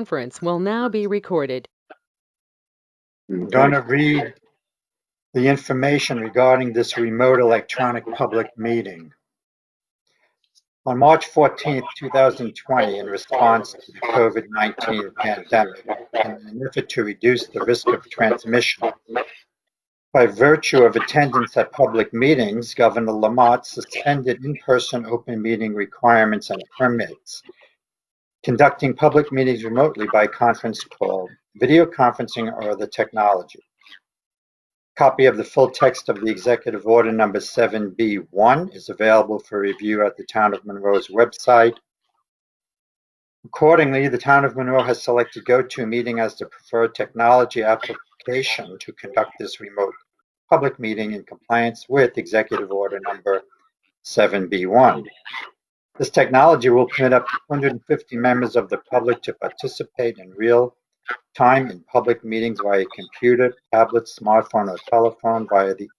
conference will now be recorded. I'm going to read the information regarding this remote electronic public meeting. On March 14, 2020, in response to the COVID-19 pandemic and in an effort to reduce the risk of transmission, by virtue of attendance at public meetings, Governor Lamont suspended in-person open meeting requirements and permits, conducting public meetings remotely by conference call, video conferencing, or other technology. Copy of the full text of the Executive Order Number 7B1 is available for review at the Town of Monroe's website. Accordingly, the Town of Monroe has selected GoToMeeting as the preferred technology application to conduct this remote public meeting in compliance with Executive Order Number 7B1. This technology will permit up to 250 members of the public to participate in real time in public meetings via computer, tablet, smartphone, or telephone via the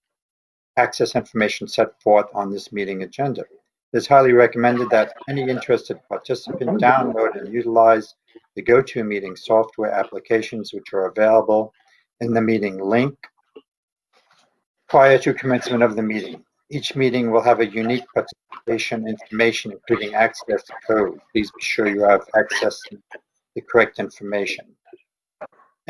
access information set forth on this meeting agenda. It is highly recommended that any interested participant download and utilize the GoToMeeting software applications which are available in the meeting link prior to commencement of the meeting. Each meeting will have a unique participation information, including access code. Please be sure you have access to the correct information.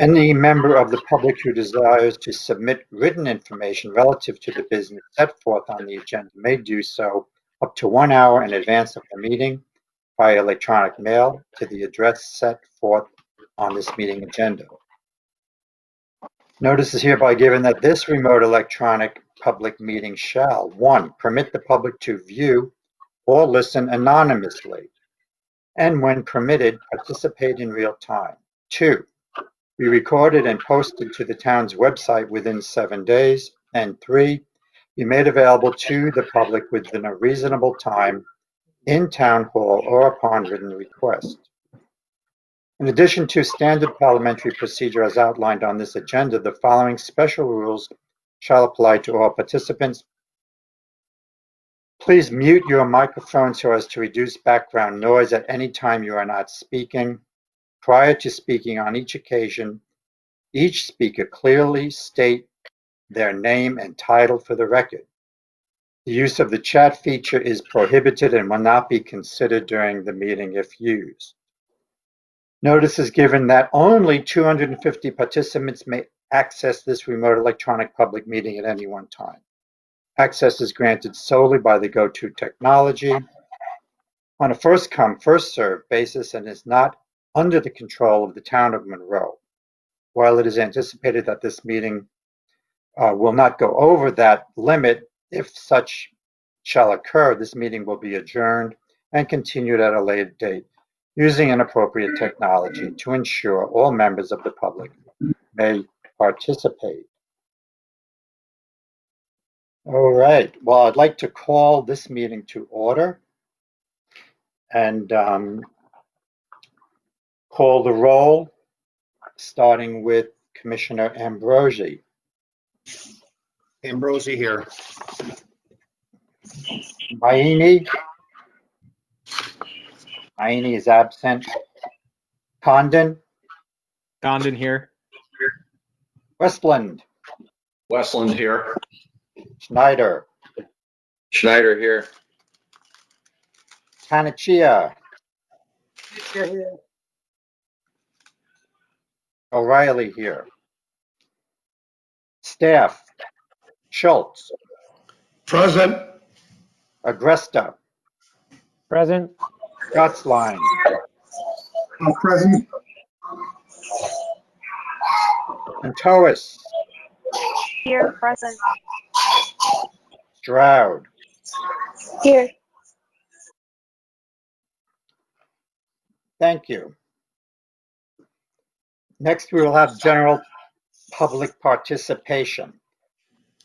Any member of the public who desires to submit written information relative to the business set forth on the agenda may do so up to 1 hour in advance of the meeting by electronic mail to the address set forth on this meeting agenda. Notice is hereby given that this remote electronic public meeting shall, 1, permit the public to view or listen anonymously, and when permitted, participate in real time. 2, be recorded and posted to the town's website within 7 days. And 3, be made available to the public within a reasonable time in town hall or upon written request. In addition to standard parliamentary procedure as outlined on this agenda, the following special rules shall apply to all participants. Please mute your microphone so as to reduce background noise at any time you are not speaking. Prior to speaking on each occasion, each speaker clearly state their name and title for the record. The use of the chat feature is prohibited and will not be considered during the meeting if used. Notice is given that only 250 participants may access this remote electronic public meeting at any one time. Access is granted solely by the GoTo technology on a first-come, first-served basis and is not under the control of the Town of Monroe. While it is anticipated that this meeting will not go over that limit, if such shall occur, this meeting will be adjourned and continued at a later date using an appropriate technology to ensure all members of the public may participate. All right, well, I'd like to call this meeting to order and call the roll, starting with Commissioner Ambrosi. Ambrosi here. Maini? Maini is absent. Condon? Condon here. Westland? Westland here. Schneider? Schneider here. Panachia? O'Reilly here. Staff? Schultz? Present. Agresta? Present. Gottsline? Present. Antois? Here, present. Stroud? Here. Thank you. Next, we will have general public participation.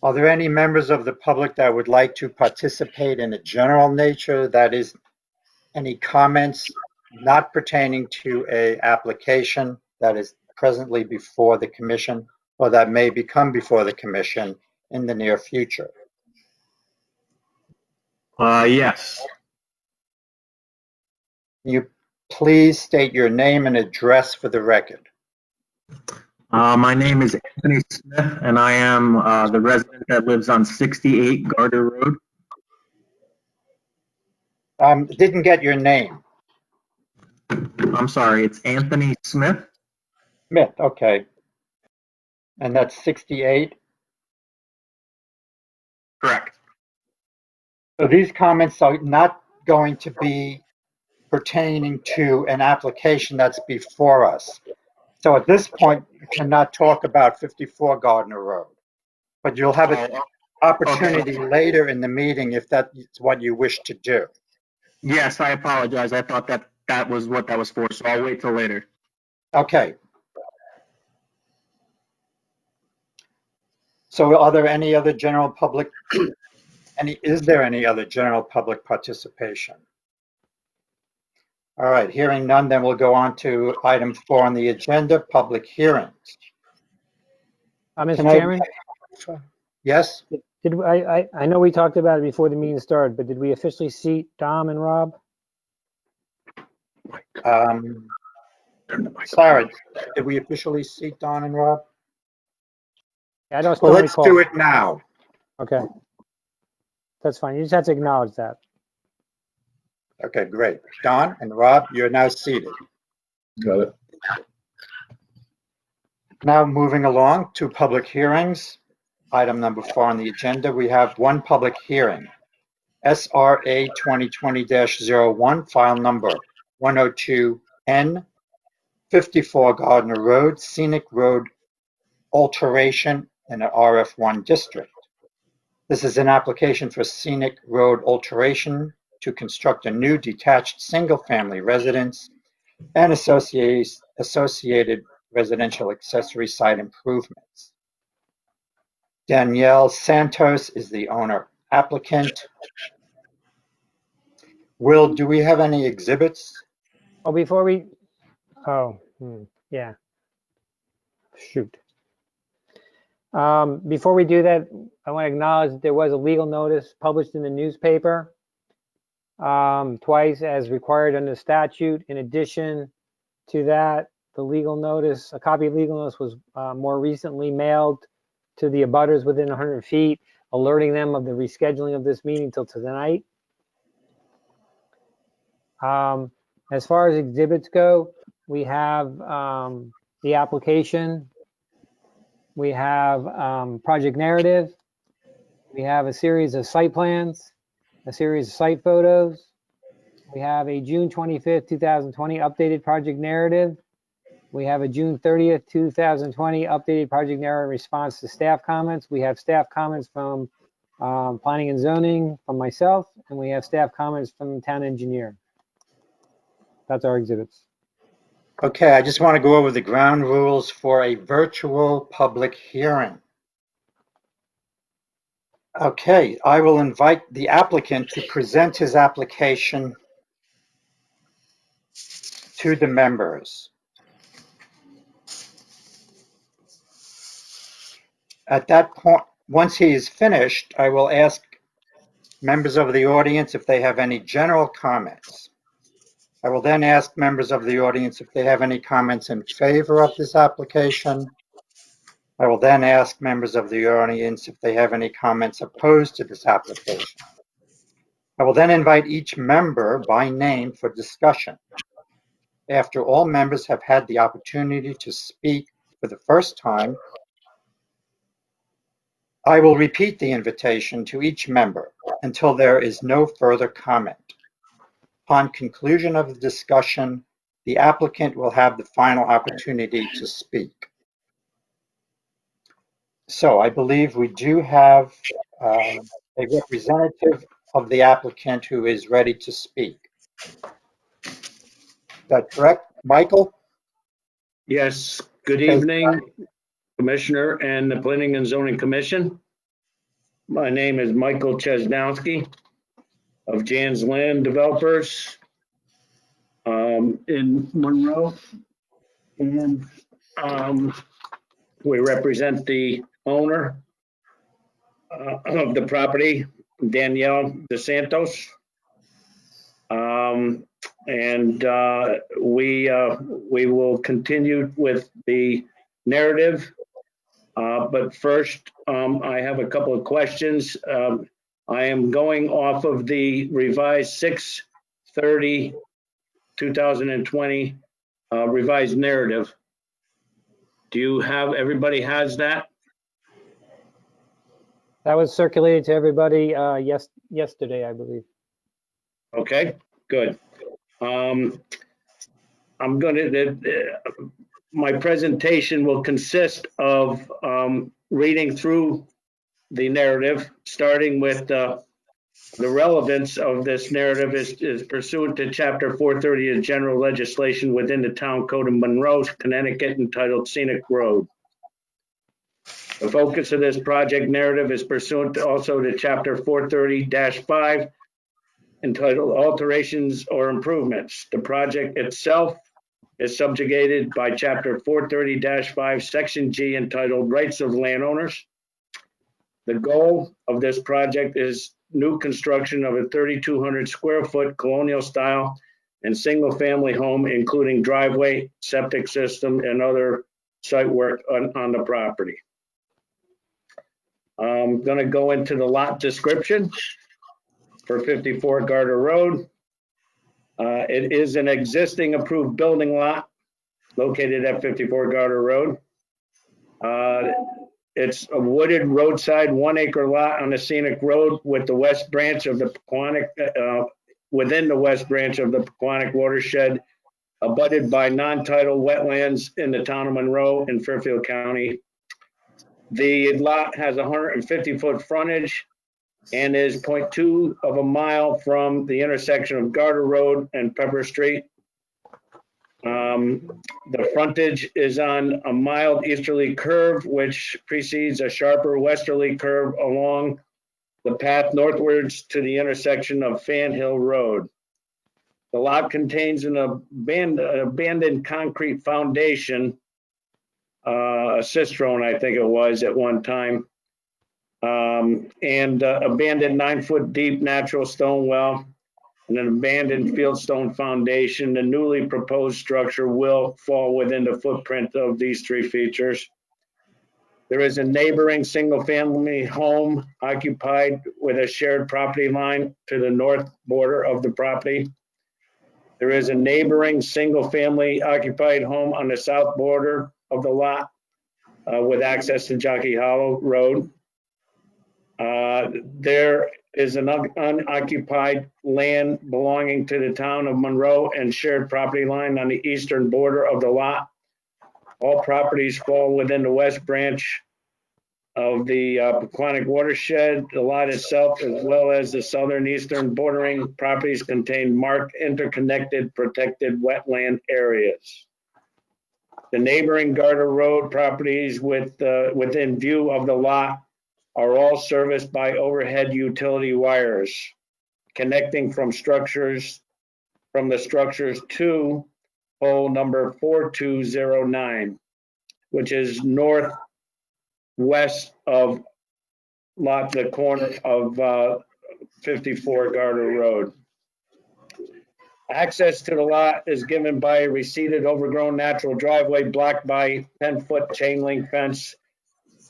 Are there any members of the public that would like to participate in a general nature? That is, any comments not pertaining to an application that is presently before the commission or that may become before the commission in the near future? Yes. Can you please state your name and address for the record. My name is Anthony Smith, and I am the resident that lives on 68 Garter Road. Didn't get your name. I'm sorry, it's Anthony Smith. Smith, okay. And that's 68. Correct. So these comments are not going to be pertaining to an application that's before us. So at this point, you cannot talk about 54 Gardner Road. But you'll have an opportunity later in the meeting if that's what you wish to do. Yes, I apologize. I thought that was what that was for, so I'll wait till later. Okay. So are there any other general public, is there any other general public participation? All right, hearing none, then we'll go on to item 4 on the agenda, public hearings. Mr. Can I- Chairman, Yes? I know we talked about it before the meeting started, but did we officially seat Dom and Rob? Sarah, did we officially seat Don and Rob? I don't Well, still let's recall. do it now. Okay. That's fine. You just have to acknowledge that. Okay, great. Don and Rob, you're now seated. Got it. Now moving along to public hearings. Item number 4 on the agenda, we have one public hearing. SRA 2020-01, file number 102N, 54 Gardner Road, scenic road alteration in an RF1 district. This is an application for scenic road alteration to construct a new detached single-family residence and associated residential accessory site improvements. Danielle Santos is the owner applicant. Will, do we have any exhibits? Oh, before we, yeah. Shoot. Before we do that, I want to acknowledge that there was a legal notice published in the newspaper twice as required under statute. In addition to that, the legal notice, a copy of legal notice was more recently mailed to the abutters within 100 feet, alerting them of the rescheduling of this meeting till tonight. As far as exhibits go, we have the application, we have project narrative, we have a series of site plans, a series of site photos, we have a June 25th, 2020 updated project narrative, we have a June 30th, 2020 updated project narrative response to staff comments, we have staff comments from planning and zoning from myself, and we have staff comments from the town engineer. That's our exhibits. Okay, I just want to go over the ground rules for a virtual public hearing. Okay, I will invite the applicant to present his application to the members. At that point, once he is finished, I will ask members of the audience if they have any general comments. I will then ask members of the audience if they have any comments in favor of this application. I will then ask members of the audience if they have any comments opposed to this application. I will then invite each member by name for discussion. After all members have had the opportunity to speak for the first time, I will repeat the invitation to each member until there is no further comment. Upon conclusion of the discussion, the applicant will have the final opportunity to speak. So I believe we do have a representative of the applicant who is ready to speak. Is that correct? Michael? Yes, good Okay. evening, Commissioner and the Planning and Zoning Commission. My name is Michael Chesnowski of Jan's Land Developers in Monroe. And we represent the owner of the property, Danielle DeSantos. And we will continue with the narrative. But first, I have a couple of questions. I am going off of the revised 6/30/2020 revised narrative. Do you have, everybody has that? That was circulated to everybody yesterday, I believe. Okay, good. My presentation will consist of reading through the narrative, starting with the relevance of this narrative is pursuant to Chapter 430 of general legislation within the Town Code of Monroe, Connecticut, entitled Scenic Road. The focus of this project narrative is pursuant also to Chapter 430-5, entitled Alterations or Improvements. The project itself is subjugated by Chapter 430-5, Section G, entitled Rights of Landowners. The goal of this project is new construction of a 3,200 square foot colonial style and single family home, including driveway, septic system, and other site work on the property. I'm going to go into the lot description for 54 Garter Road. It is an existing approved building lot located at 54 Garter Road. It's a wooded roadside 1 acre lot on the scenic road with the west branch of the Pequannock, within the west branch of the Pequannock watershed, abutted by non-tidal wetlands in the town of Monroe in Fairfield County. The lot has 150-foot frontage and is 0.2 of a mile from the intersection of Garter Road and Pepper Street. The frontage is on a mild easterly curve, which precedes a sharper westerly curve along the path northwards to the intersection of Fan Hill Road. The lot contains an abandoned concrete foundation, a cistern, I think it was at one time, and abandoned 9-foot deep natural stone well, and an abandoned fieldstone foundation. The newly proposed structure will fall within the footprint of these three features. There is a neighboring single-family home occupied with a shared property line to the north border of the property. There is a neighboring single-family occupied home on the south border of the lot with access to Jockey Hollow Road. There is an unoccupied land belonging to the town of Monroe and shared property line on the eastern border of the lot. All properties fall within the west branch of the Pequannock watershed. The lot itself, as well as the southern eastern bordering properties, contain marked interconnected protected wetland areas. The neighboring Garter Road properties within view of the lot are all serviced by overhead utility wires connecting from the structures to pole number 4209, which is northwest of the corner of 54 Garter Road. Access to the lot is given by a receded, overgrown natural driveway blocked by 10-foot chain link fence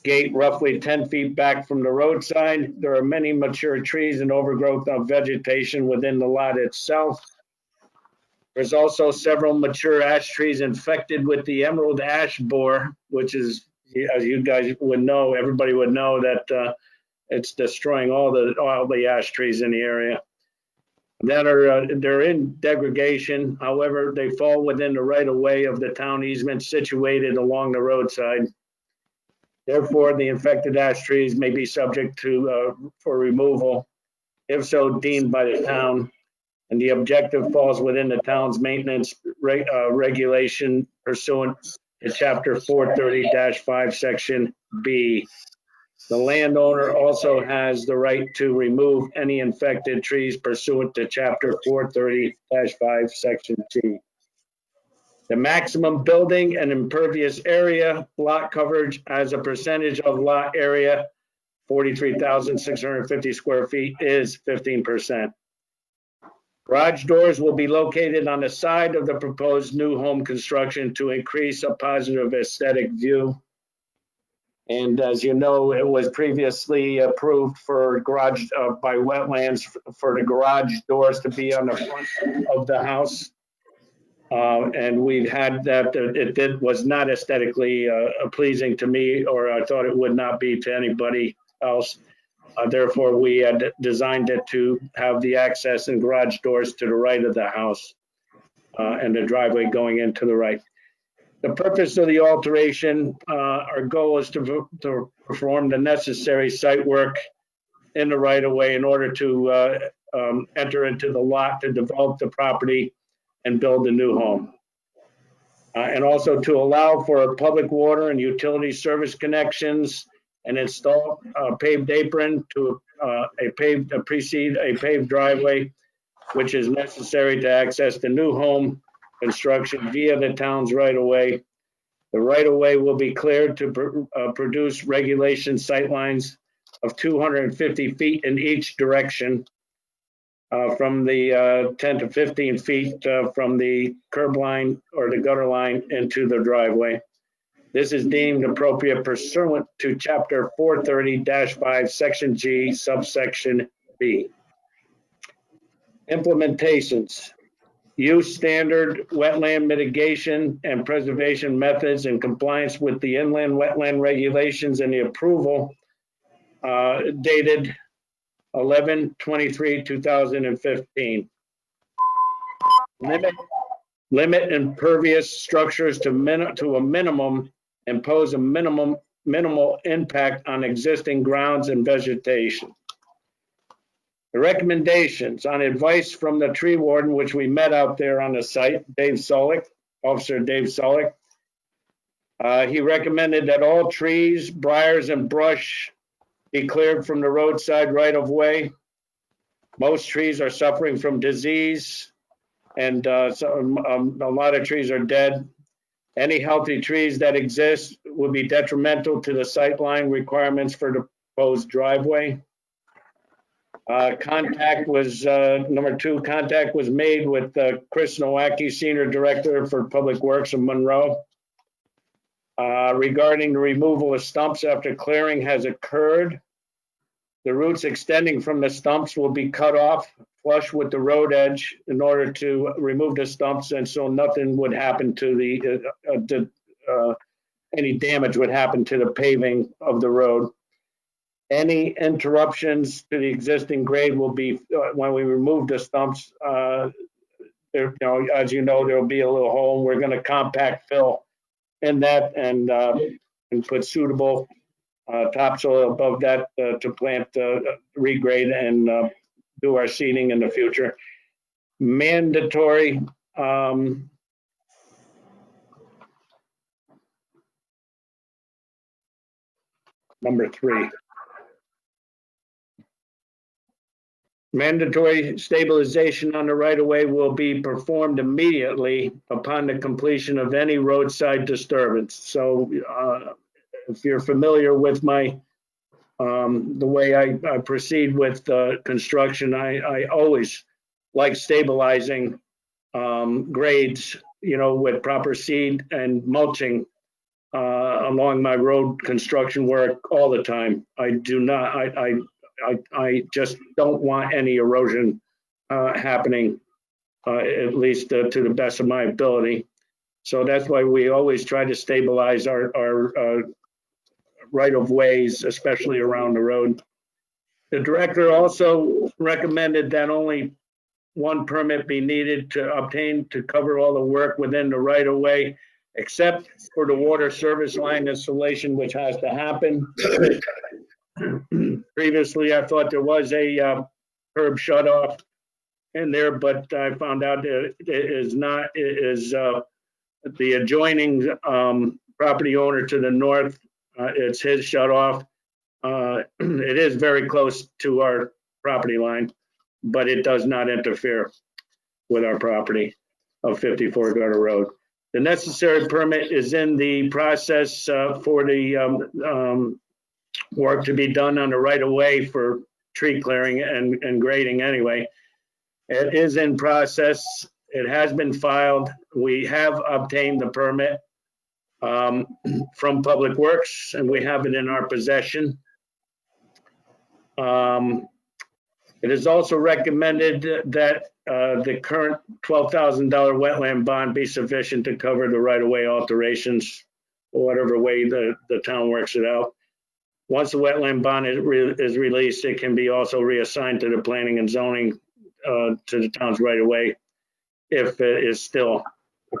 gate roughly 10 feet back from the roadside. There are many mature trees and overgrowth of vegetation within the lot itself. There's also several mature ash trees infected with the emerald ash borer, which is, as you guys would know, everybody would know that it's destroying all the ash trees in the area. They're in degradation. However, they fall within the right of way of the town easement situated along the roadside. Therefore, the infected ash trees may be subject to for removal, if so deemed by the town. And the objective falls within the town's maintenance regulation pursuant to Chapter 430-5, Section B. The landowner also has the right to remove any infected trees pursuant to Chapter 430-5, Section G. The maximum building and impervious area lot coverage as a percentage of lot area, 43,650 square feet, is 15%. Garage doors will be located on the side of the proposed new home construction to increase a positive aesthetic view. And as you know, it was previously approved for garage by wetlands for the garage doors to be on the front of the house. And we've had that, was not aesthetically pleasing to me, or I thought it would not be to anybody else. Therefore, we had designed it to have the access and garage doors to the right of the house and the driveway going into the right. The purpose of the alteration, our goal is to perform the necessary site work in the right of way in order to enter into the lot to develop the property and build a new home. And also to allow for public water and utility service connections and install a paved apron to precede a paved driveway, which is necessary to access the new home construction via the town's right-of-way. The right-of-way will be cleared to produce regulation sightlines of 250 feet in each direction from the 10 to 15 feet from the curb line or the gutter line into the driveway. This is deemed appropriate pursuant to Chapter 430-5, Section G, subsection B. Implementations. Use standard wetland mitigation and preservation methods in compliance with the inland wetland regulations and the approval dated 11/23/2015. Limit impervious structures to a minimum, impose a minimal impact on existing grounds and vegetation. The recommendations on advice from the tree warden, which we met out there on the site, Officer Dave Solik. He recommended that all trees, briars, and brush be cleared from the roadside right of way. Most trees are suffering from disease, and a lot of trees are dead. Any healthy trees that exist would be detrimental to the sightline requirements for the proposed driveway. Contact was made with Chris Nowacki, Senior Director for Public Works of Monroe. Regarding the removal of stumps after clearing has occurred. The roots extending from the stumps will be cut off flush with the road edge in order to remove the stumps, and so nothing would happen to any damage would happen to the paving of the road. Any interruptions to the existing grade will be when we remove the stumps. As you know, there'll be a little hole. We're going to compact fill in that and put suitable topsoil above that to plant, regrade, and do our seeding in the future. Mandatory number 3. Mandatory stabilization on the right-of-way will be performed immediately upon the completion of any roadside disturbance. So if you're familiar with my the way I proceed with construction, I always like stabilizing grades, with proper seed and mulching along my road construction work all the time. I just don't want any erosion happening, at least to the best of my ability. So that's why we always try to stabilize our right-of-ways, especially around the road. The director also recommended that only one permit be needed to obtain to cover all the work within the right-of-way, except for the water service line installation, which has to happen. Previously, I thought there was a curb shut off in there, but I found out it is not. It is the adjoining property owner to the north. It's his shut off. It is very close to our property line, but it does not interfere with our property of 54 Garter Road. The necessary permit is in the process for the work to be done on the right of way for tree clearing and grading anyway. It is in process. It has been filed. We have obtained the permit from Public Works, and we have it in our possession. It is also recommended that the current $12,000 wetland bond be sufficient to cover the right-of-way alterations, or whatever way the town works it out. Once the wetland bond is released, it can be also reassigned to the planning and zoning to the town's right-of-way if the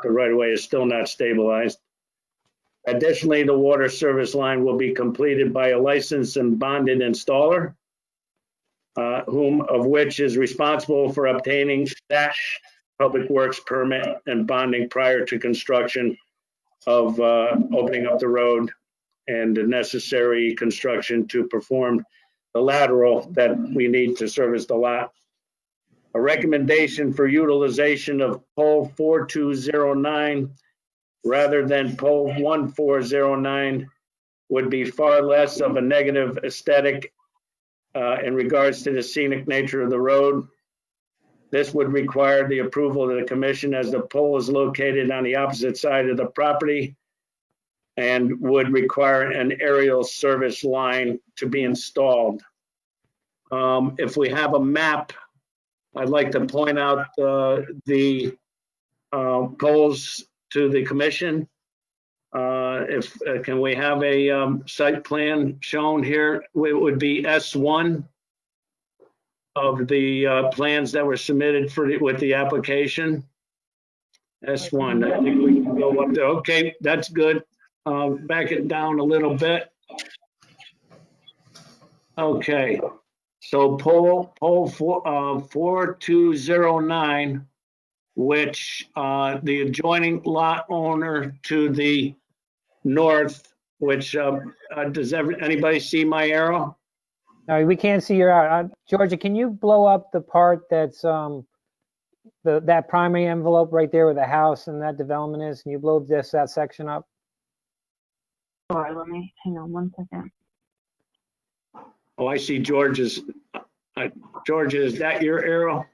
right-of-way is still not stabilized. Additionally, the water service line will be completed by a licensed and bonded installer, of which is responsible for obtaining that public works permit and bonding prior to construction of opening up the road and the necessary construction to perform the lateral that we need to service the lot. A recommendation for utilization of pole 4209 rather than pole 1409 would be far less of a negative aesthetic in regards to the scenic nature of the road. This would require the approval of the commission as the pole is located on the opposite side of the property and would require an aerial service line to be installed. If we have a map, I'd like to point out the poles to the commission. Can we have a site plan shown here? It would be S1 of the plans that were submitted with the application. S1, I think we can go up there. Okay, that's good. Back it down a little bit. Okay, so pole 4209, which the adjoining lot owner to the north, which does anybody see my arrow? No, we can't see your out. Georgia, can you blow up the part that's that primary envelope right there where the house and that development is? Can you blow that section up? Sure, let me, hang on one second. Oh, I see George's. Georgia, is that your arrow?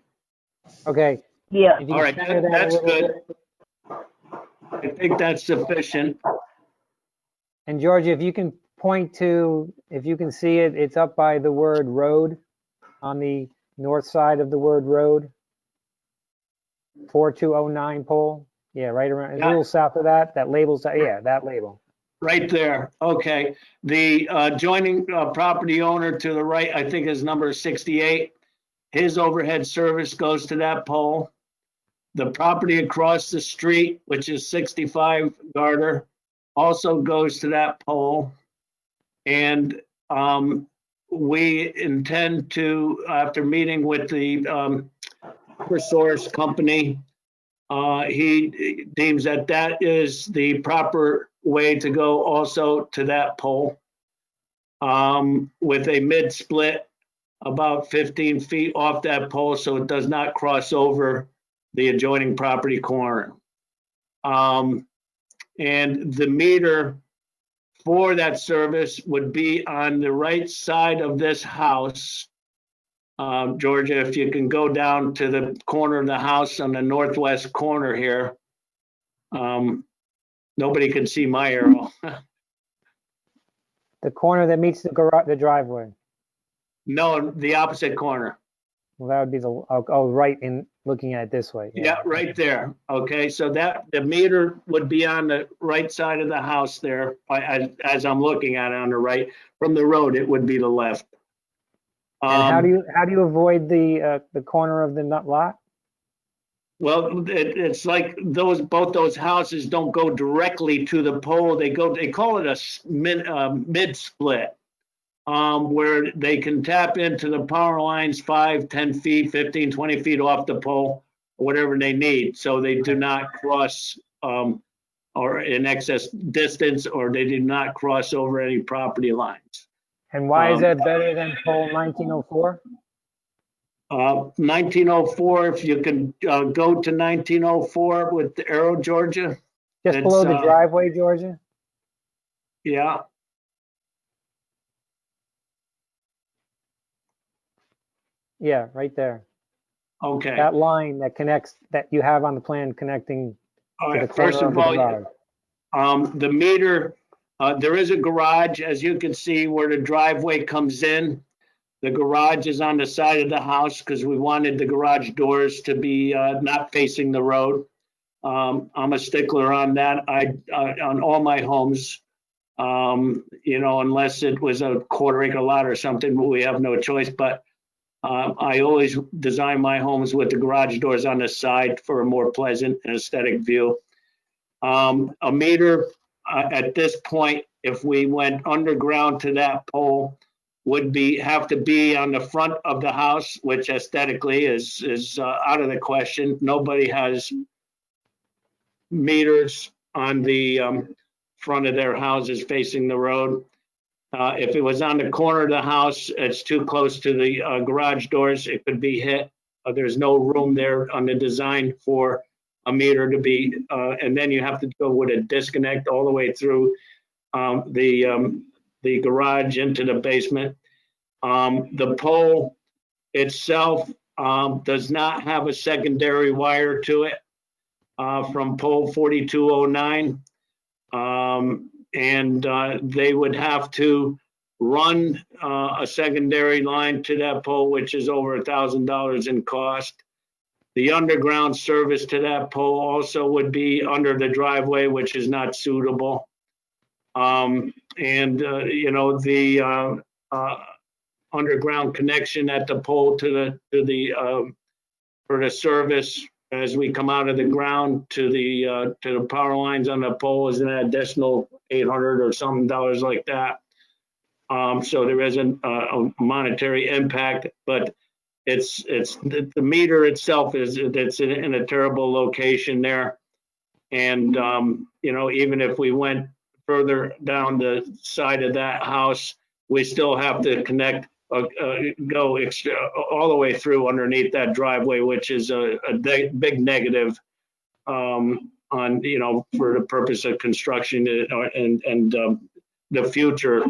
Okay. Yeah. If you All can right, center that a that's little good. bit. I think that's sufficient. And Georgia, if you can point to, if you can see it, it's up by the word road on the north side of the word road. 4209 pole. Yeah, right around, it's a Yeah. little south of that. That label's, yeah, that label. Right there. Okay. The adjoining property owner to the right, I think is number 68. His overhead service goes to that pole. The property across the street, which is 65 Garter, also goes to that pole. And we intend to, after meeting with the Source company, he deems that that is the proper way to go also to that pole, with a mid-split about 15 feet off that pole so it does not cross over the adjoining property corner. And the meter for that service would be on the right side of this house. Georgia, if you can go down to the corner of the house on the northwest corner here. Nobody can see my arrow. The corner that meets the garage, the driveway. No, the opposite corner. Well, that would be the, oh, right in looking at it this way. Yeah, right there. Okay, so that the meter would be on the right side of the house there. As I'm looking at it on the right, from the road, it would be the left. And how do you avoid the corner of the nut lot? Well, it's like both those houses don't go directly to the pole. They call it a mid split, where they can tap into the power lines 5, 10 feet, 15, 20 feet off the pole, whatever they need. So they do not cross or in excess distance, or they do not cross over any property lines. And why is that better than pole 1904? 1904, if you can go to 1904 with the arrow, Georgia. Just below the driveway, Georgia? Yeah. Yeah, right there. Okay. That line that connects, that you have on the plan connecting All to the right. First corner of of the all, garage. the meter, there is a garage, as you can see, where the driveway comes in. The garage is on the side of the house because we wanted the garage doors to be not facing the road. I'm a stickler on that. On all my homes, unless it was a quarter-acre lot or something, we have no choice. But I always design my homes with the garage doors on the side for a more pleasant and aesthetic view. A meter at this point, if we went underground to that pole, would have to be on the front of the house, which aesthetically is out of the question. Nobody has meters on the front of their houses facing the road. If it was on the corner of the house, it's too close to the garage doors. It could be hit. There's no room there on the design for a meter to be, and then you have to go with a disconnect all the way through the garage into the basement. The pole itself does not have a secondary wire to it from pole 4209. They would have to run a secondary line to that pole, which is over $1,000 in cost. The underground service to that pole also would be under the driveway, which is not suitable. The underground connection at the pole to the for the service as we come out of the ground to the power lines on the pole is an additional $800 or something dollars like that. So there isn't a monetary impact, but it's the meter itself it's in a terrible location there. And even if we went further down the side of that house, we still have to connect, go all the way through underneath that driveway, which is a big negative on, for the purpose of construction and the future.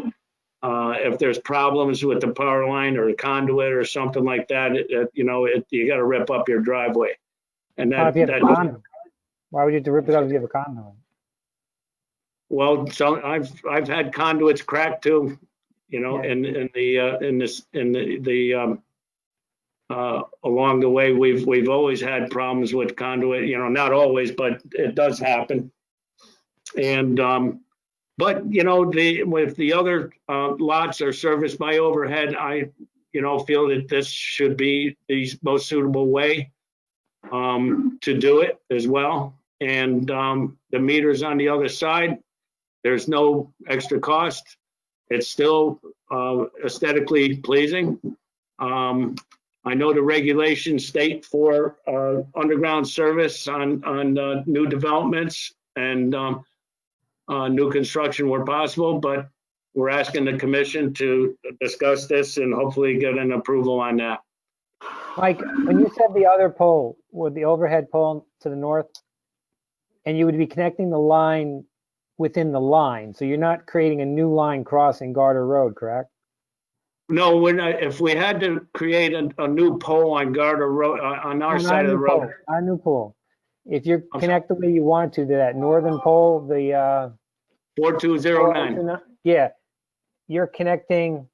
If there's problems with the power line or the conduit or something like that, you got to rip up your driveway. And If you have a condo, why would you have to rip it up if you have a condo? Well, so I've had conduits cracked too, Yeah. along the way we've always had problems with conduit. Not always, but it does happen. And but if the other lots are serviced by overhead, I feel that this should be the most suitable way to do it as well. And the meters on the other side, there's no extra cost. It's still aesthetically pleasing. I know the regulations state for underground service on new developments and new construction where possible, but we're asking the commission to discuss this and hopefully get an approval on that. Mike, when you said the other pole, with the overhead pole to the north, and you would be connecting the line within the line, so you're not creating a new line crossing Garter Road, correct? No, we're not. If we had to create a new pole on Garter Road, on our side of the road. Not a new pole. If you're connect the way you want to that northern pole, the 4209. yeah, you're connecting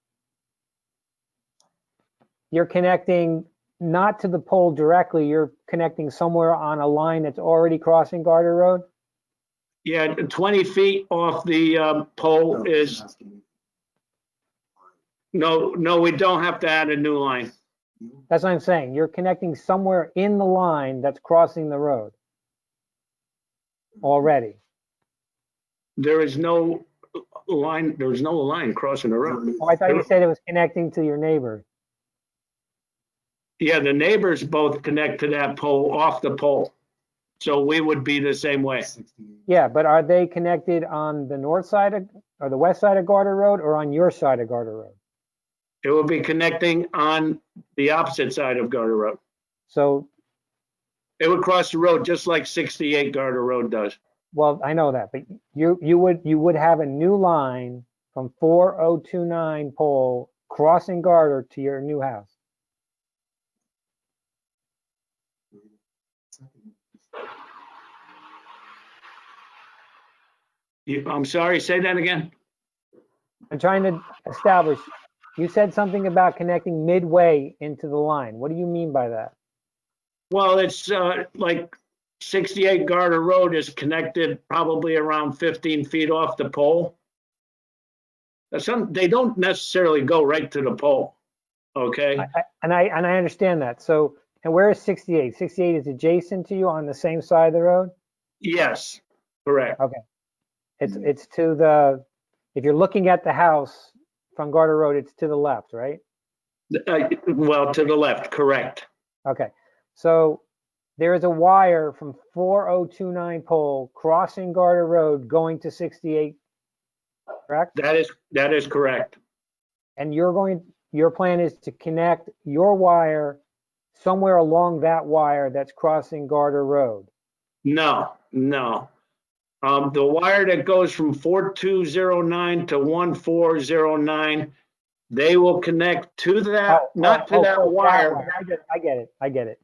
not to the pole directly, you're connecting somewhere on a line that's already crossing Garter Road? Yeah, 20 feet off the pole is, no, we don't have to add a new line. That's what I'm saying. You're connecting somewhere in the line that's crossing the road already. There is no line, there's no line crossing the road. Oh, I thought you said it was connecting to your neighbor. Yeah, the neighbors both connect to that pole off the pole. So we would be the same way. Yeah, but are they connected on the north side or the west side of Garter Road or on your side of Garter Road? It will be connecting on the opposite side of Garter Road. So it would cross the road just like 68 Garter Road does. Well, I know that, but you would have a new line from 4029 pole crossing Garter to your new house. I'm sorry, say that again? I'm trying to establish, you said something about connecting midway into the line. What do you mean by that? Well, it's like 68 Garter Road is connected probably around 15 feet off the pole. They don't necessarily go right to the pole, okay? I understand that. So, and where is 68? 68 is adjacent to you on the same side of the road? Yes, correct. Okay. It's to the, if you're looking at the house from Garter Road, it's to the left, right? Well, to the left, correct. Okay. So there is a wire from 4029 pole crossing Garter Road going to 68, correct? That is correct. And your plan is to connect your wire somewhere along that wire that's crossing Garter Road. No. The wire that goes from 4209 to 1409, they will connect to that, not to that wire. I get it.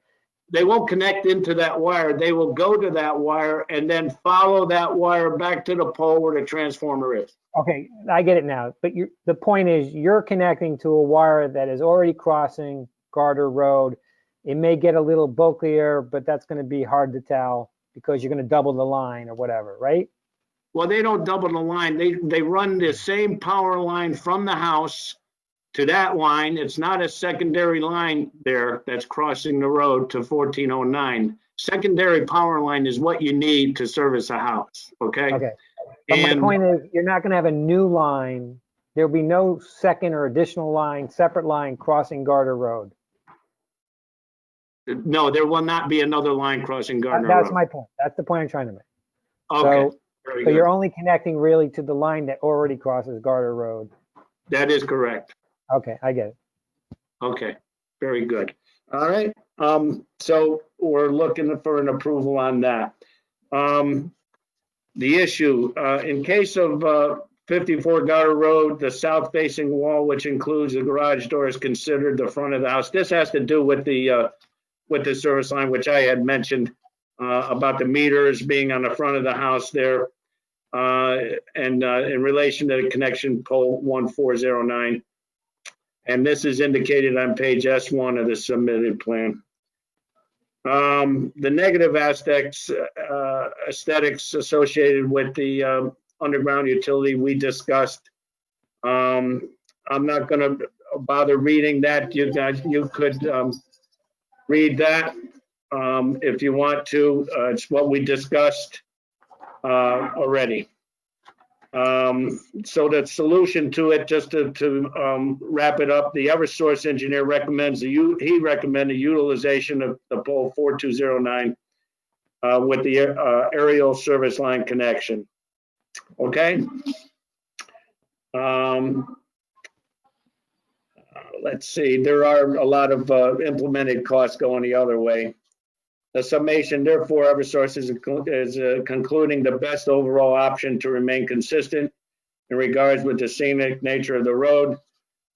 They won't connect into that wire. They will go to that wire and then follow that wire back to the pole where the transformer is. Okay, I get it now. But the point is, you're connecting to a wire that is already crossing Garter Road. It may get a little bulkier, but that's going to be hard to tell because you're going to double the line or whatever, right? Well, they don't double the line. They run the same power line from the house to that line. It's not a secondary line there that's crossing the road to 1409. Secondary power line is what you need to service a house, okay? Okay. But my point is, you're not going to have a new line. There'll be no second or additional line, separate line crossing Garter Road. No, there will not be another line crossing Gardner Road. That's my point. That's the point I'm trying to make. Okay. So you're only connecting really to the line that already crosses Garter Road. That is correct. Okay, I get it. Okay, very good. All right. So we're looking for an approval on that. The issue, in case of 54 Garter Road, the south facing wall, which includes the garage door, is considered the front of the house. This has to do with the service line, which I had mentioned about the meters being on the front of the house there, and in relation to the connection pole 1409. And this is indicated on page S1 of the submitted plan. The negative aspects, aesthetics associated with the underground utility we discussed. I'm not going to bother reading that. You could read that if you want to. It's what we discussed already. So the solution to it, just to wrap it up, the Eversource engineer recommends he recommended utilization of the pole 4209 with the aerial service line connection. Okay. Let's see, there are a lot of implemented costs going the other way. The summation, therefore, Eversource is concluding the best overall option to remain consistent in regards with the scenic nature of the road.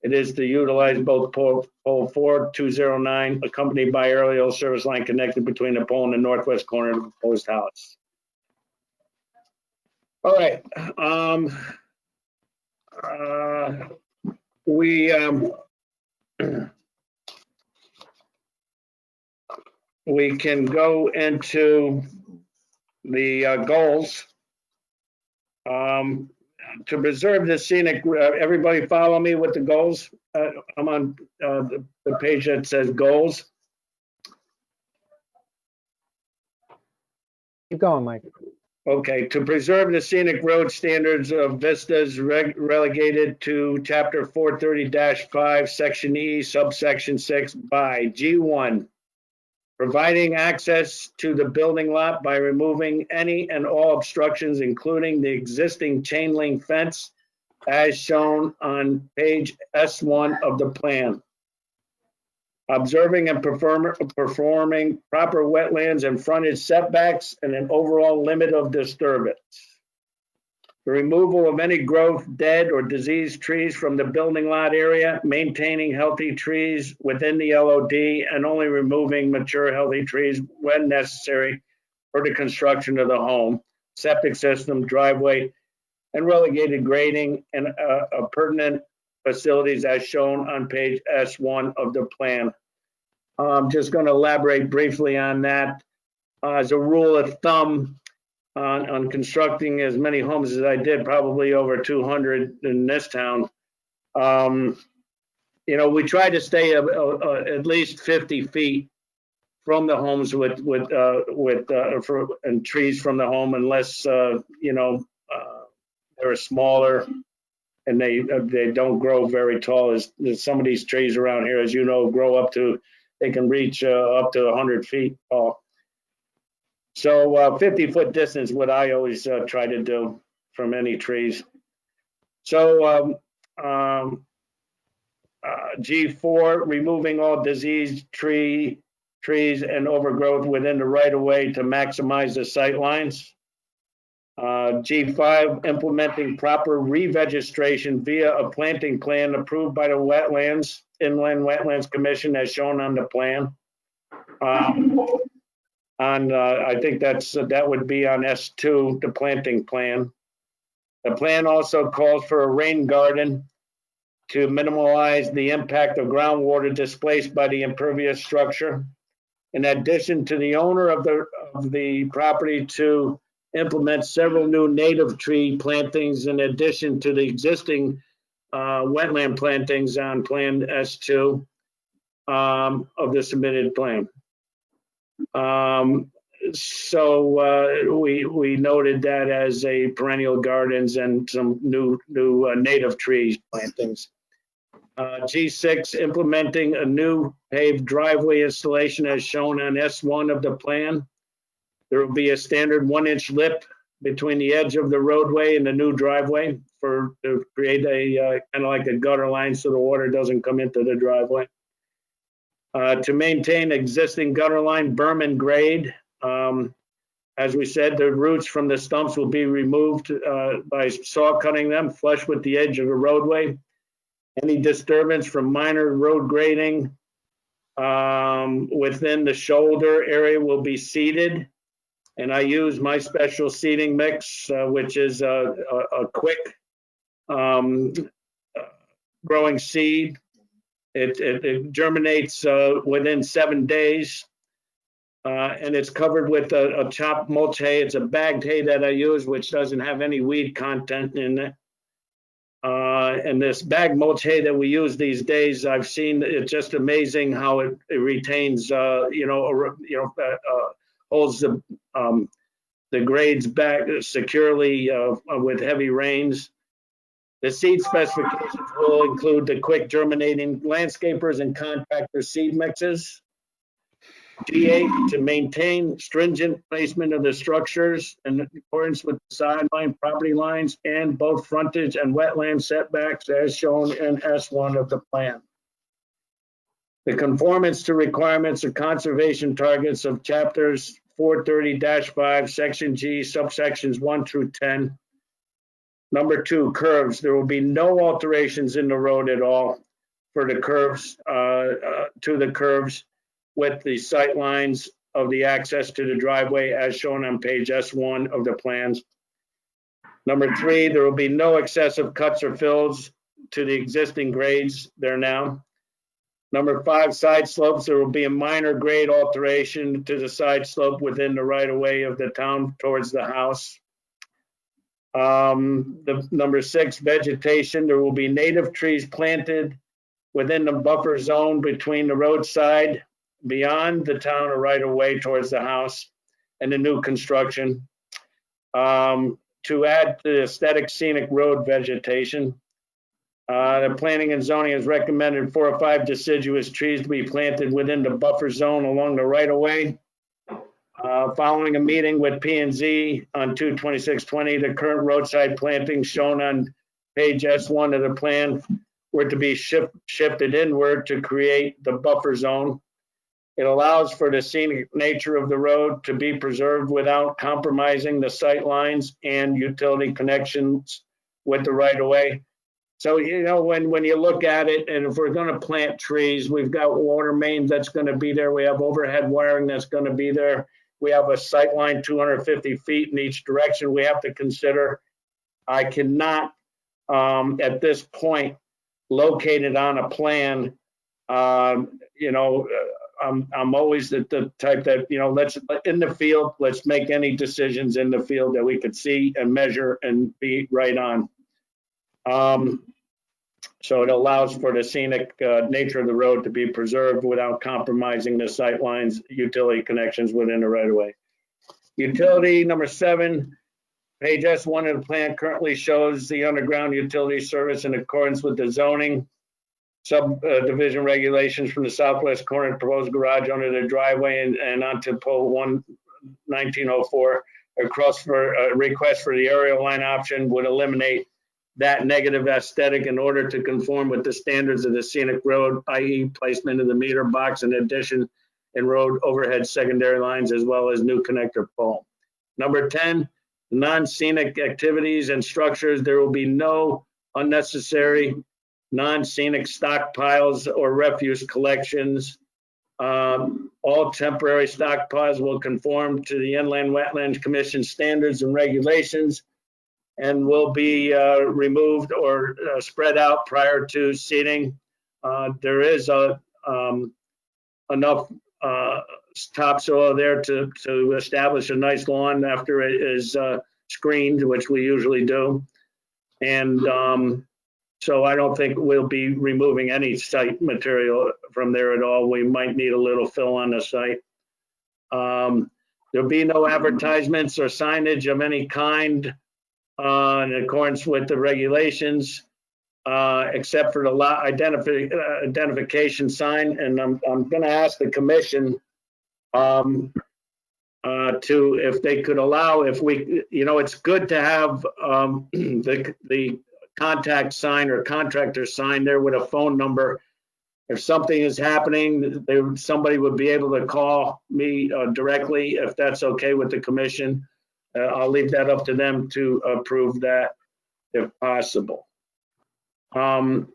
It is to utilize both pole 4209 accompanied by aerial service line connected between the pole and the northwest corner of the proposed house. All right. We can go into the goals. To preserve the scenic, everybody follow me with the goals? I'm on the page that says goals. Keep going, Mike. Okay, to preserve the scenic road standards of vistas relegated to chapter 430-5, section E, subsection 6 by G1. Providing access to the building lot by removing any and all obstructions, including the existing chain link fence as shown on page S1 of the plan. Observing and performing proper wetlands and frontage setbacks and an overall limit of disturbance. The removal of any growth, dead or diseased trees from the building lot area, maintaining healthy trees within the LOD, and only removing mature healthy trees when necessary for the construction of the home, septic system, driveway, and relegated grading and pertinent facilities as shown on page S1 of the plan. I'm just going to elaborate briefly on that. As a rule of thumb, on constructing as many homes as I did, probably over 200 in this town, you know, we try to stay at least 50 feet from the homes and trees from the home, unless you know, they're smaller and they don't grow very tall. As some of these trees around here, as you know, grow up to, they can reach up to 100 feet tall. So 50-foot distance, what I always try to do from any trees. So G4, removing all diseased trees and overgrowth within the right of way to maximize the sight lines. G5, implementing proper revegetation via a planting plan approved by the Inland Wetlands Commission as shown on the plan. I think that would be on S2, the planting plan. The plan also calls for a rain garden to minimize the impact of groundwater displaced by the impervious structure. In addition to the owner of the property to implement several new native tree plantings in addition to the existing wetland plantings on Plan S2 of the submitted plan. So we noted that as a perennial gardens and some new native trees plantings. G6, implementing a new paved driveway installation as shown on S1 of the plan. There will be a standard 1-inch lip between the edge of the roadway and the new driveway to create a kind of like a gutter line so the water doesn't come into the driveway. To maintain existing gutter line berm and grade. As we said, the roots from the stumps will be removed by saw cutting them flush with the edge of the roadway. Any disturbance from minor road grading within the shoulder area will be seeded. And I use my special seeding mix, which is a quick growing seed. It germinates within 7 days. And it's covered with a chopped mulch hay. It's a bagged hay that I use, which doesn't have any weed content in it. And this bagged mulch hay that we use these days, I've seen it's just amazing how it retains, holds the grades back securely with heavy rains. The seed specifications will include the quick germinating landscapers and contractor seed mixes. G8, to maintain stringent placement of the structures in accordance with the sideline property lines and both frontage and wetland setbacks as shown in S1 of the plan. The conformance to requirements of conservation targets of chapters 430-5, section G, subsections 1 through 10. Number 2, curves. There will be no alterations in the road at all for the curves, to the curves, with the sight lines of the access to the driveway as shown on page S1 of the plans. Number 3, there will be no excessive cuts or fills to the existing grades there now. Number 5, side slopes. There will be a minor grade alteration to the side slope within the right of way of the town towards the house. Number 6, vegetation. There will be native trees planted within the buffer zone between the roadside beyond the town or right of way towards the house and the new construction. To add to the aesthetic scenic road vegetation, the planning and zoning has recommended 4 or 5 deciduous trees to be planted within the buffer zone along the right of way. Following a meeting with P&Z on 2/26/20, the current roadside plantings shown on page S1 of the plan were to be shifted inward to create the buffer zone. It allows for the scenic nature of the road to be preserved without compromising the sight lines and utility connections with the right of way. So, you know, when you look at it, and if we're going to plant trees, we've got water mains that's going to be there. We have overhead wiring that's going to be there. We have a sight line 250 feet in each direction we have to consider. I cannot, at this point, locate it on a plan. I'm always the type that, let's, in the field, let's make any decisions in the field that we could see and measure and be right on. So it allows for the scenic nature of the road to be preserved without compromising the sight lines, utility connections within the right of way. Utility number 7, page S1 of the plan currently shows the underground utility service in accordance with the zoning subdivision regulations from the southwest corner of the proposed garage under the driveway and onto pole 1904. Request for the aerial line option would eliminate that negative aesthetic in order to conform with the standards of the scenic road, i.e. placement of the meter box in addition and road overhead secondary lines, as well as new connector pole. Number 10, non-scenic activities and structures. There will be no unnecessary non-scenic stockpiles or refuse collections. All temporary stockpiles will conform to the Inland Wetlands Commission standards and regulations and will be removed or spread out prior to seeding. There is enough topsoil there to establish a nice lawn after it is screened, which we usually do. And so I don't think we'll be removing any site material from there at all. We might need a little fill on the site. There'll be no advertisements or signage of any kind in accordance with the regulations, except for the lot identification sign. And I'm going to ask the commission to, if they could allow, if we, it's good to have the contact sign or contractor sign there with a phone number. If something is happening, somebody would be able to call me directly if that's okay with the commission. I'll leave that up to them to approve that if possible. I'm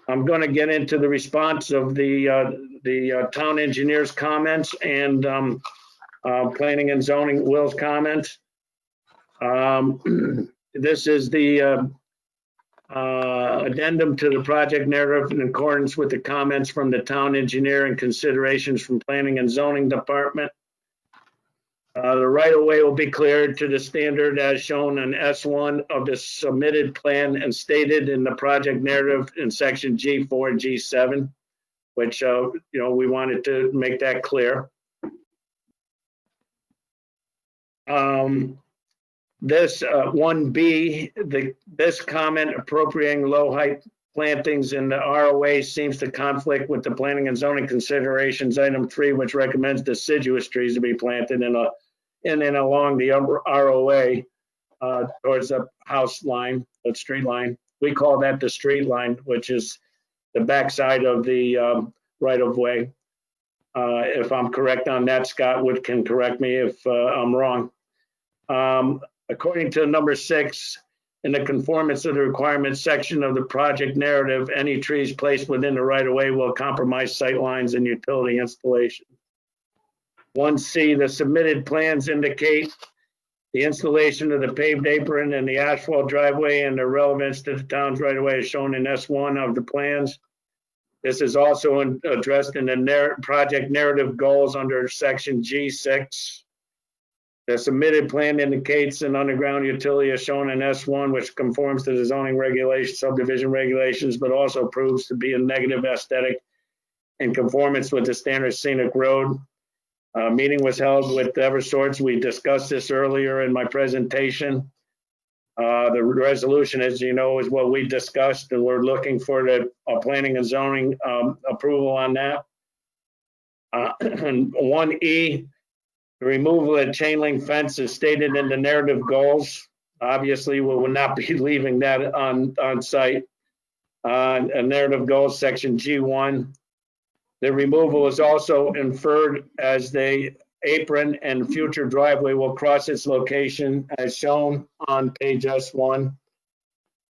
going to get into the response of the town engineer's comments and planning and zoning Will's comments. This is the addendum to the project narrative in accordance with the comments from the town engineer and considerations from planning and zoning department. The right-of-way will be cleared to the standard as shown in S1 of the submitted plan and stated in the project narrative in section G4 and G7, which, we wanted to make that clear. This 1B, this comment appropriating low height plantings in the ROA seems to conflict with the planning and zoning considerations item 3, which recommends deciduous trees to be planted in and along the ROA towards the house line, the street line. We call that the street line, which is the backside of the right of way. If I'm correct on that, Scott Wood can correct me if I'm wrong. According to number 6, in the conformance of the requirements section of the project narrative, any trees placed within the right of way will compromise sight lines and utility installation. 1C, the submitted plans indicate the installation of the paved apron and the asphalt driveway and their relevance to the town's right of way is shown in S1 of the plans. This is also addressed in the project narrative goals under section G6. The submitted plan indicates an underground utility is shown in S1, which conforms to the zoning regulations, subdivision regulations, but also proves to be a negative aesthetic in conformance with the standard scenic road. Meeting was held with Eversource. We discussed this earlier in my presentation. The resolution, as you know, is what we discussed, and we're looking for the planning and zoning approval on that. And 1E, the removal of the chain link fence is stated in the narrative goals. Obviously, we will not be leaving that on site. A narrative goals section G1. The removal is also inferred as the apron and future driveway will cross its location as shown on page S1.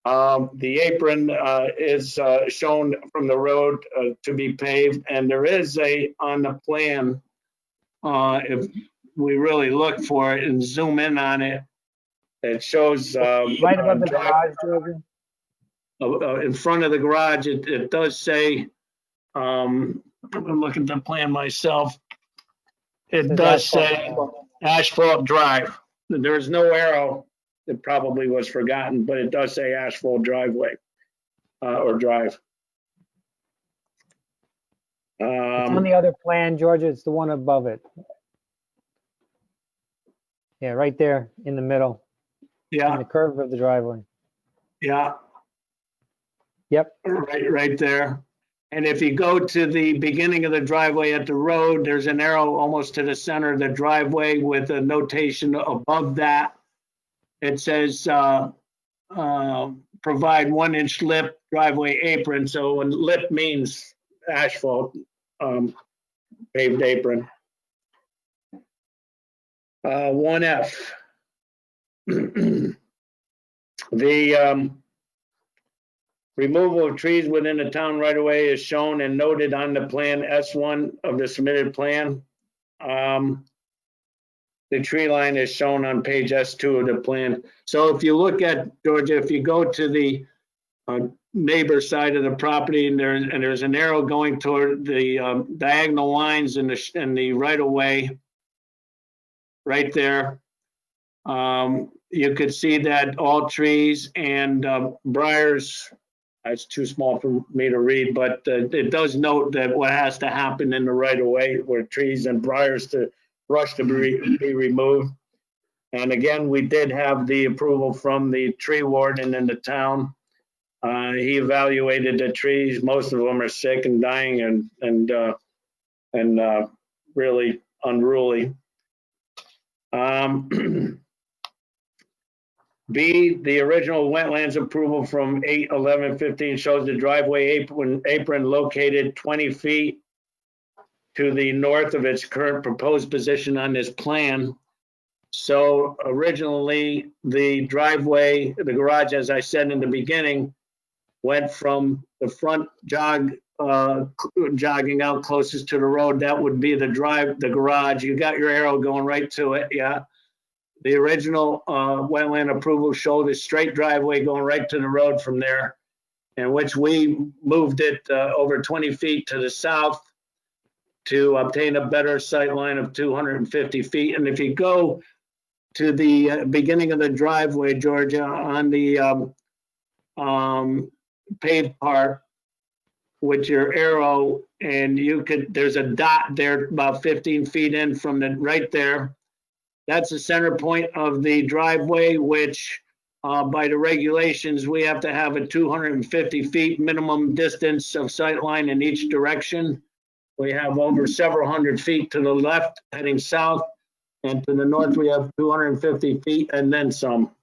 The apron is shown from the road to be paved, and there is on the plan, if we really look for it and zoom in on it, It shows Right above the garage, Georgia? in front of the garage. It does say, I'm gonna look at the plan myself. It Says does asphalt say drive. asphalt drive. There's no arrow. It probably was forgotten, but it does say asphalt driveway or drive. It's on the other plan, Georgia. It's the one above it. Yeah, right there in the middle, in Yeah, the curve of the driveway. yeah, Yep. right there. And if you go to the beginning of the driveway at the road, there's an arrow almost to the center of the driveway with a notation above that. It says, provide 1-inch lip driveway apron. So when lip means asphalt, paved apron. 1F. The removal of trees within the town right of way is shown and noted on the plan S1 of the submitted plan. The tree line is shown on page S2 of the plan. So if you look at, Georgia, if you go to the neighbor side of the property and there's an arrow going toward the diagonal lines in the right of way, right there. You could see that all trees and briars, it's too small for me to read, but it does note that what has to happen in the right of way where trees and briars to brush to be removed. And again, we did have the approval from the tree warden in the town. He evaluated the trees. Most of them are sick and dying and really unruly. B, the original wetlands approval from 8/11/15 shows the driveway apron located 20 feet to the north of its current proposed position on this plan. So originally, the driveway, the garage, as I said in the beginning, went from the front jogging out closest to the road. That would be the garage. You got your arrow going right to it, yeah. The original wetland approval showed a straight driveway going right to the road from there, in which we moved it over 20 feet to the south to obtain a better sight line of 250 feet. And if you go to the beginning of the driveway, Georgia, on the paved part with your arrow, and there's a dot there about 15 feet in from the right there. That's the center point of the driveway, which by the regulations, we have to have a 250 feet minimum distance of sight line in each direction. We have over several hundred feet to the left heading south, and to the north, we have 250 feet and then some.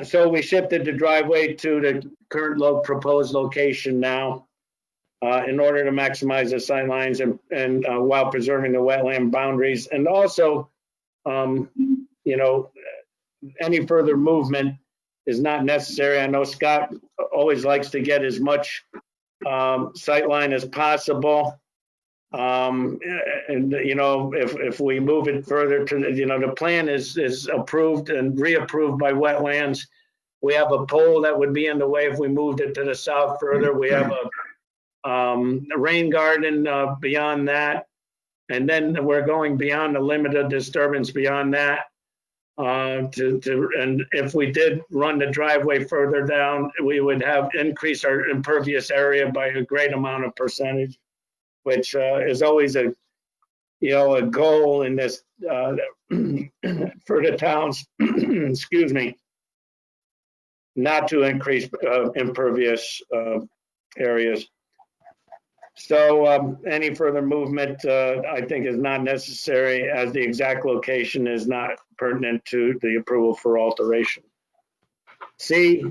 So we shifted the driveway to the current proposed location now in order to maximize the sight lines and while preserving the wetland boundaries. And also, any further movement is not necessary. I know Scott always likes to get as much sight line as possible. If we move it further to, the plan is approved and reapproved by wetlands. We have a pole that would be in the way if we moved it to the south further. We have a rain garden beyond that. And then we're going beyond the limit of disturbance beyond that. And if we did run the driveway further down, we would have increased our impervious area by a great amount of percentage, which is always a goal in this for the towns, excuse me, not to increase impervious areas. So any further movement, I think, is not necessary, as the exact location is not pertinent to the approval for alteration. C,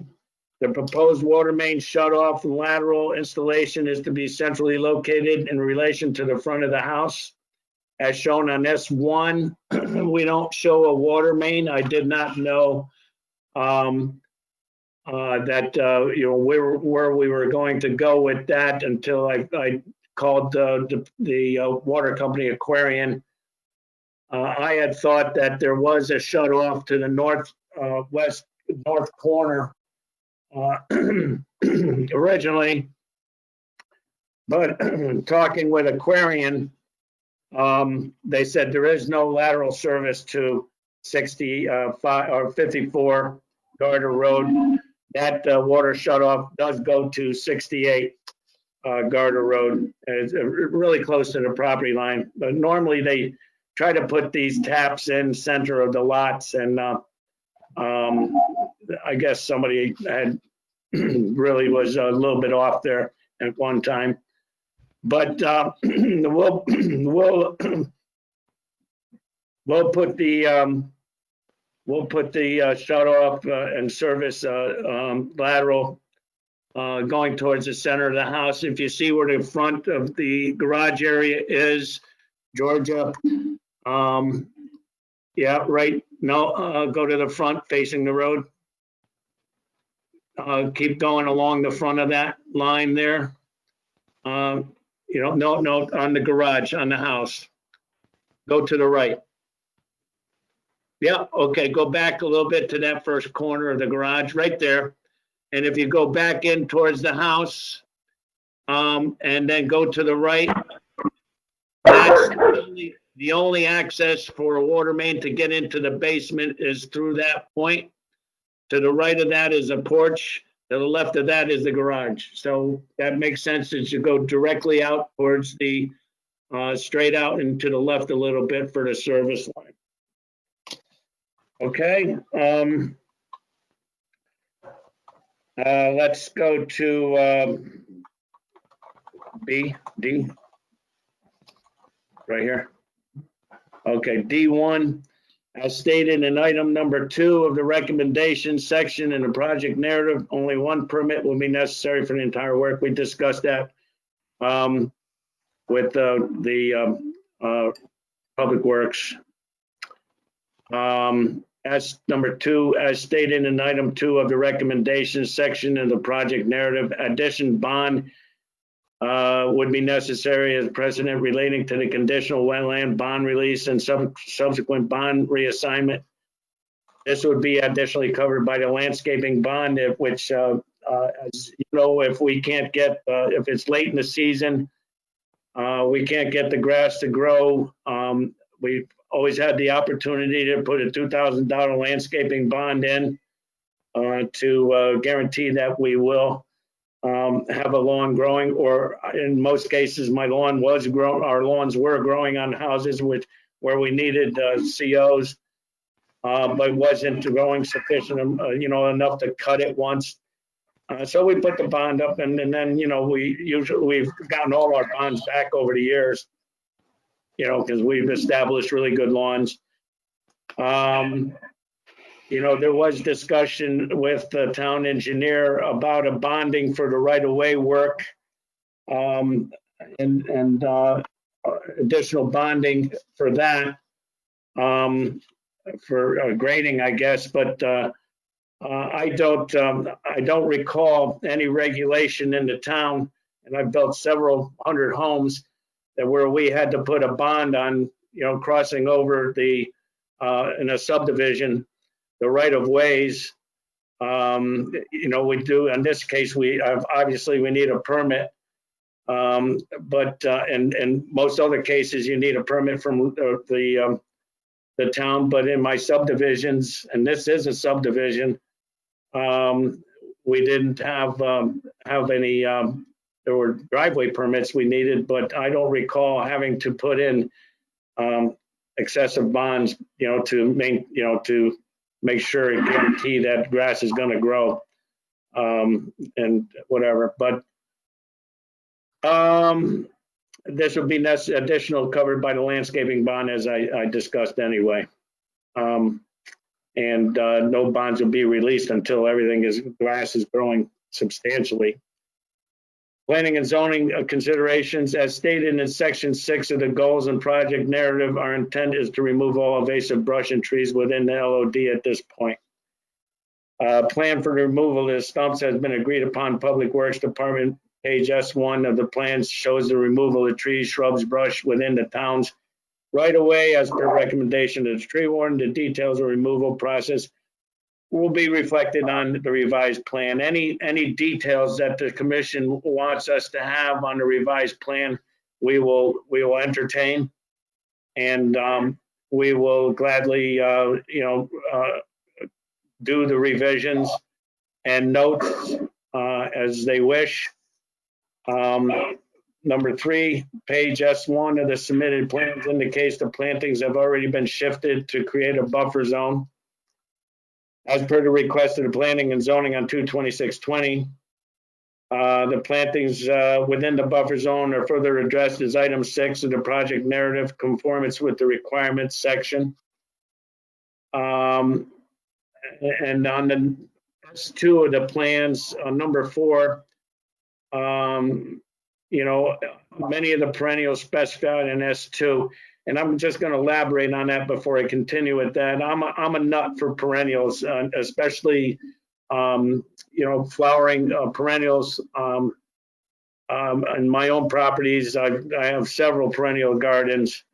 the proposed water main shutoff and lateral installation is to be centrally located in relation to the front of the house. As shown on S1, we don't show a water main. I did not know that where we were going to go with that until I called the water company Aquarian, I had thought that there was a shut off to the north corner originally, but talking with Aquarian, they said there is no lateral service to 65 or 54 Garter Road. That water shutoff does go to 68 Garter Road. It's really close to the property line. But normally they try to put these taps in center of the lots, and I guess somebody had really was a little bit off there at one time. But we'll put the shut off and service lateral going towards the center of the house. If you see where the front of the garage area is, Georgia, yeah, right. No, go to the front facing the road. Keep going along the front of that line there. You know, no, on the garage, on the house. Go to the right. Yeah, okay, go back a little bit to that first corner of the garage, right there. And if you go back in towards the house, and then go to the right, that's the only access for a water main to get into the basement is through that point. To the right of that is a porch. To the left of that is the garage. So that makes sense as you go directly out towards the, straight out and to the left a little bit for the service line. Okay. Let's go to D, right here. Okay, D1. As stated in item number 2 of the recommendation section in the project narrative, only one permit will be necessary for the entire work. We discussed that with the Public Works. As number 2, as stated in item 2 of the recommendation section in the project narrative, addition bond would be necessary as precedent relating to the conditional wetland bond release and subsequent bond reassignment. This would be additionally covered by the landscaping bond, which, as you know, if we can't get, if it's late in the season, we can't get the grass to grow. We've always had the opportunity to put a $2,000 landscaping bond in to guarantee that we will have a lawn growing, or in most cases, my lawn was growing. Our lawns were growing on houses where we needed COs, but wasn't growing sufficient, you know, enough to cut it once. So we put the bond up, and then, you know, we've gotten all our bonds back over the years, you know, because we've established really good lawns. You know, there was discussion with the town engineer about a bonding for the right-of-way work, and additional bonding for that, for grading, I guess. But I don't recall any regulation in the town, and I've built several hundred homes that where we had to put a bond on, you know, crossing over the in a subdivision, the right of ways. You know, we do, in this case, we obviously we need a permit. But in most other cases, you need a permit from the town. But in my subdivisions, and this is a subdivision, we didn't have any, there were driveway permits we needed, but I don't recall having to put in excessive bonds, you know, to make sure and guarantee that grass is going to grow, and whatever. But this would be additional covered by the landscaping bond, as I discussed anyway. And no bonds will be released until grass is growing substantially. Planning and zoning considerations, as stated in section 6 of the goals and project narrative, our intent is to remove all invasive brush and trees within the LOD at this point. Plan for the removal of the stumps has been agreed upon. Public Works Department, page S1 of the plans shows the removal of trees, shrubs, brush within the town's right away as per recommendation of the tree warden. The details of removal process will be reflected on the revised plan. Any details that the commission wants us to have on the revised plan, we will entertain. And we will gladly, do the revisions and notes as they wish. Number 3, page S1 of the submitted plans indicates the plantings have already been shifted to create a buffer zone. As per the request of the planning and zoning on 2/26/20, the plantings within the buffer zone are further addressed as item 6 of the project narrative, conformance with the requirements section. And on the S2 of the plans, number 4, many of the perennials specified in S2, and I'm just going to elaborate on that before I continue with that. I'm a nut for perennials, especially flowering perennials. In my own properties, I have several perennial gardens,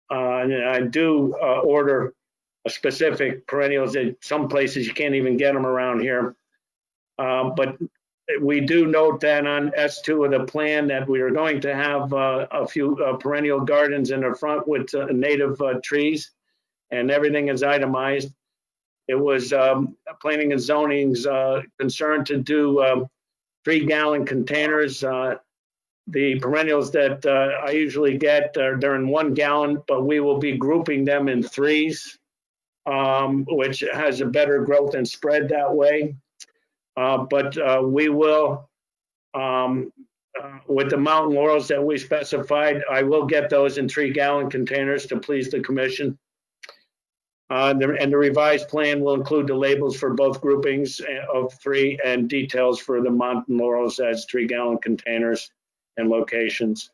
and I do order specific perennials. At some places you can't even get them around here, but we do note that on S2 of the plan that we are going to have a few perennial gardens in the front with native trees, and everything is itemized. It was planning and zoning's concern to do 3-gallon containers. The perennials that I usually get, they're in 1 gallon, but we will be grouping them in 3s, which has a better growth and spread that way. But we will, with the mountain laurels that we specified, I will get those in 3-gallon containers to please the commission. And the revised plan will include the labels for both groupings of 3 and details for the mountain laurels as 3-gallon containers and locations.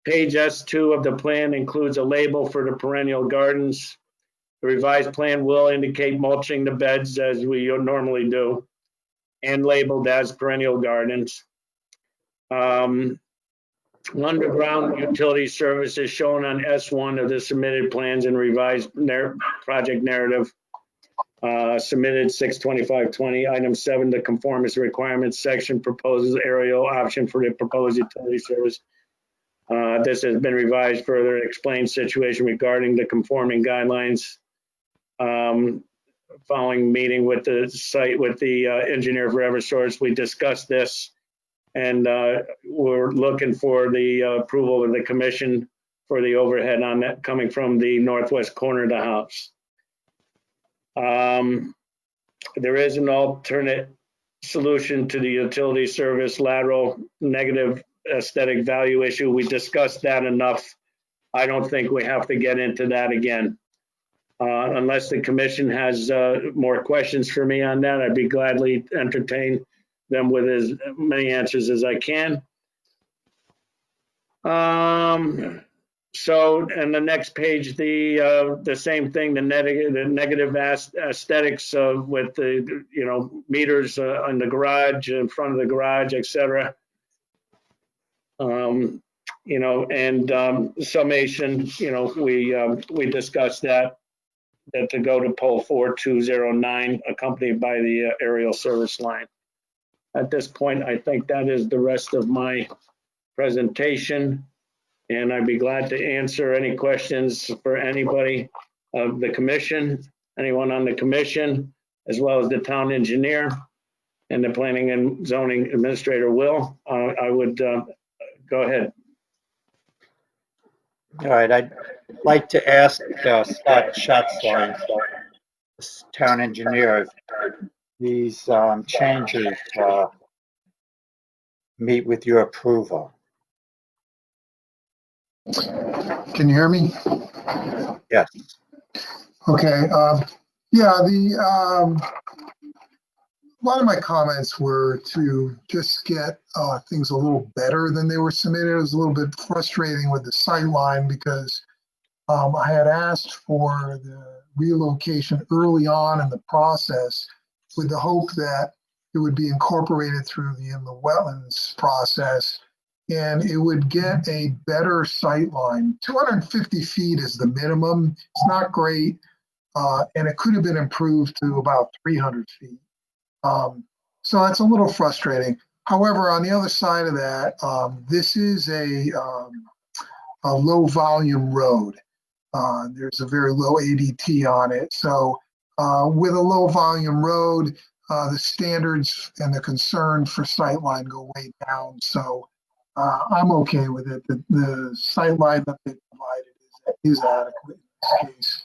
Page S2 of the plan includes a label for the perennial gardens. The revised plan will indicate mulching the beds as we normally do, and labeled as perennial gardens. Underground utility service is shown on S1 of the submitted plans and revised project narrative, submitted 6/25/20. Item 7, the conformance requirements section proposes aerial option for the proposed utility service. This has been revised further, explains situation regarding the conforming guidelines. Following meeting with the site, with the engineer for Eversource, we discussed this, and we're looking for the approval of the commission for the overhead on that coming from the northwest corner of the house. There is an alternate solution to the utility service lateral negative aesthetic value issue. We discussed that enough. I don't think we have to get into that again. Unless the commission has more questions for me on that, I'd be gladly entertain them with as many answers as I can. So, and the next page, the same thing, the negative aesthetics with the meters on the garage, in front of the garage, etc. Summation, we discussed that to go to pole 4209, accompanied by the aerial service line. At this point, I think that is the rest of my presentation, and I'd be glad to answer any questions for anybody of the commission, anyone on the commission, as well as the town engineer and the planning and zoning administrator will. I would go ahead. All right, I'd like to ask Scott Schatzline, town engineer, if these changes meet with your approval. Can you hear me? Yes. Okay. Yeah, a lot of my comments were to just get things a little better than they were submitted. It was a little bit frustrating with the sight line because I had asked for the relocation early on in the process with the hope that it would be incorporated through the wetlands process. and it would get a better sight line. 250 feet is the minimum. It's not great, and it could have been improved to about 300 feet. So that's a little frustrating. However, on the other side of that, this is a low volume road. There's a very low ADT on it. So with a low volume road, the standards and the concern for sightline go way down. So I'm okay with it. The sightline that they provided is adequate in this case.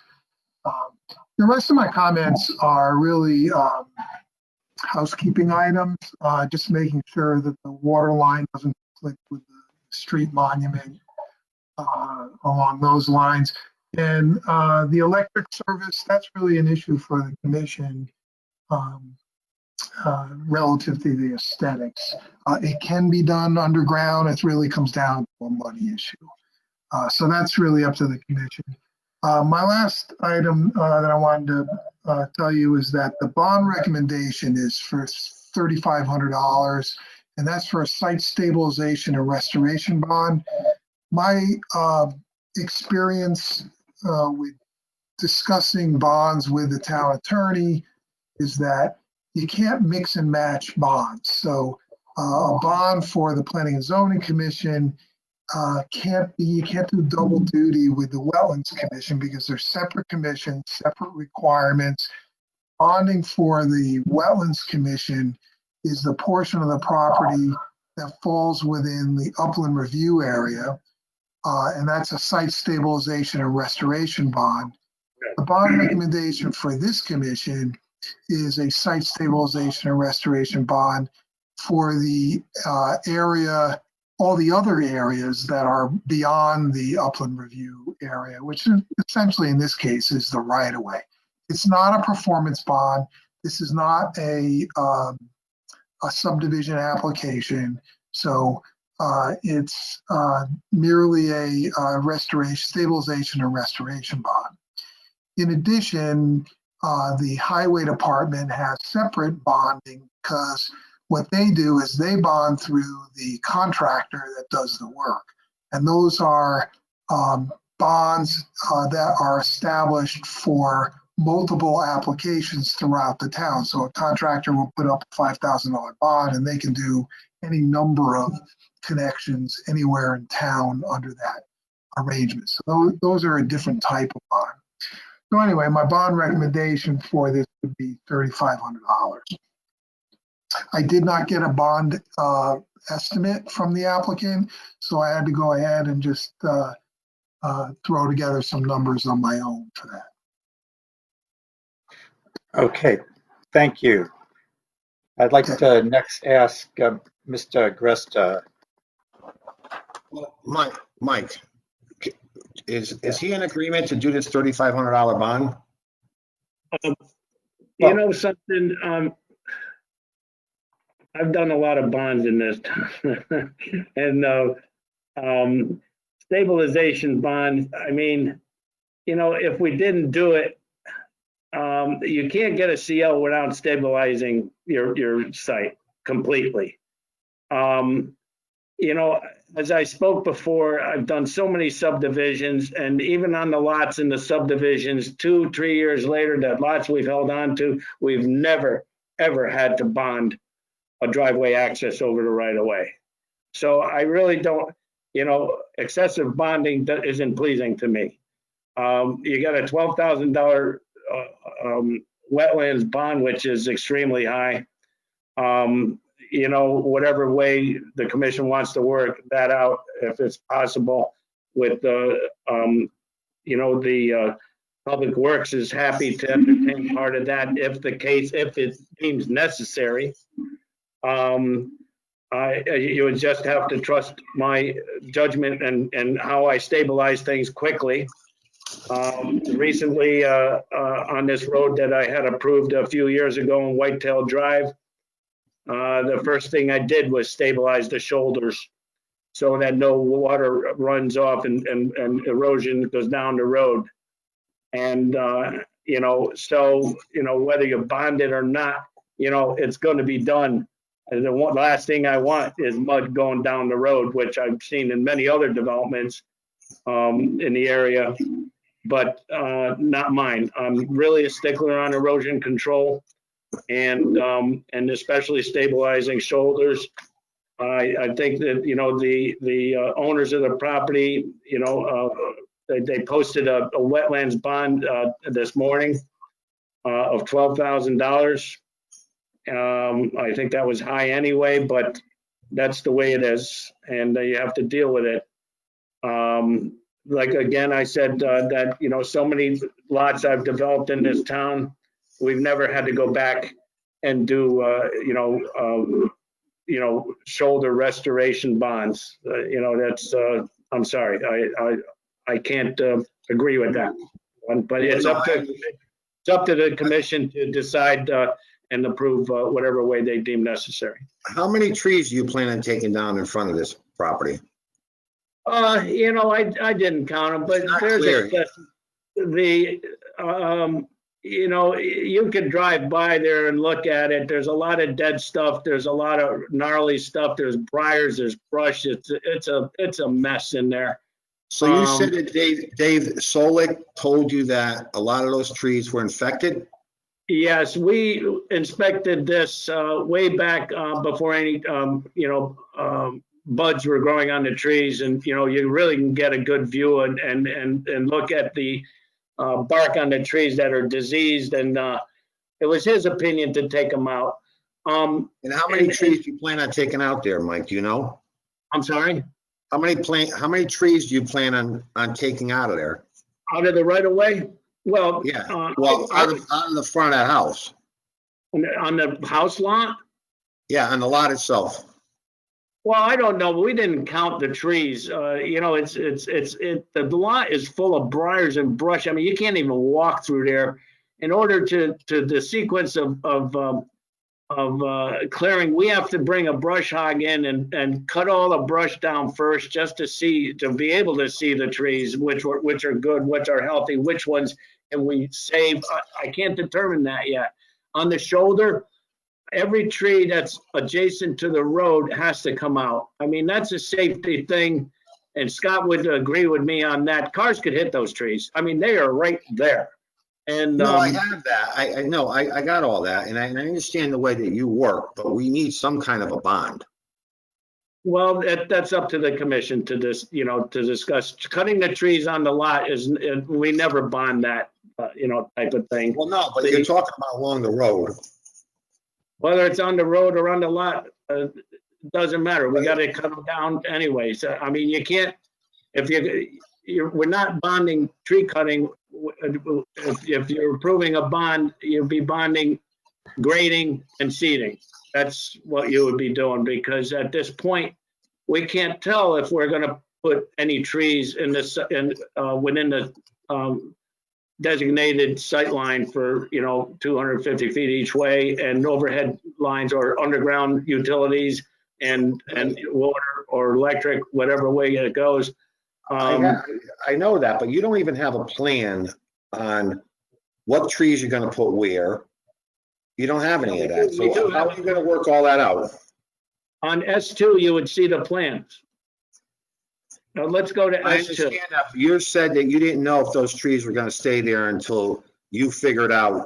The rest of my comments are really housekeeping items, just making sure that the water line doesn't conflict with the street monument along those lines. And the electric service, that's really an issue for the commission relative to the aesthetics. It can be done underground. It really comes down to a money issue. So that's really up to the commission. My last item that I wanted to tell you is that the bond recommendation is for $3,500, and that's for a site stabilization and restoration bond. My experience with discussing bonds with the town attorney is that you can't mix and match bonds. So a bond for the Planning and Zoning Commission you can't do double duty with the Wetlands Commission because they're separate commissions, separate requirements. Bonding for the Wetlands Commission is the portion of the property that falls within the upland review area, and that's a site stabilization and restoration bond. The bond recommendation for this commission is a site stabilization and restoration bond for the area, all the other areas that are beyond the upland review area, which essentially in this case is the right of way. It's not a performance bond. This is not a subdivision application. So it's merely a stabilization and restoration bond. In addition, the highway department has separate bonding because what they do is they bond through the contractor that does the work. And those are bonds that are established for multiple applications throughout the town. So a contractor will put up a $5,000 bond and they can do any number of connections anywhere in town under that arrangement. So those are a different type of bond. So anyway, my bond recommendation for this would be $3,500. I did not get a bond estimate from the applicant, so I had to go ahead and just throw together some numbers on my own for that. Okay, thank you. I'd like to next ask Mr. Gresta. Well, Mike, is he in agreement to do this $3,500 bond? You know something, I've done a lot of bonds in this town. And stabilization bonds, I mean, you know, if we didn't do it, you can't get a CL without stabilizing your site completely. You know, as I spoke before, I've done so many subdivisions, and even on the lots in the subdivisions, 2-3 years later, that lots we've held on to, we've never, ever had to bond a driveway access over the right of way. So I really don't, you know, excessive bonding isn't pleasing to me. You got a $12,000 wetlands bond, which is extremely high. You know, whatever way the commission wants to work that out, if it's possible, with the, you know, the Public Works is happy to entertain part of that if it deems necessary. You would just have to trust my judgment and how I stabilize things quickly. Recently, on this road that I had approved a few years ago on Whitetail Drive, the first thing I did was stabilize the shoulders so that no water runs off and erosion goes down the road. And, you know, so, you know, whether you bond it or not, you know, it's going to be done And the last thing I want is mud going down the road, which I've seen in many other developments in the area, but not mine. I'm really a stickler on erosion control and especially stabilizing shoulders. I think that, you know, the owners of the property, you know, they posted a wetlands bond this morning of $12,000. I think that was high anyway, but that's the way it is, and you have to deal with it. Like again, I said that, you know, so many lots I've developed in this town, we've never had to go back and do, shoulder restoration bonds. You know, that's, I'm sorry, I can't agree with that. But it's up to the commission to decide and approve whatever way they deem necessary. How many trees do you plan on taking down in front of this property? You know, I didn't count them, but Not there's clear. you know, you could drive by there and look at it. There's a lot of dead stuff. There's a lot of gnarly stuff. There's briars, there's brush. It's a mess in there. So you said that Dave Solik told you that a lot of those trees were infected? Yes, we inspected this way back before any, buds were growing on the trees, and you know, you really can get a good view and look at the bark on the trees that are diseased, and it was his opinion to take them out. And how many trees do you plan on taking out there, Mike? Do you know? I'm sorry? How many trees do you plan on taking out of there? Out of the right of way? Well, Yeah, well, out of the front of that house. on the house lot? Yeah, on the lot itself. Well, I don't know. We didn't count the trees. You know, the lot is full of briars and brush. I mean, you can't even walk through there. In order to the sequence of clearing, we have to bring a brush hog in and cut all the brush down first, just to be able to see the trees, which are good, which are healthy, which ones can we save. I can't determine that yet. On the shoulder, every tree that's adjacent to the road has to come out. I mean, that's a safety thing, and Scott would agree with me on that. Cars could hit those trees. I mean, they are right there. And No, I have that. I know, I got all that, and I understand the way that you work, but we need some kind of a bond. well, that's up to the commission to discuss. Cutting the trees on the lot we never bond that, type of thing. Well, no, but you're talking about along the road. Whether it's on the road or on the lot, doesn't matter. We got to cut them down anyway. So, I mean, you can't, we're not bonding tree cutting. If you're approving a bond, you'll be bonding grading and seeding. That's what you would be doing, because at this point, we can't tell if we're going to put any trees within the designated sight line for 250 feet each way, and overhead lines or underground utilities and water or electric, whatever way it goes. I know that, but you don't even have a plan on what trees you're gonna put where. You don't have any of that. We do So how are you gonna work all that out? On S2, you would see the plans. Now let's go to I S2. understand that. You said that you didn't know if those trees were gonna stay there until you figured out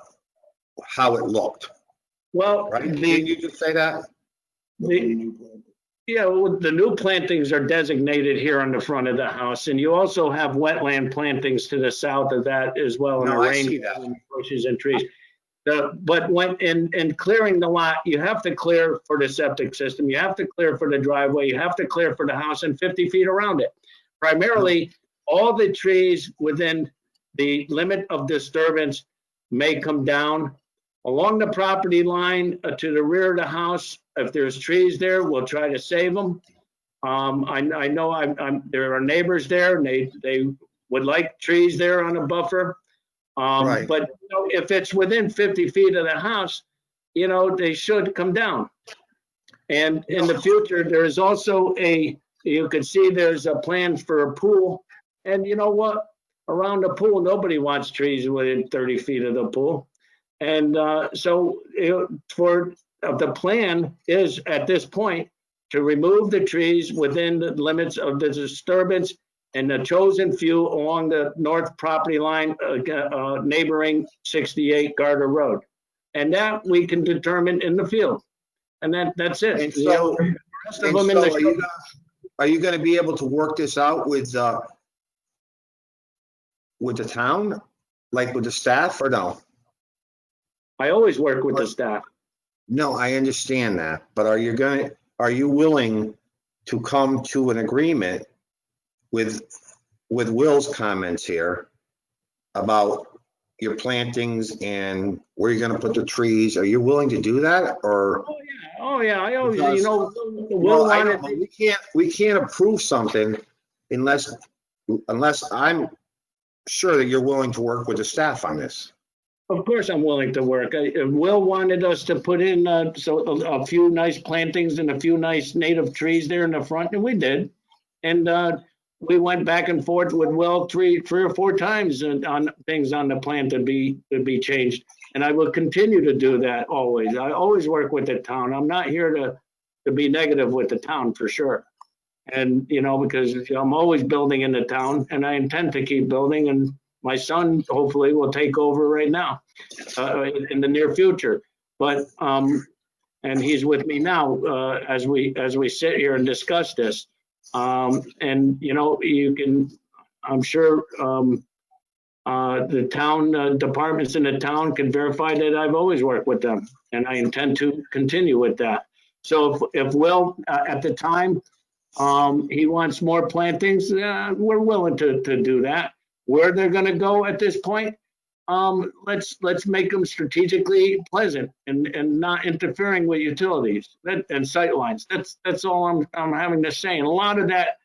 how it looked, Well, right? Didn't you just say that? well, the new plantings are designated here on the front of the house, and you also have wetland plantings to the south of that as well. No, and I see that. bushes and trees. But when in clearing the lot, you have to clear for the septic system, you have to clear for the driveway, you have to clear for the house and 50 feet around it. Primarily, all the trees within the limit of disturbance may come down along the property line to the rear of the house. If there's trees there, we'll try to save them. I know there are neighbors there, and they would like trees there on a buffer. Right. But if it's within 50 feet of the house, they should come down. And in the future, there is also you can see there's a plan for a pool. And you know what? Around the pool, nobody wants trees within 30 feet of the pool. And so for the plan is at this point to remove the trees within the limits of the disturbance and the chosen few along the north property line neighboring 68 Garter Road. And that we can determine in the field. And that's it. And You know, so, the rest of and them in so the are you gonna be able to work this out with the town, like with the staff, or no? I always work with the staff. No, I understand that, but are you willing to come to an agreement with Will's comments here about your plantings and where you're gonna put the trees? Are you willing to do that, or? Oh yeah, I always, Because- you know, Well, I wanted. don't, we can't approve something unless I'm sure that you're willing to work with the staff on this. Of course, I'm willing to work. Will wanted us to put in a few nice plantings and a few nice native trees there in the front, and we did. And we went back and forth with Will three or four times on things on the plan to be changed. And I will continue to do that always. I always work with the town. I'm not here to be negative with the town for sure. And, you know, because I'm always building in the town and I intend to keep building, and my son hopefully will take over right now in the near future. But, and he's with me now as we sit here and discuss this. And, you know, I'm sure the town departments in the town can verify that I've always worked with them, and I intend to continue with that. So if Will, at the time, he wants more plantings, we're willing to do that. Where they're gonna go at this point, let's make them strategically pleasant and not interfering with utilities and sight lines. That's all I'm having to say. And a lot of that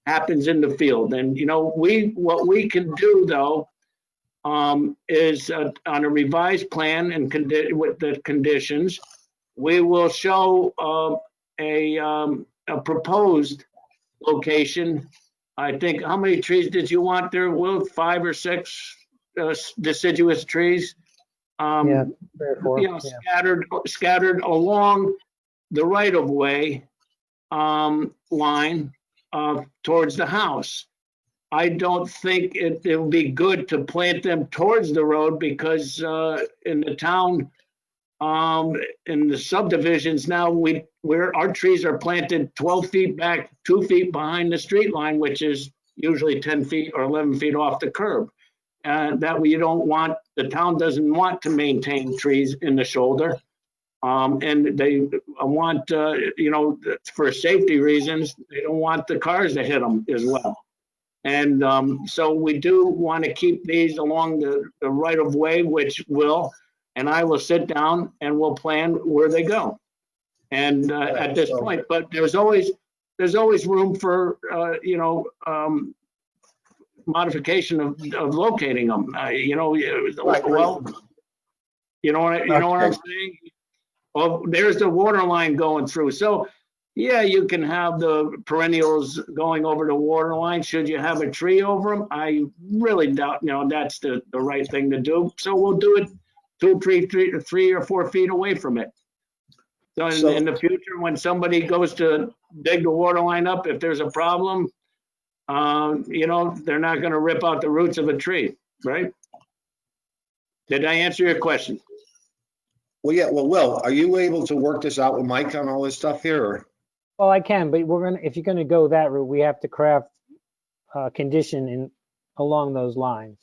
happens in the field. And, you know, what we can do though, is on a revised plan and with the conditions, we will show a proposed location. I think, how many trees did you want there, Will? 5 or 6 deciduous trees? Yeah, 3 or 4. You know, Yeah. scattered along the right of way line towards the house. I don't think it would be good to plant them towards the road because in the town, in the subdivisions now, our trees are planted 12 feet back, 2 feet behind the street line, which is usually 10 feet or 11 feet off the curb. That way the town doesn't want to maintain trees in the shoulder. And they want, you know, for safety reasons, they don't want the cars to hit them as well. And so we do want to keep these along the right of way, which and I will sit down and we'll plan where they go. And at this point, but there's always room for, you know, modification of locating them. You know, well, you know what I'm saying? Well, there's the water line going through. So yeah, you can have the perennials going over the water line. Should you have a tree over them? I really doubt, you know, that's the right thing to do. So we'll do it 2, 3 or 4 feet away from it. So in the future, when somebody goes to dig the water line up, if there's a problem, you know, they're not going to rip out the roots of a tree, right? Did I answer your question? Well, yeah, well, Will, are you able to work this out with Mike on all this stuff here, or? Well, I can, but if you're gonna go that route, we have to craft a condition along those lines,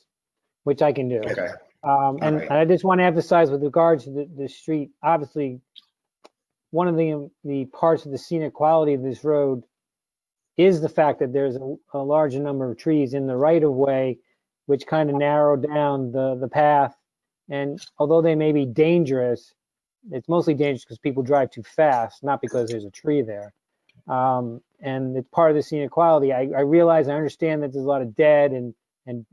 which I can do. Okay. And right. I just want to emphasize with regards to the street, obviously, one of the parts of the scenic quality of this road is the fact that there's a large number of trees in the right of way, which kind of narrow down the path. And although they may be dangerous, it's mostly dangerous because people drive too fast, not because there's a tree there. And it's part of the scenic quality. I realize, I understand that there's a lot of dead and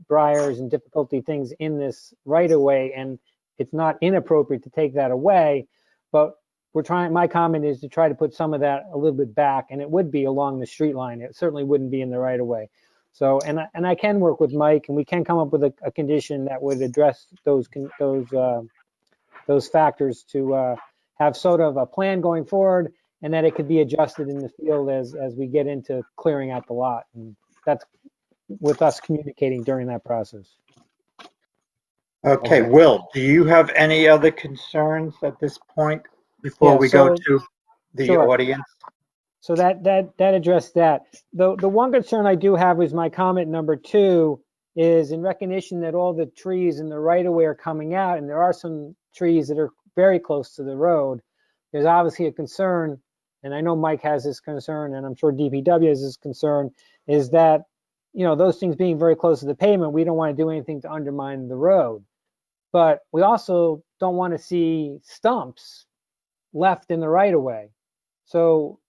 briars and difficulty things in this right of way, and it's not inappropriate to take that away, but my comment is to try to put some of that a little bit back, and it would be along the street line. It certainly wouldn't be in the right of way. So, and I can work with Mike, and we can come up with a condition that would address those factors to have sort of a plan going forward, and that it could be adjusted in the field as we get into clearing out the lot. And that's with us communicating during that process. Okay, Will, do you have any other concerns at this point before Yeah, we go so- to the Sure. audience? So that addressed that. The one concern I do have is my comment number 2 is in recognition that all the trees in the right of way are coming out, and there are some trees that are very close to the road. There's obviously a concern, and I know Mike has this concern, and I'm sure DPW has this concern, is that, you know, those things being very close to the pavement, we don't want to do anything to undermine the road. But we also don't want to see stumps left in the right of way. So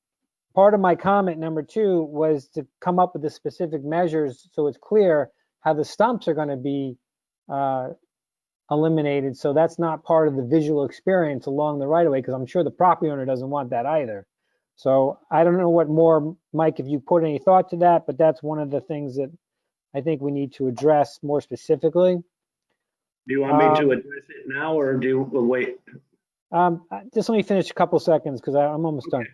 part of my comment number 2 was to come up with the specific measures so it's clear how the stumps are going to be eliminated. So that's not part of the visual experience along the right of way, because I'm sure the property owner doesn't want that either. So I don't know what more, Mike, if you put any thought to that, but that's one of the things that I think we need to address more specifically. Do you want me to address it now, or do you wait? Just let me finish a couple seconds because I'm almost done.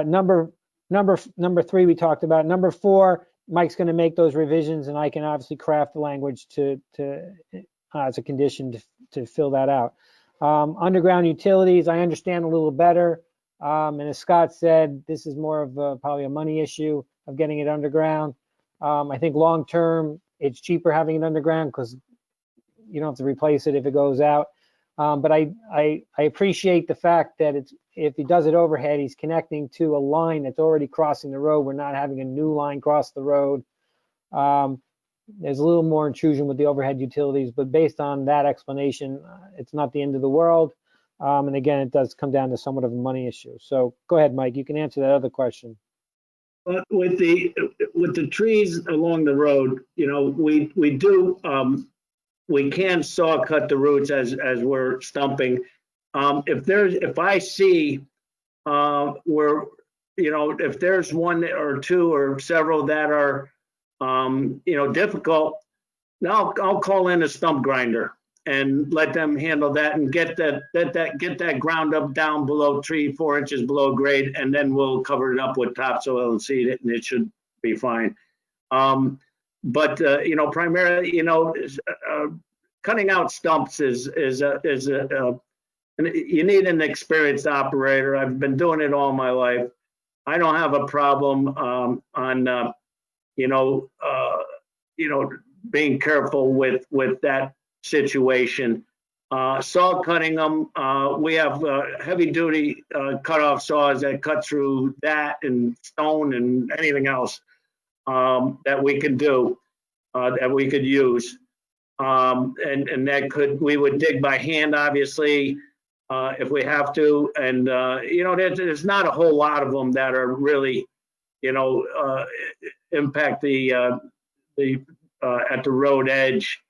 Number 3 we talked about. Number 4, Mike's going to make those revisions, and I can obviously craft the language to as a condition to fill that out. Underground utilities, I understand a little better. And as Scott said, this is more of probably a money issue of getting it underground. I think long term, it's cheaper having it underground because you don't have to replace it if it goes out. But I appreciate the fact that if he does it overhead, he's connecting to a line that's already crossing the road. We're not having a new line cross the road. There's a little more intrusion with the overhead utilities, but based on that explanation, it's not the end of the world. And again, it does come down to somewhat of a money issue. So go ahead, Mike, you can answer that other question. But with the trees along the road, you know, we can saw cut the roots as we're stumping. If I see where, you know, if there's one or two or several that are, you know, difficult, now I'll call in a stump grinder and let them handle that and get that ground up down below 3-4 inches below grade, and then we'll cover it up with topsoil and seed it, and it should be fine. But you know, primarily, you know, cutting out stumps is you need an experienced operator. I've been doing it all my life. I don't have a problem on you know, being careful with that situation. Saw cutting them, we have heavy duty cutoff saws that cut through that and stone and anything else that we can do, that we could use. And that we would dig by hand, obviously, if we have to. And, you know, there's not a whole lot of them that are really, you know, impact the at the road edge.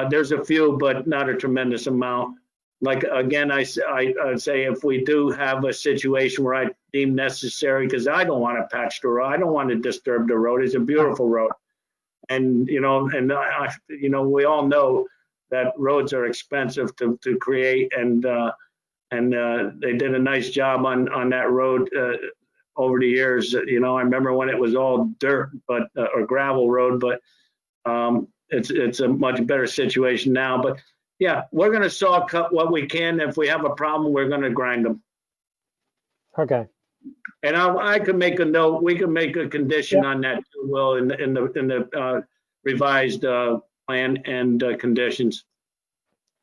There's a few, but not a tremendous amount. Like, again, I say if we do have a situation where I deem necessary, because I don't want to patch the road, I don't want to disturb the road. It's a beautiful road. And, you know, you know, we all know that roads are expensive to create, and they did a nice job on that road over the years. You know, I remember when it was all dirt, but or gravel road, but it's a much better situation now. But yeah, we're going to saw cut what we can. If we have a problem, we're going to grind them. Okay. And I could make a note. We can make a condition on that too, Will, in the revised plan and conditions.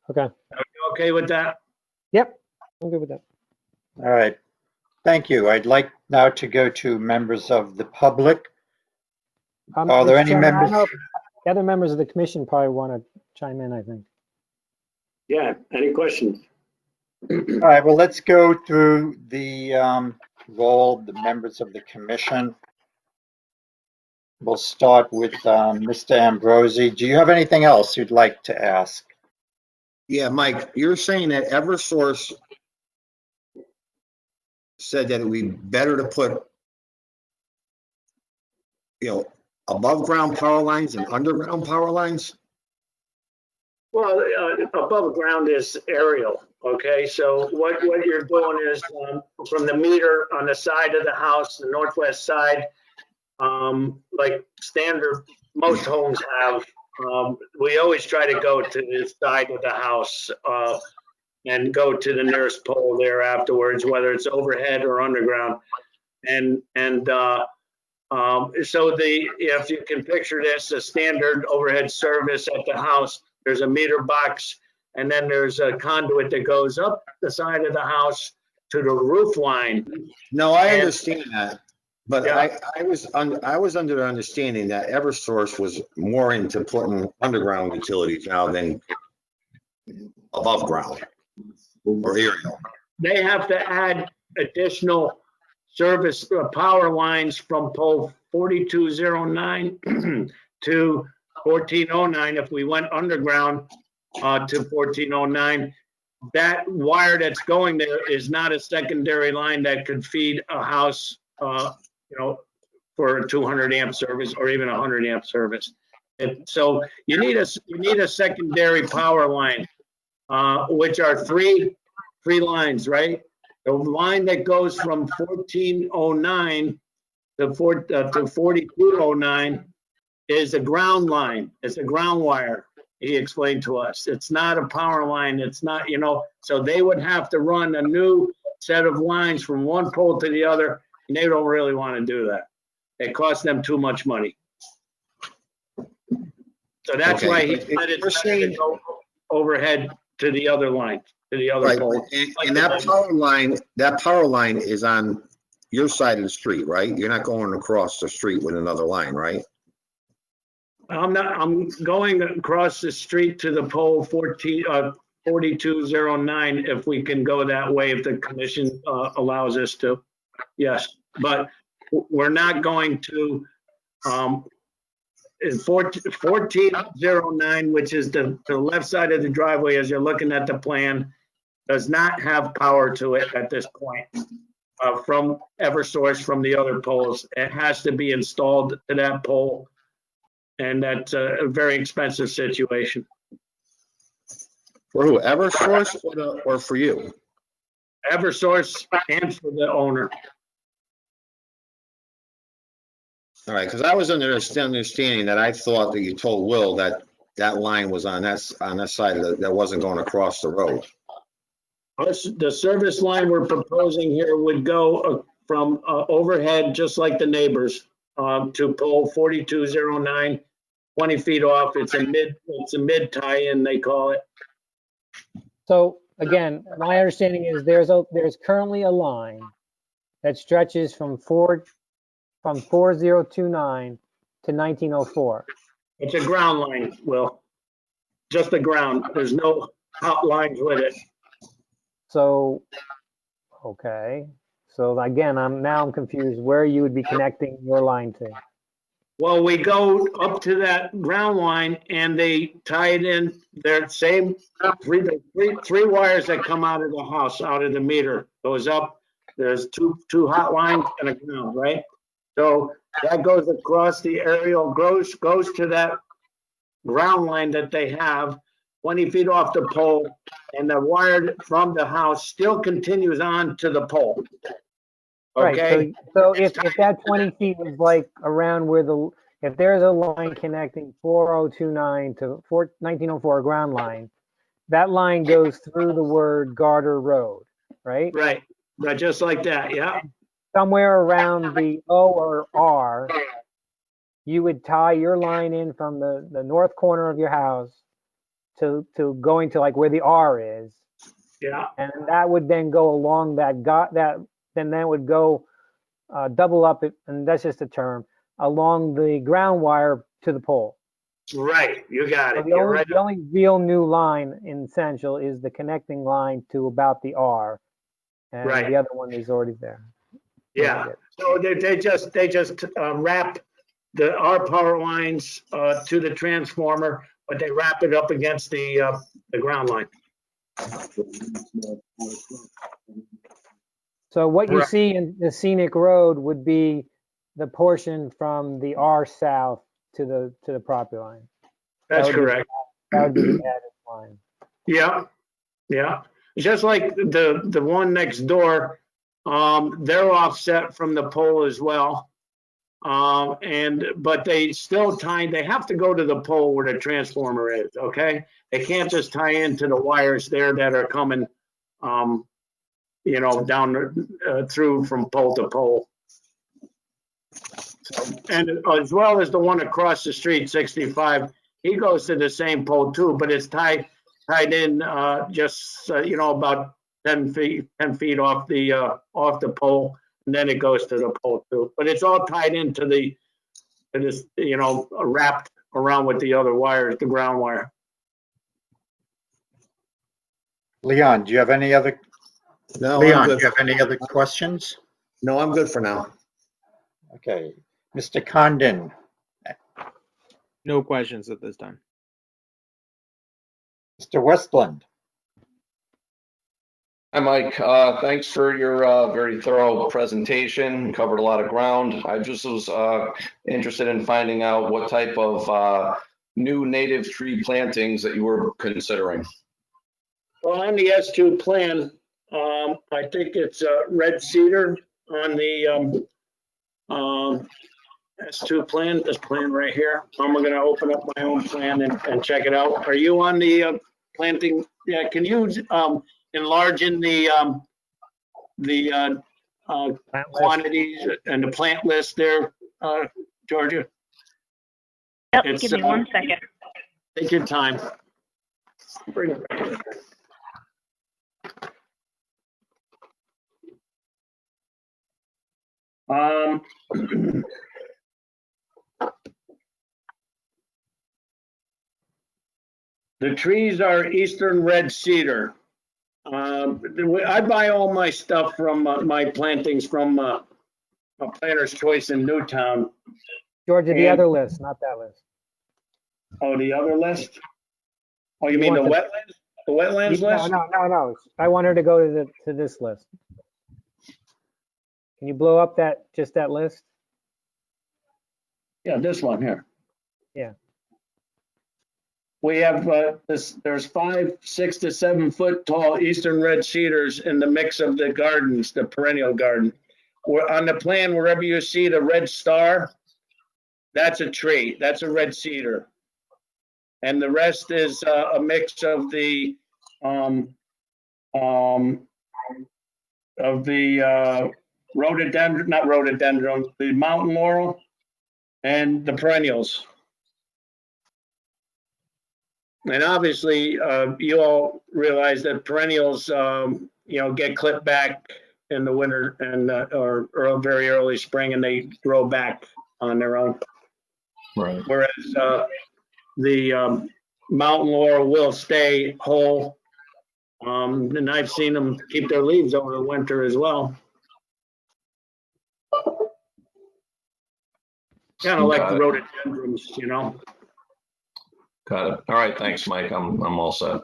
Okay. Are you okay with that? Yep, I'm good with that. All right. Thank you. I'd like now to go to members of the public. Are there Mr. any Chairman, I members? don't know if the other members of the commission probably want to chime in, I think. Yeah. Any questions? All right, well, let's go through the role of the members of the commission. We'll start with Mr. Ambrosi. Do you have anything else you'd like to ask? Yeah, Mike, you're saying that Eversource said that it would be better to put, you know, above ground power lines and underground power lines? Well, above ground is aerial, okay? So what you're doing is from the meter on the side of the house, the northwest side, like standard, most homes have, we always try to go to the side of the house and go to the nearest pole there afterwards, whether it's overhead or underground. So if you can picture this, a standard overhead service at the house, there's a meter box, and then there's a conduit that goes up the side of the house to the roof line. No, I And- understand that, but Yeah. I was under the understanding that Eversource was more into putting underground utilities now than above ground or aerial. They have to add additional service power lines from pole 4209 to 1409. If we went underground to 1409, that wire that's going there is not a secondary line that could feed a house, for a 200 amp service or even a 100 amp service. So you need a secondary power line, which are three lines, right? The line that goes from 1409 to 4209 is a ground line. It's a ground wire. He explained to us. It's not a power line. It's not, so they would have to run a new set of lines from one pole to the other, and they don't really want to do that. It costs them too much money. So that's Okay, why he but said you're it's better to saying- go overhead to the other line, to the other Right, pole. and that power line is on your side of the street, right? You're not going across the street with another line, right? I'm going across the street to the pole 4209 if we can go that way, if the commission allows us to. Yes, but we're not going to, in 1409, which is the left side of the driveway as you're looking at the plan, does not have power to it at this point from Eversource, from the other poles. It has to be installed to that pole. And that's a very expensive situation. For who, Eversource or for you? Eversource and for the owner. All right, because I was under the understanding that I thought that you told Will that that line was on that side of that wasn't going across the road. The service line we're proposing here would go from overhead, just like the neighbors, to pole 4209, 20 feet off. It's a mid tie-in, they call it. So again, my understanding is there's currently a line that stretches from 4029 to 1904. It's a ground line, Will. Just the ground. There's no hot lines with it. So, okay. So again, I'm confused where you would be connecting your line to. Well, we go up to that ground line and they tie it in. They're same three wires that come out of the house, out of the meter, goes up. There's two hot lines and a ground, right? So that goes across the aerial, goes to that ground line that they have 20 feet off the pole, and the wire from the house still continues on to the pole. Okay. Right, so if that 20 feet was like around where if there's a line connecting 4029 to 1904 ground line, that line goes through the word Garter Road, right? Right, just like that, yeah. Somewhere around the O or R, you would tie your line in from the north corner of your house to going to like where the R is. Yeah. And that would then go along then that would go double up it, and that's just a term, along the ground wire to the pole. Right, you got it. So You're right. the only real new line in Central is the connecting line to about the R, and Right. the other one is already there. Yeah, so they just wrap our power lines to the transformer, but they wrap it up against the ground line. So what you Right. see in the scenic road would be the portion from the R south to the property line. That's That would be- correct. That would be the added line. Yeah, yeah. Just like the one next door, they're offset from the pole as well. But they still they have to go to the pole where the transformer is, okay? They can't just tie into the wires there that are coming, down through from pole to pole. So, and as well as the one across the street, 65, he goes to the same pole too, but it's tied in just about 10 feet off the pole, and then it goes to the pole too. But it's all tied into this, wrapped around with the other wires, the ground wire. Leon, do you have any other? No, I'm Leon, do good. you have any other questions? No, I'm good for now. Okay, Mr. Condon, No questions at this time. Mr. Westland. Hi, Mike. Thanks for your very thorough presentation. Covered a lot of ground. I just was interested in finding out what type of new native tree plantings that you were considering. Well, on the S2 plan, I think it's red cedar on the S2 plan, this plan right here. I'm going to open up my own plan and check it out. Are you on the planting? Yeah, can you enlarge in the Plant list. quantities and the plant list there, Georgia? Yep, It's, give me 1 second. Take your time. Bring it back. The trees are eastern red cedar. I buy all my stuff from my plantings from Planter's Choice in Newtown. Georgia, the And- other list, not that list. Oh, the other list? Oh, you You mean the want wetlands? The wetlands No, list? no. I want her to go to this list. Can you blow up just that list? Yeah, this one here. Yeah. We have there's 5, 6 to 7 foot tall eastern red cedars in the mix of the gardens, the perennial garden. We're on the plan, wherever you see the red star, that's a tree. That's a red cedar. And the rest is a mix of the rhododendron, not rhododendron, the mountain laurel and the perennials. And obviously, you all realize that perennials, get clipped back in the winter and or very early spring, and they grow back on their own. Right. Whereas the mountain laurel will stay whole, and I've seen them keep their leaves over the winter as well. Kind of like the rhododendrons, Got it. All right. Thanks, Mike. I'm all set.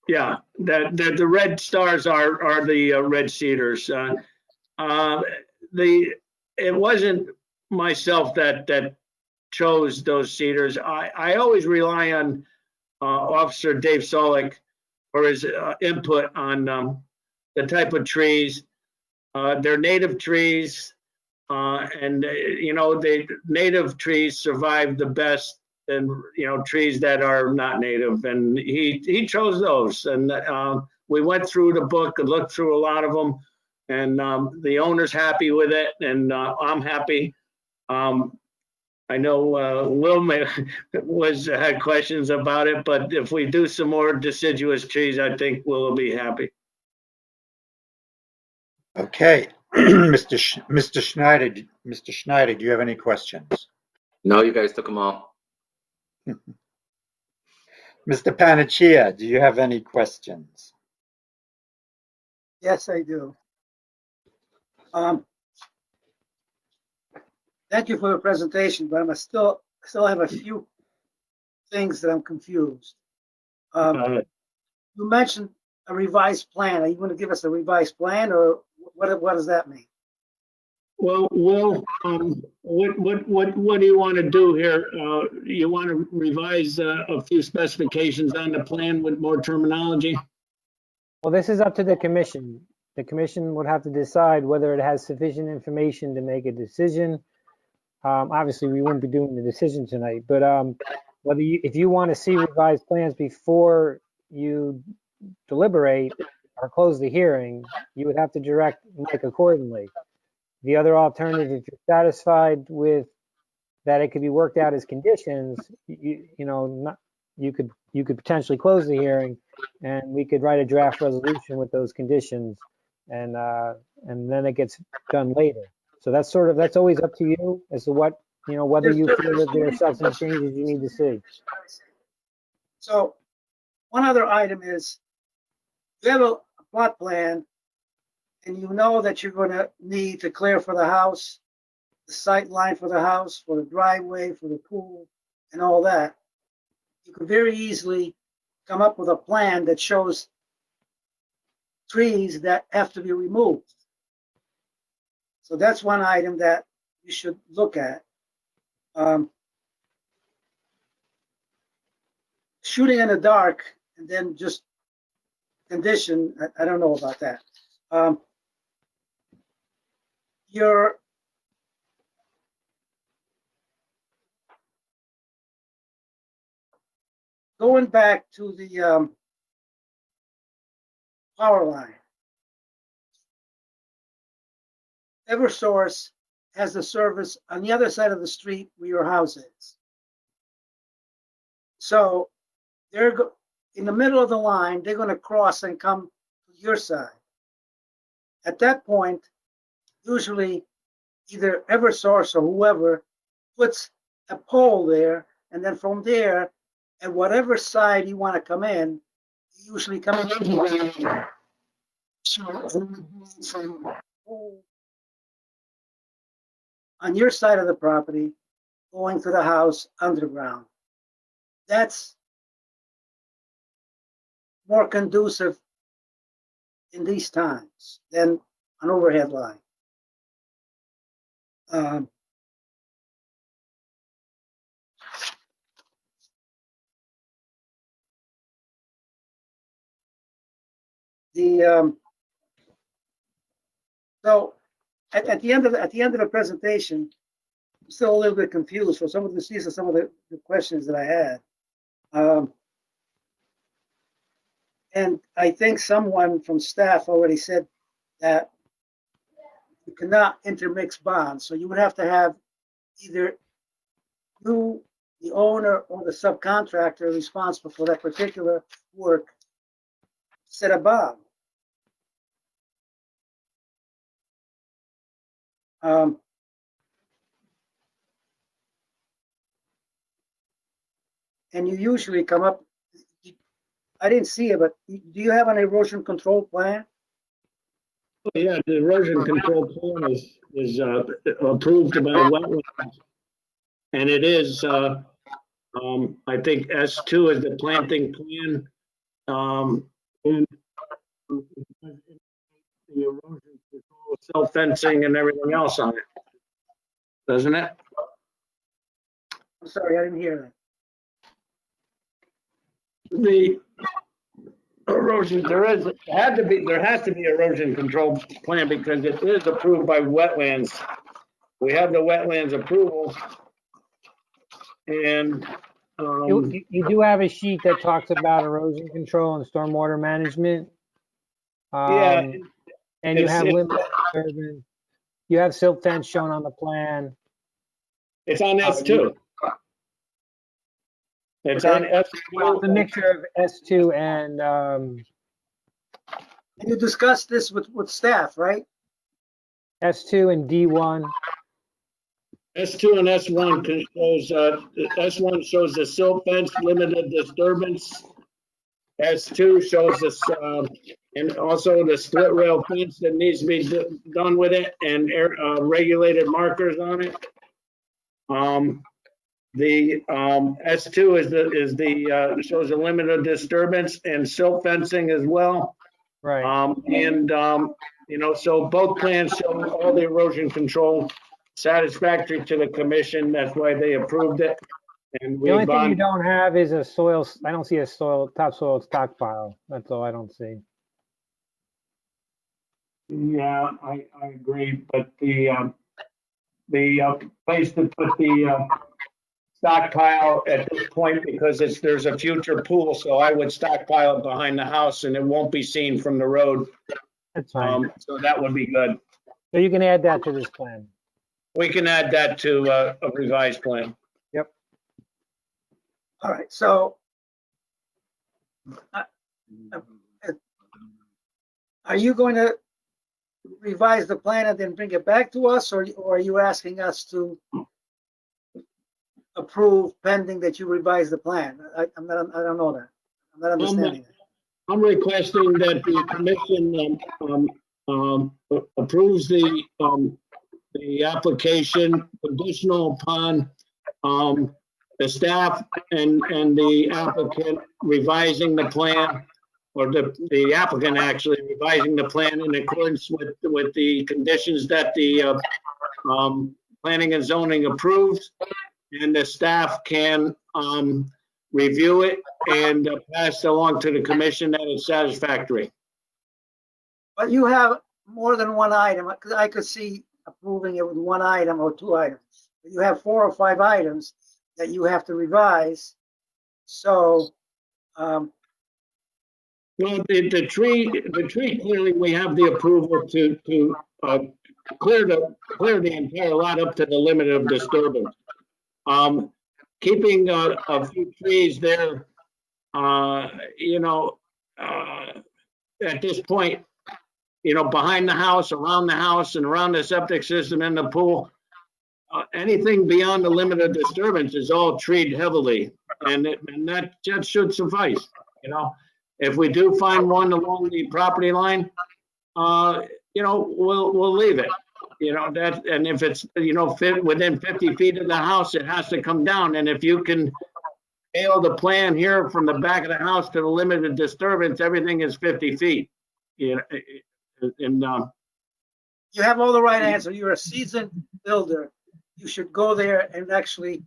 Yeah, the red stars are the red cedars. It wasn't myself that chose those cedars. I always rely on Officer Dave Solik for his input on the type of trees. They're native trees, and the native trees survive the best. And trees that are not native, and he chose those. And we went through the book and looked through a lot of them, and the owner's happy with it, and I'm happy. I know Will had questions about it, but if we do some more deciduous trees, I think Will be happy. Okay, Mr. Schneider, do you have any questions? No, you guys took them all. Mr. Panacea, do you have any questions? Yes, I do. Thank you for the presentation, but I still have a few things that I'm confused. You mentioned a revised plan. Are you going to give us a revised plan, or what does that mean? Well, Will, what do you want to do here? You want to revise a few specifications on the plan with more terminology? Well, this is up to the commission. The commission would have to decide whether it has sufficient information to make a decision. Obviously, we won't be doing the decision tonight, but whether if you want to see revised plans before you deliberate or close the hearing, you would have to direct Mike accordingly. The other alternative, if you're satisfied with that it could be worked out as conditions, you could potentially close the hearing, and we could write a draft resolution with those conditions, and then it gets done later. So that's always up to you as to what, whether you feel that there are substantive changes you need to see. So one other item is, you have a plot plan and you know that you're going to need to clear for the house, the sight line for the house, for the driveway, for the pool, and all that. You could very easily come up with a plan that shows trees that have to be removed. So that's one item that you should look at. Shooting in the dark and then just condition, I don't know about that. You're going back to the power line. Eversource has the service on the other side of the street where your house is. So they're in the middle of the line, they're going to cross and come to your side. At that point, usually either Eversource or whoever puts a pole there, and then from there, at whatever side you want to come in, you usually come in. On your side of the property, going to the house underground. That's more conducive in these times than an overhead line. So at the end of the presentation, I'm still a little bit confused. So these are some of the questions that I had. And I think someone from staff already said that you cannot intermix bonds. So you would have to have either you, the owner, or the subcontractor responsible for that particular work set a bond. And you usually come up, I didn't see it, but do you have an erosion control plan? Yeah, the erosion control plan is approved by wetlands. And it is, I think S2 is the planting plan. And the erosion control, self-fencing and everything else on it, doesn't it? I'm sorry, I didn't hear that. The erosion, there has to be erosion control plan because it is approved by wetlands. We have the wetlands approval. And you do have a sheet that talks about erosion control and stormwater management. Yeah. And you have limit disturbance. You have silt fence shown on the plan. It's on S2. It's on S2. Well, it's a mixture of S2 and you discussed this with staff, right? S2 and D1. S2 and S1 shows, S1 shows the silt fence, limited disturbance. S2 shows this, and also the split rail fence that needs to be done with it, and regulated markers on it. The S2 shows a limited disturbance and silt fencing as well. Right. And So both plans show all the erosion control satisfactory to the commission. That's why they approved it. And The only we've thing you on, don't have is a soil, I don't see a topsoil stockpile. That's all I don't see. yeah, I agree, but the place to put the stockpile at this point, because there's a future pool, so I would stockpile it behind the house and it won't be seen from the road. That's fine. So that would be good. So you can add that to this plan. We can add that to a revised plan. Yep. All right, so are you going to revise the plan and then bring it back to us, or are you asking us to approve pending that you revise the plan? I don't know that. I'm not understanding that. I'm requesting that the commission approves the application conditional upon the staff and the applicant revising the plan, or the applicant actually revising the plan in accordance with the conditions that the planning and zoning approves, and the staff can review it and pass along to the commission that it's satisfactory. But you have more than one item, because I could see approving it with one item or two items. You have 4 or 5 items that you have to revise. So, well, the tree clearly we have the approval to clear the entire lot up to the limit of disturbance. Keeping a few trees there, at this point, behind the house, around the house, and around the septic system and the pool, anything beyond the limit of disturbance is all treed heavily, and that just should suffice. If we do find one along the property line, we'll leave it. And if it's fit within 50 feet of the house, it has to come down. And if you can scale the plan here from the back of the house to the limit of disturbance, everything is 50 feet. And you have all the right answer. You're a seasoned builder. You should go there and actually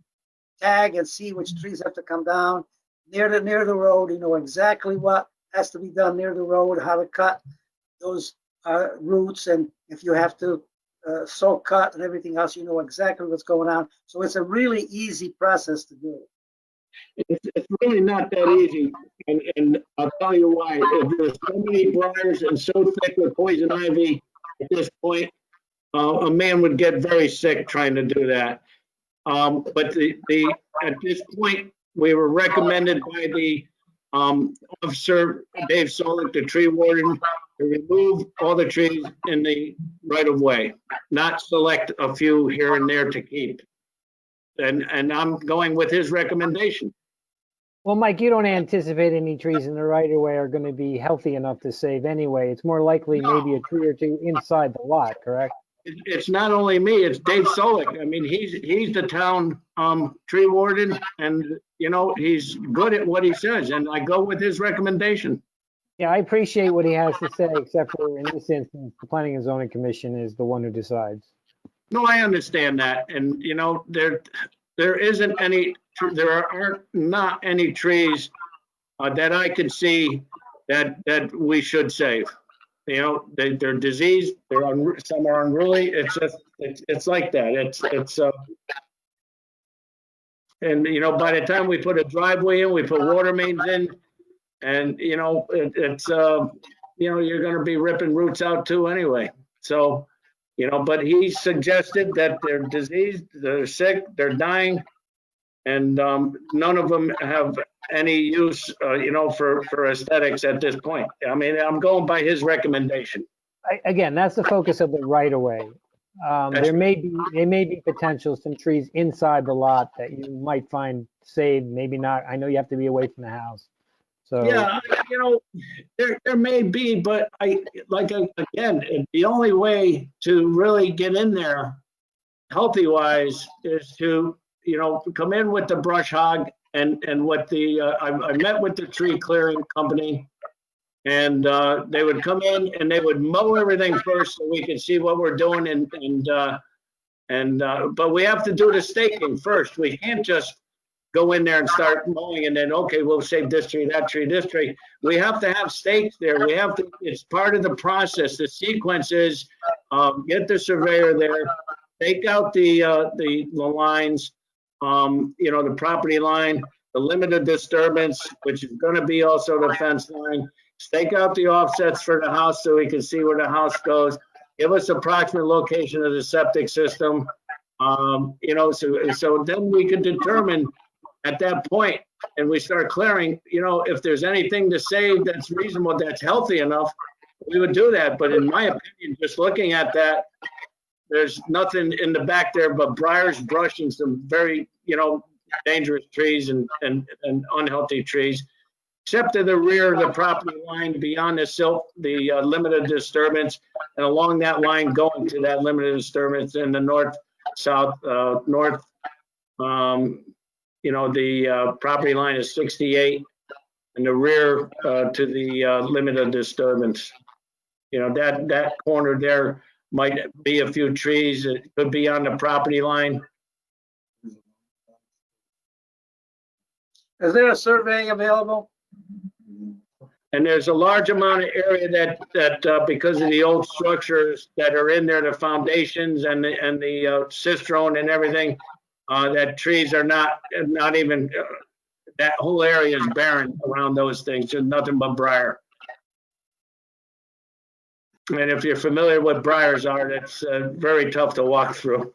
tag and see which trees have to come down near the road. You know exactly what has to be done near the road, how to cut those roots, and if you have to saw cut and everything else, you know exactly what's going on. So it's a really easy process to do. It's really not that easy, and I'll tell you why. There's so many briars and so thick with poison ivy at this point, a man would get very sick trying to do that. But at this point, we were recommended by the officer, Dave Solik, the tree warden, to remove all the trees in the right of way, not select a few here and there to keep. And I'm going with his recommendation. Well, Mike, you don't anticipate any trees in the right of way are going to be healthy enough to save anyway. It's more likely maybe a tree or two inside the lot, correct? It's not only me, it's Dave Solik. I mean, he's the town tree warden, and he's good at what he says, and I go with his recommendation. Yeah, I appreciate what he has to say, except for in this instance, the Planning and Zoning Commission is the one who decides. No, I understand that, and there isn't any, there are not any trees that I could see that we should save. They're diseased. Some are unruly. It's just it's like that. And by the time we put a driveway in, we put water mains in, and you're going to be ripping roots out too anyway. So, but he suggested that they're diseased, they're sick, they're dying, and none of them have any use, for aesthetics at this point. I mean, I'm going by his recommendation. Again, that's the focus of the right of way. There may be potential some trees inside the lot that you might find saved, maybe not. I know you have to be away from the house. So yeah, there may be, but again, the only way to really get in there healthy wise is to come in with the brush hog and what I met with the tree clearing company, And they would come in and they would mow everything first so we could see what we're doing but we have to do the staking first. We can't just go in there and start mowing and then, okay, we'll save this tree, that tree, this tree. We have to have stakes there. We have to, it's part of the process. The sequence is get the surveyor there, take out the lines, the property line, the limit of disturbance, which is going to be also the fence line, stake out the offsets for the house so we can see where the house goes, give us approximate location of the septic system. So then we can determine at that point, and we start clearing, if there's anything to save that's reasonable, that's healthy enough, we would do that. But in my opinion, just looking at that, there's nothing in the back there but briars, brush, and some very, dangerous trees and unhealthy trees, except to the rear of the property line beyond the limited disturbance, and along that line going to that limited disturbance in the north, south, north. The property line is 68, and the rear to the limit of disturbance. That corner there might be a few trees. It could be on the property line. Is there a survey available? And there's a large amount of area that because of the old structures that are in there, the foundations and the cistern and everything, that trees are not even, that whole area is barren around those things. There's nothing but briar. And if you're familiar with what briars are, that's very tough to walk through.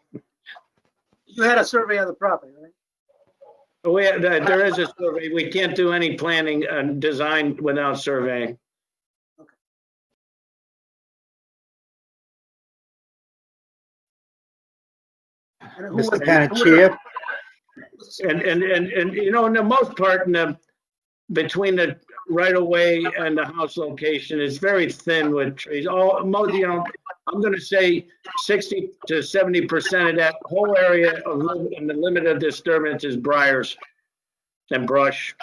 You had a survey of the property, right? There is a survey. We can't do any planning and design without surveying. Mr. Panaccia? And in the most part, between the right of way and the house location is very thin with trees. I'm going to say 60 to 70% of that whole area in the limit of disturbance is briars and brush.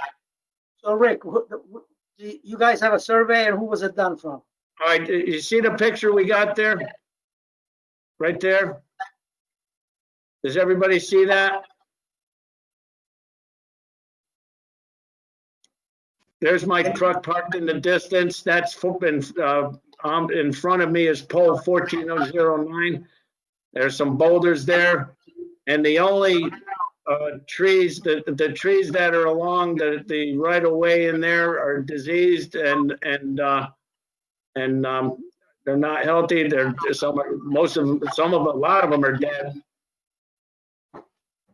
So Rick, you guys have a survey, and who was it done from? All right, you see the picture we got there? Right there? Does everybody see that? There's my truck parked in the distance. That's in front of me is pole 14009. There's some boulders there. And the only trees, the trees that are along the right of way in there are diseased and they're not healthy. A lot of them are dead.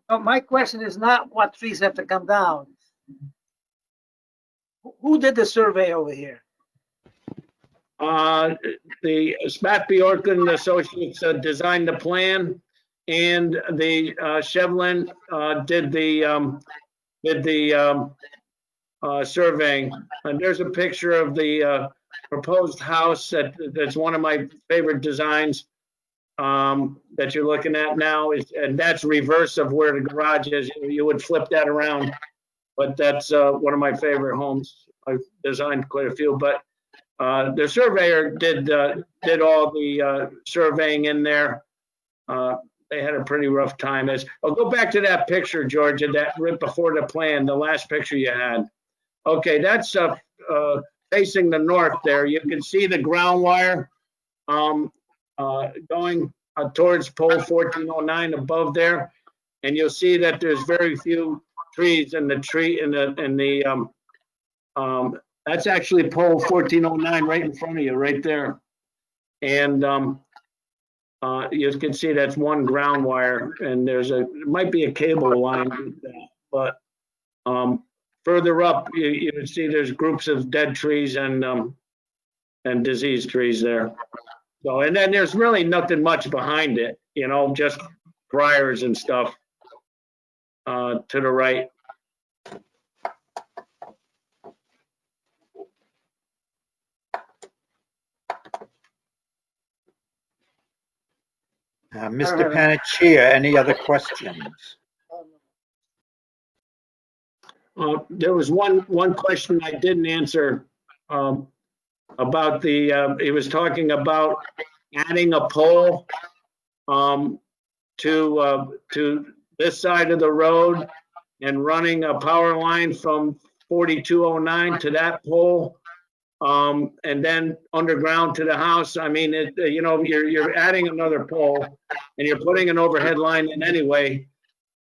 No, my question is not what trees have to come down. Who did the survey over here? The Spat Bjorken Associates designed the plan, and the Shevlin did the surveying. And there's a picture of the proposed house that's one of my favorite designs that you're looking at now, and that's reverse of where the garage is. You would flip that around. But that's one of my favorite homes. I've designed quite a few, but the surveyor did all the surveying in there. They had a pretty rough time. I'll go back to that picture, Georgia, that right before the plan, the last picture you had. Okay, that's facing the north there. You can see the ground wire going towards pole 1409 above there, and you'll see that there's very few trees in the tree that's actually pole 1409 right in front of you right there. And you can see that's one ground wire, and it might be a cable line with that, but further up you can see there's groups of dead trees and diseased trees there. So, and then there's really nothing much behind it, just briars and stuff to the right. Mr. Panaccia, any other questions? There was one question I didn't answer about he was talking about adding a pole to this side of the road and running a power line from 4209 to that pole, and then underground to the house. I mean, you're adding another pole and you're putting an overhead line in anyway.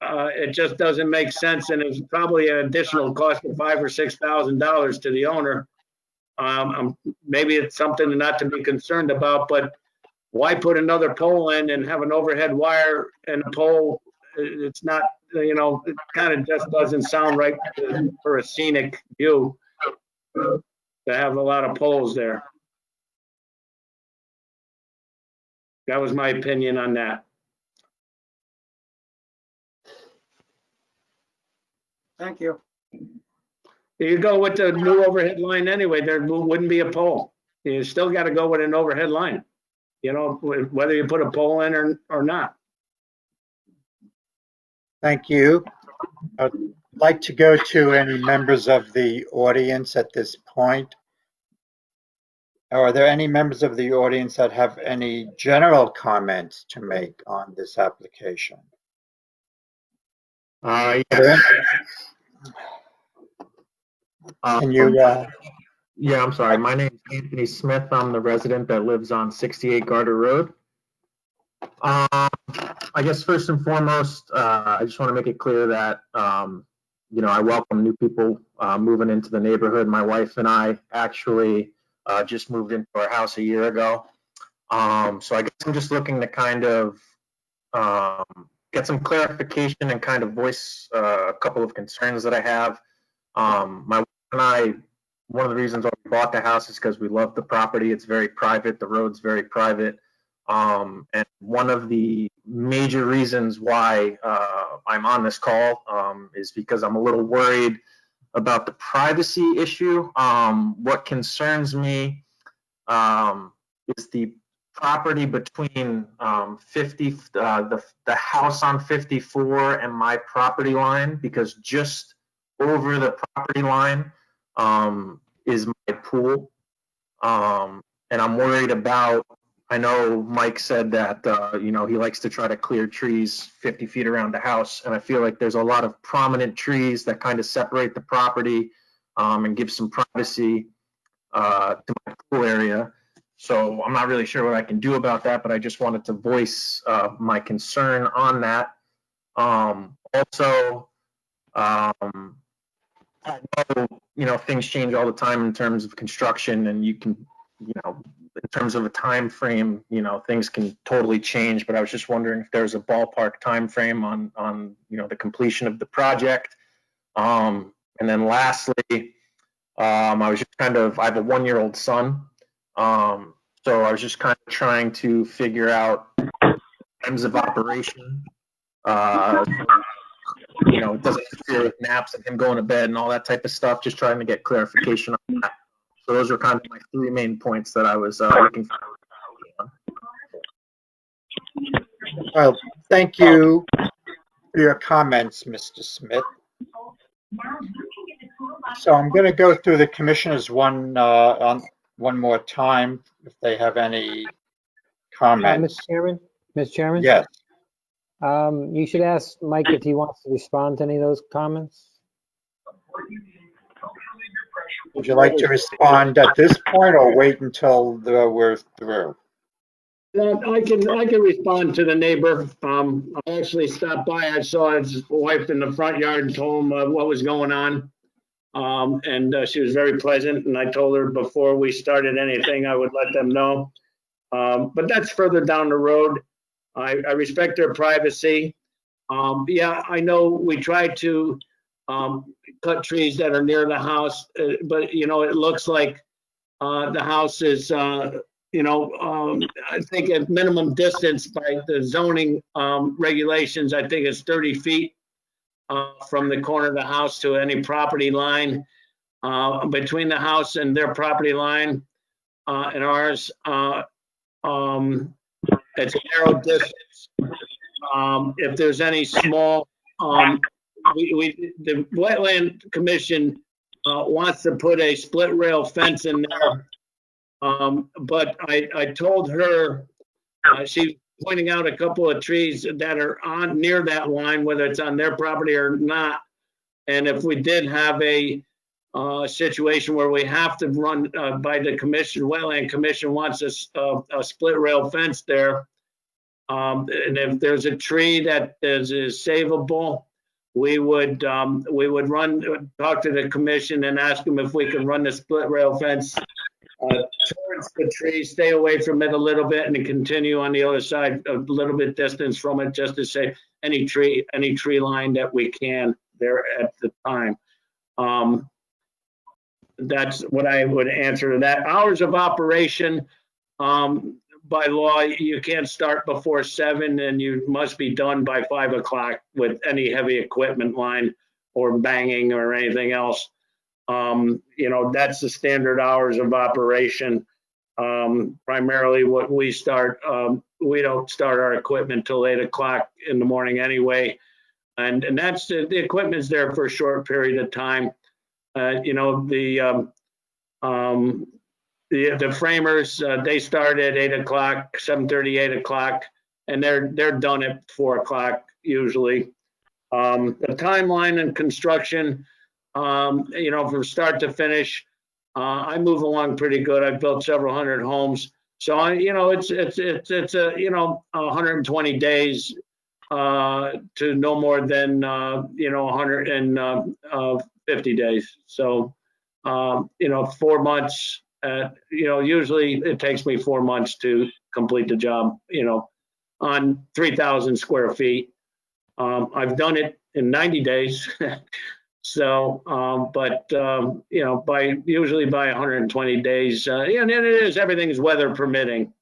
It just doesn't make sense, and it's probably an additional cost of $5,000 or $6,000 to the owner. Maybe it's something not to be concerned about, but why put another pole in and have an overhead wire and a pole? It's not, it kind of just doesn't sound right for a scenic view to have a lot of poles there. That was my opinion on that. Thank you. You go with the new overhead line anyway, there wouldn't be a pole. You still got to go with an overhead line, whether you put a pole in or not. Thank you. I'd like to go to any members of the audience at this point. Are there any members of the audience that have any general comments to make on this application? Yes. Can you? Yeah, I'm sorry. My name is Anthony Smith. I'm the resident that lives on 68 Garter Road. I guess first and foremost, I just want to make it clear that, I welcome new people moving into the neighborhood. My wife and I actually just moved into our house a year ago. So I guess I'm just looking to kind of get some clarification and kind of voice a couple of concerns that I have. My wife and I, one of the reasons why we bought the house is because we love the property. It's very private. The road's very private. And one of the major reasons why I'm on this call is because I'm a little worried about the privacy issue. What concerns me is the property between the house on 54 and my property line, because just over the property line is my pool. And I'm worried about, I know Mike said that, he likes to try to clear trees 50 feet around the house. And I feel like there's a lot of prominent trees that kind of separate the property and give some privacy to my pool area. So I'm not really sure what I can do about that, but I just wanted to voice my concern on that. Also, I know, things change all the time in terms of construction, and you can, in terms of a time frame, things can totally change. But I was just wondering if there's a ballpark time frame on the completion of the project. And then lastly, I was just I have a 1-year-old son. So I was just kind of trying to figure out times of operation. It doesn't interfere with naps and him going to bed and all that type of stuff. Just trying to get clarification on that. So those are kind of my 3 main points that I was looking for. Well, thank you for your comments, Mr. Smith. So I'm going to go through the commissioners one more time if they have any comments. Mr. Chairman? Yes. You should ask Mike if he wants to respond to any of those comments. Would you like to respond at this point or wait until we're through? I can respond to the neighbor. I actually stopped by. I saw his wife in the front yard and told him what was going on. And she was very pleasant. And I told her before we started anything, I would let them know. But that's further down the road. I respect their privacy. Yeah, I know we tried to cut trees that are near the house, but it looks like the house is, I think at minimum distance by the zoning regulations, I think it's 30 feet from the corner of the house to any property line. Between the house and their property line and ours, it's a narrow distance. If there's any small, the Wetland Commission wants to put a split rail fence in there But I told her, she pointing out a couple of trees that are on near that line, whether it's on their property or not. And if we did have a situation where we have to run by the commission, wetland commission wants a split rail fence there. And if there's a tree that is savable, we would talk to the commission and ask them if we can run the split rail fence towards the tree, stay away from it a little bit, and continue on the other side a little bit distance from it, just to say any tree line that we can there at the time. That's what I would answer to that. Hours of operation, by law, you can't start before 7, and you must be done by 5 o'clock with any heavy equipment line or banging or anything else. That's the standard hours of operation. Primarily what we start, we don't start our equipment till 8 o'clock in the morning anyway. And that's the equipment's there for a short period of time. The framers, they start at 8 o'clock, 7:30, 8 o'clock, and they're done at 4 o'clock usually. The timeline and construction, from start to finish, I move along pretty good. I've built several hundred homes, so it's 120 days to no more than 150 days. So 4 months. Usually it takes me 4 months to complete the job. On 3,000 square feet. I've done it in 90 days. So, usually by 120 days, and it is, everything's weather permitting,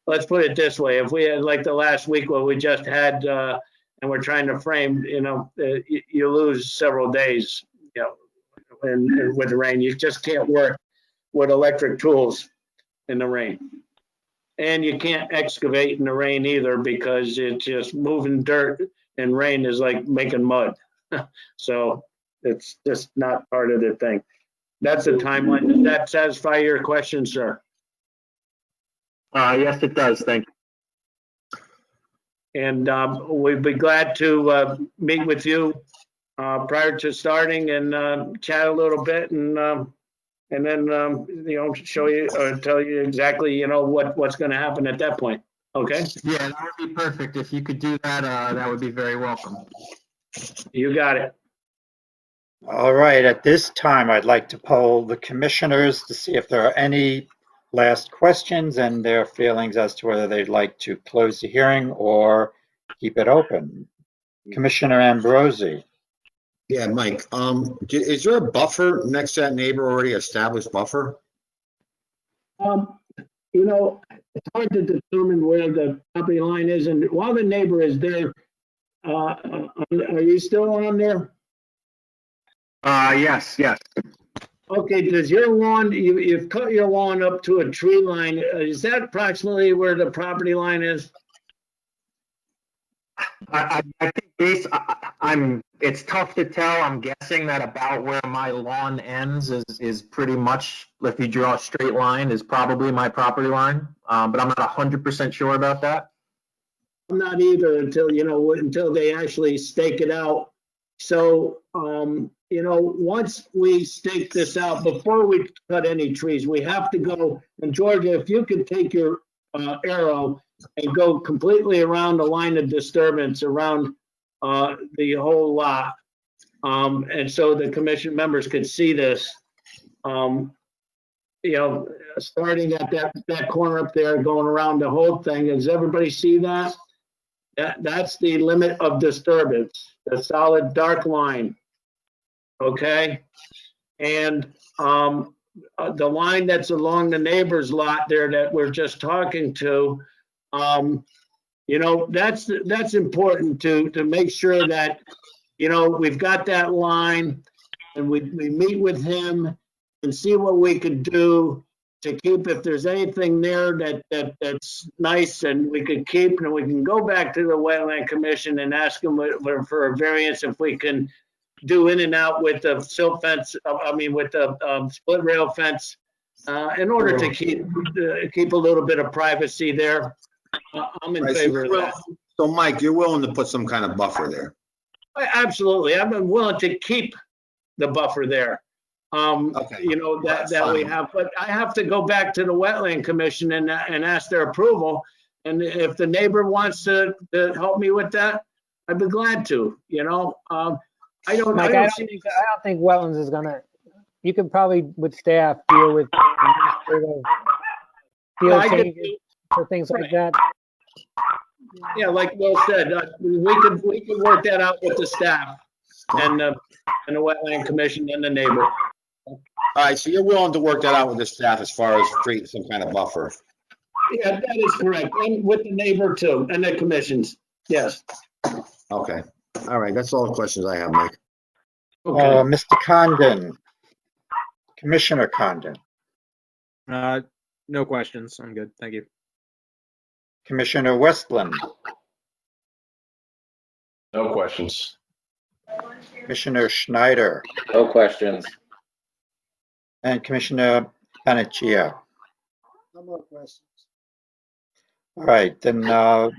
let's put it this way. If we had like the last week what we just had, and we're trying to frame, you lose several days, and with the rain. You just can't work with electric tools in the rain. And you can't excavate in the rain either, because it's just moving dirt and rain is like making mud. So it's just not part of the thing. That's the timeline. Does that satisfy your question, sir? Yes, it does. Thank you. And we'd be glad to meet with you prior to starting and chat a little bit, and then show you or tell you exactly what's going to happen at that point. Okay. Yeah, that would be perfect. If you could do that, that would be very welcome. You got it. All right, at this time, I'd like to poll the commissioners to see if there are any last questions and their feelings as to whether they'd like to close the hearing or keep it open. Commissioner Ambrosi. Yeah, Mike, is there a buffer next to that neighbor, already established buffer? It's hard to determine where the property line is, and while the neighbor is there, are you still on there? Yes. Okay, does your lawn, you've cut your lawn up to a tree line, is that approximately where the property line is? I think it's tough to tell. I'm guessing that about where my lawn ends is pretty much, if you draw a straight line, is probably my property line. But I'm not 100% sure about that. I'm not either until they actually stake it out. So, once we stake this out, before we cut any trees, we have to go, and Georgia, if you could take your arrow and go completely around the line of disturbance around the whole lot. And so the commission members could see this, starting at that corner up there, going around the whole thing. Does everybody see that? That's the limit of disturbance, the solid dark line. Okay. And the line that's along the neighbor's lot there that we're just talking to, that's important to make sure that, we've got that line, and we meet with him and see what we could do to keep, if there's anything there that's nice and we could keep, and we can go back to the Wetland Commission and ask them for a variance if we can do in and out with the silt fence, with the split rail fence in order to keep a little bit of privacy there. I'm in Right, so favor of you're that. So Mike, you're willing to put some kind of buffer there? Absolutely. I'm willing to keep the buffer there. Okay. You know, Well, that's that we fine. have, but I have to go back to the Wetland Commission and ask their approval. And if the neighbor wants to help me with that, I'd be glad to, you know. I don't Mike, I see. don't think wetlands is gonna, you could probably with staff deal with administrative field I could changes do- or things like that. Yeah, like Will said, we could work that out with the staff and the Wetland Commission and the neighbor. All right, so you're willing to work that out with the staff as far as creating some kind of buffer? Yeah, that is correct. And with the neighbor too, and the commissions. Yes. Okay, all right, that's all the questions I have, Mike. Okay. Mr. Condon, Commissioner Condon, No questions. I'm good. Thank you. Commissioner Westland, No questions. Commissioner Schneider, No questions. and Commissioner Paniccio. No more questions. All right, then I'd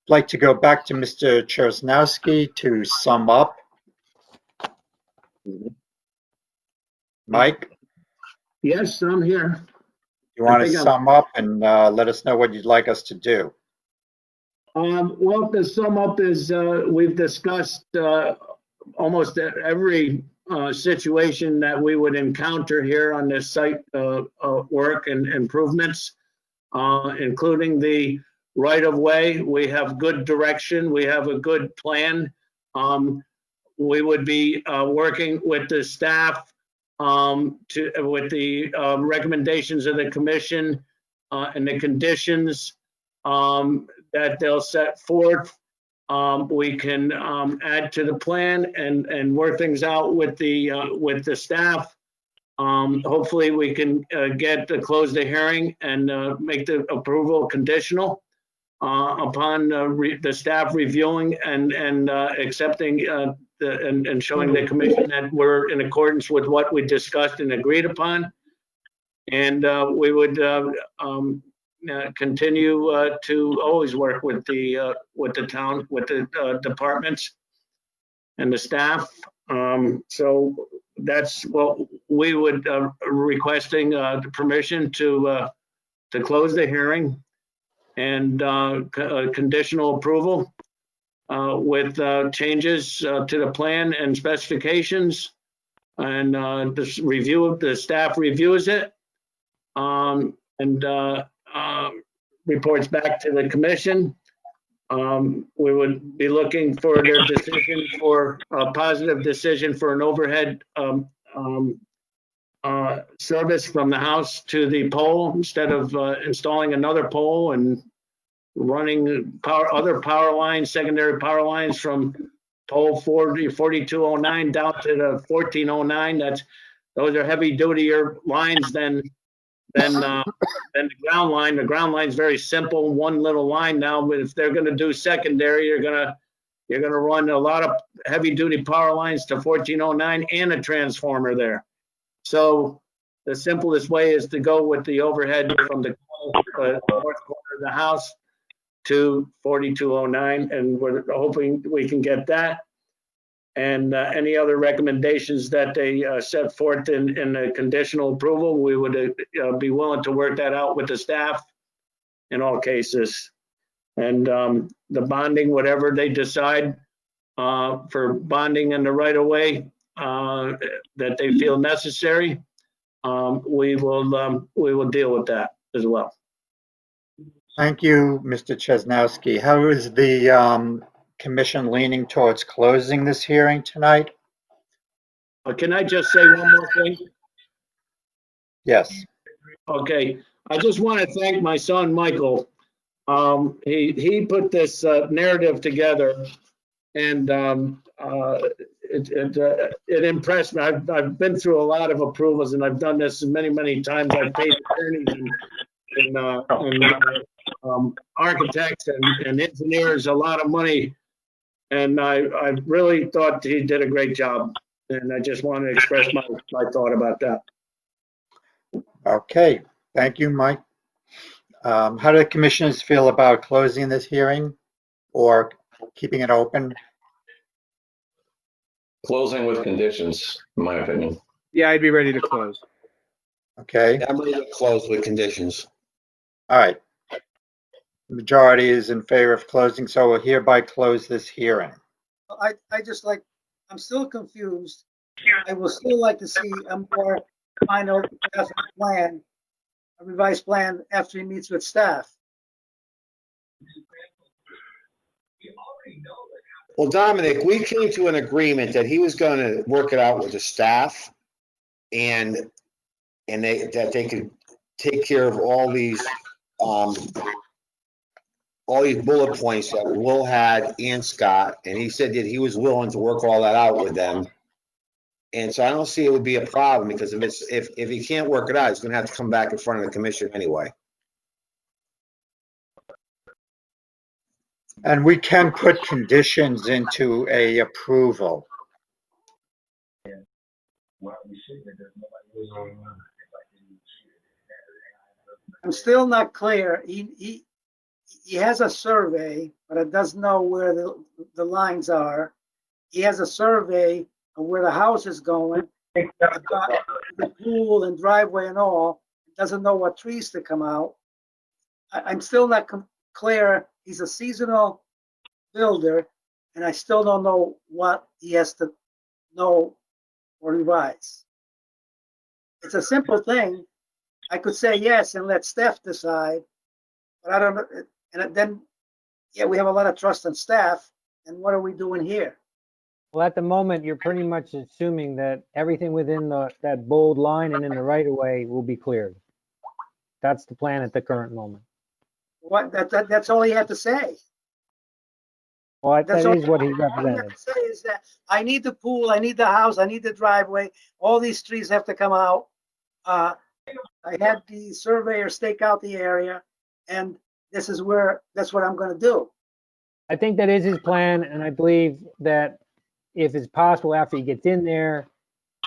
like to go back to Mr. Chersnowski to sum up. Mike, Yes, I'm here. you want I to think I'm- sum up and let us know what you'd like us to do? Well, the sum up is we've discussed almost every situation that we would encounter here on this site work and improvements, including the right of way. We have good direction. We have a good plan. We would be working with the staff with the recommendations of the commission and the conditions that they'll set forth. We can add to the plan and work things out with the staff. Hopefully we can close the hearing and make the approval conditional upon the staff reviewing and accepting and showing the commission that we're in accordance with what we discussed and agreed upon. And we would continue to always work with the town, with the departments and the staff. So that's what we would requesting the permission to close the hearing and conditional approval with changes to the plan and specifications. And this review, the staff reviews it and reports back to the commission. We would be looking for their decision for a positive decision for an overhead service from the house to the pole instead of installing another pole and running other power lines, secondary power lines from pole 4209 down to the 1409. Those are heavy dutier lines than the ground line. The ground line is very simple, one little line now. But if they're going to do secondary, you're going to run a lot of heavy duty power lines to 1409 and a transformer there. So the simplest way is to go with the overhead from the north corner of the house to 4209, and we're hoping we can get that. And any other recommendations that they set forth in the conditional approval, we would be willing to work that out with the staff in all cases. And the bonding, whatever they decide for bonding in the right of way that they feel necessary, we will deal with that as well. Thank you, Mr. Chesnowski. How is the commission leaning towards closing this hearing tonight? Can I just say one more thing? Yes. Okay, I just want to thank my son, Michael. He put this narrative together, and it impressed me. I've been through a lot of approvals, and I've done this many times. I've paid attorneys and architects and engineers a lot of money, and I really thought he did a great job. And I just want to express my thought about that. Okay, thank you, Mike. How do the commissioners feel about closing this hearing or keeping it open? Closing with conditions, in my opinion. Yeah, I'd be ready to close. Okay, I'm ready to close with conditions. all right. The majority is in favor of closing, so we'll hereby close this hearing. I just like, I'm still confused. I will still like to see a more final draft plan, a revised plan after he meets with staff. Well, Dominic, we came to an agreement that he was going to work it out with the staff and that they could take care of all these bullet points that Will had and Scott, and he said that he was willing to work all that out with them. And so I don't see it would be a problem, because if he can't work it out, he's gonna have to come back in front of the commission anyway. And we can put conditions into a approval. I'm still not clear. He has a survey, but it doesn't know where the lines are. He has a survey of where the house is going, the pool and driveway and all. Doesn't know what trees to come out. I'm still not clear. He's a seasonal builder, and I still don't know what he has to know or revise. It's a simple thing. I could say yes and let Steph decide, but I don't know. And then, yeah, we have a lot of trust in staff. And what are we doing here? Well, at the moment, you're pretty much assuming that everything within that bold line and in the right of way will be cleared. That's the plan at the current moment. What that's all he had to say. Well, That's that is what he all he had represented. to say is that I need the pool, I need the house, I need the driveway. All these trees have to come out. I had the surveyor stake out the area, and that's what I'm going to do. I think that is his plan, and I believe that if it's possible after he gets in there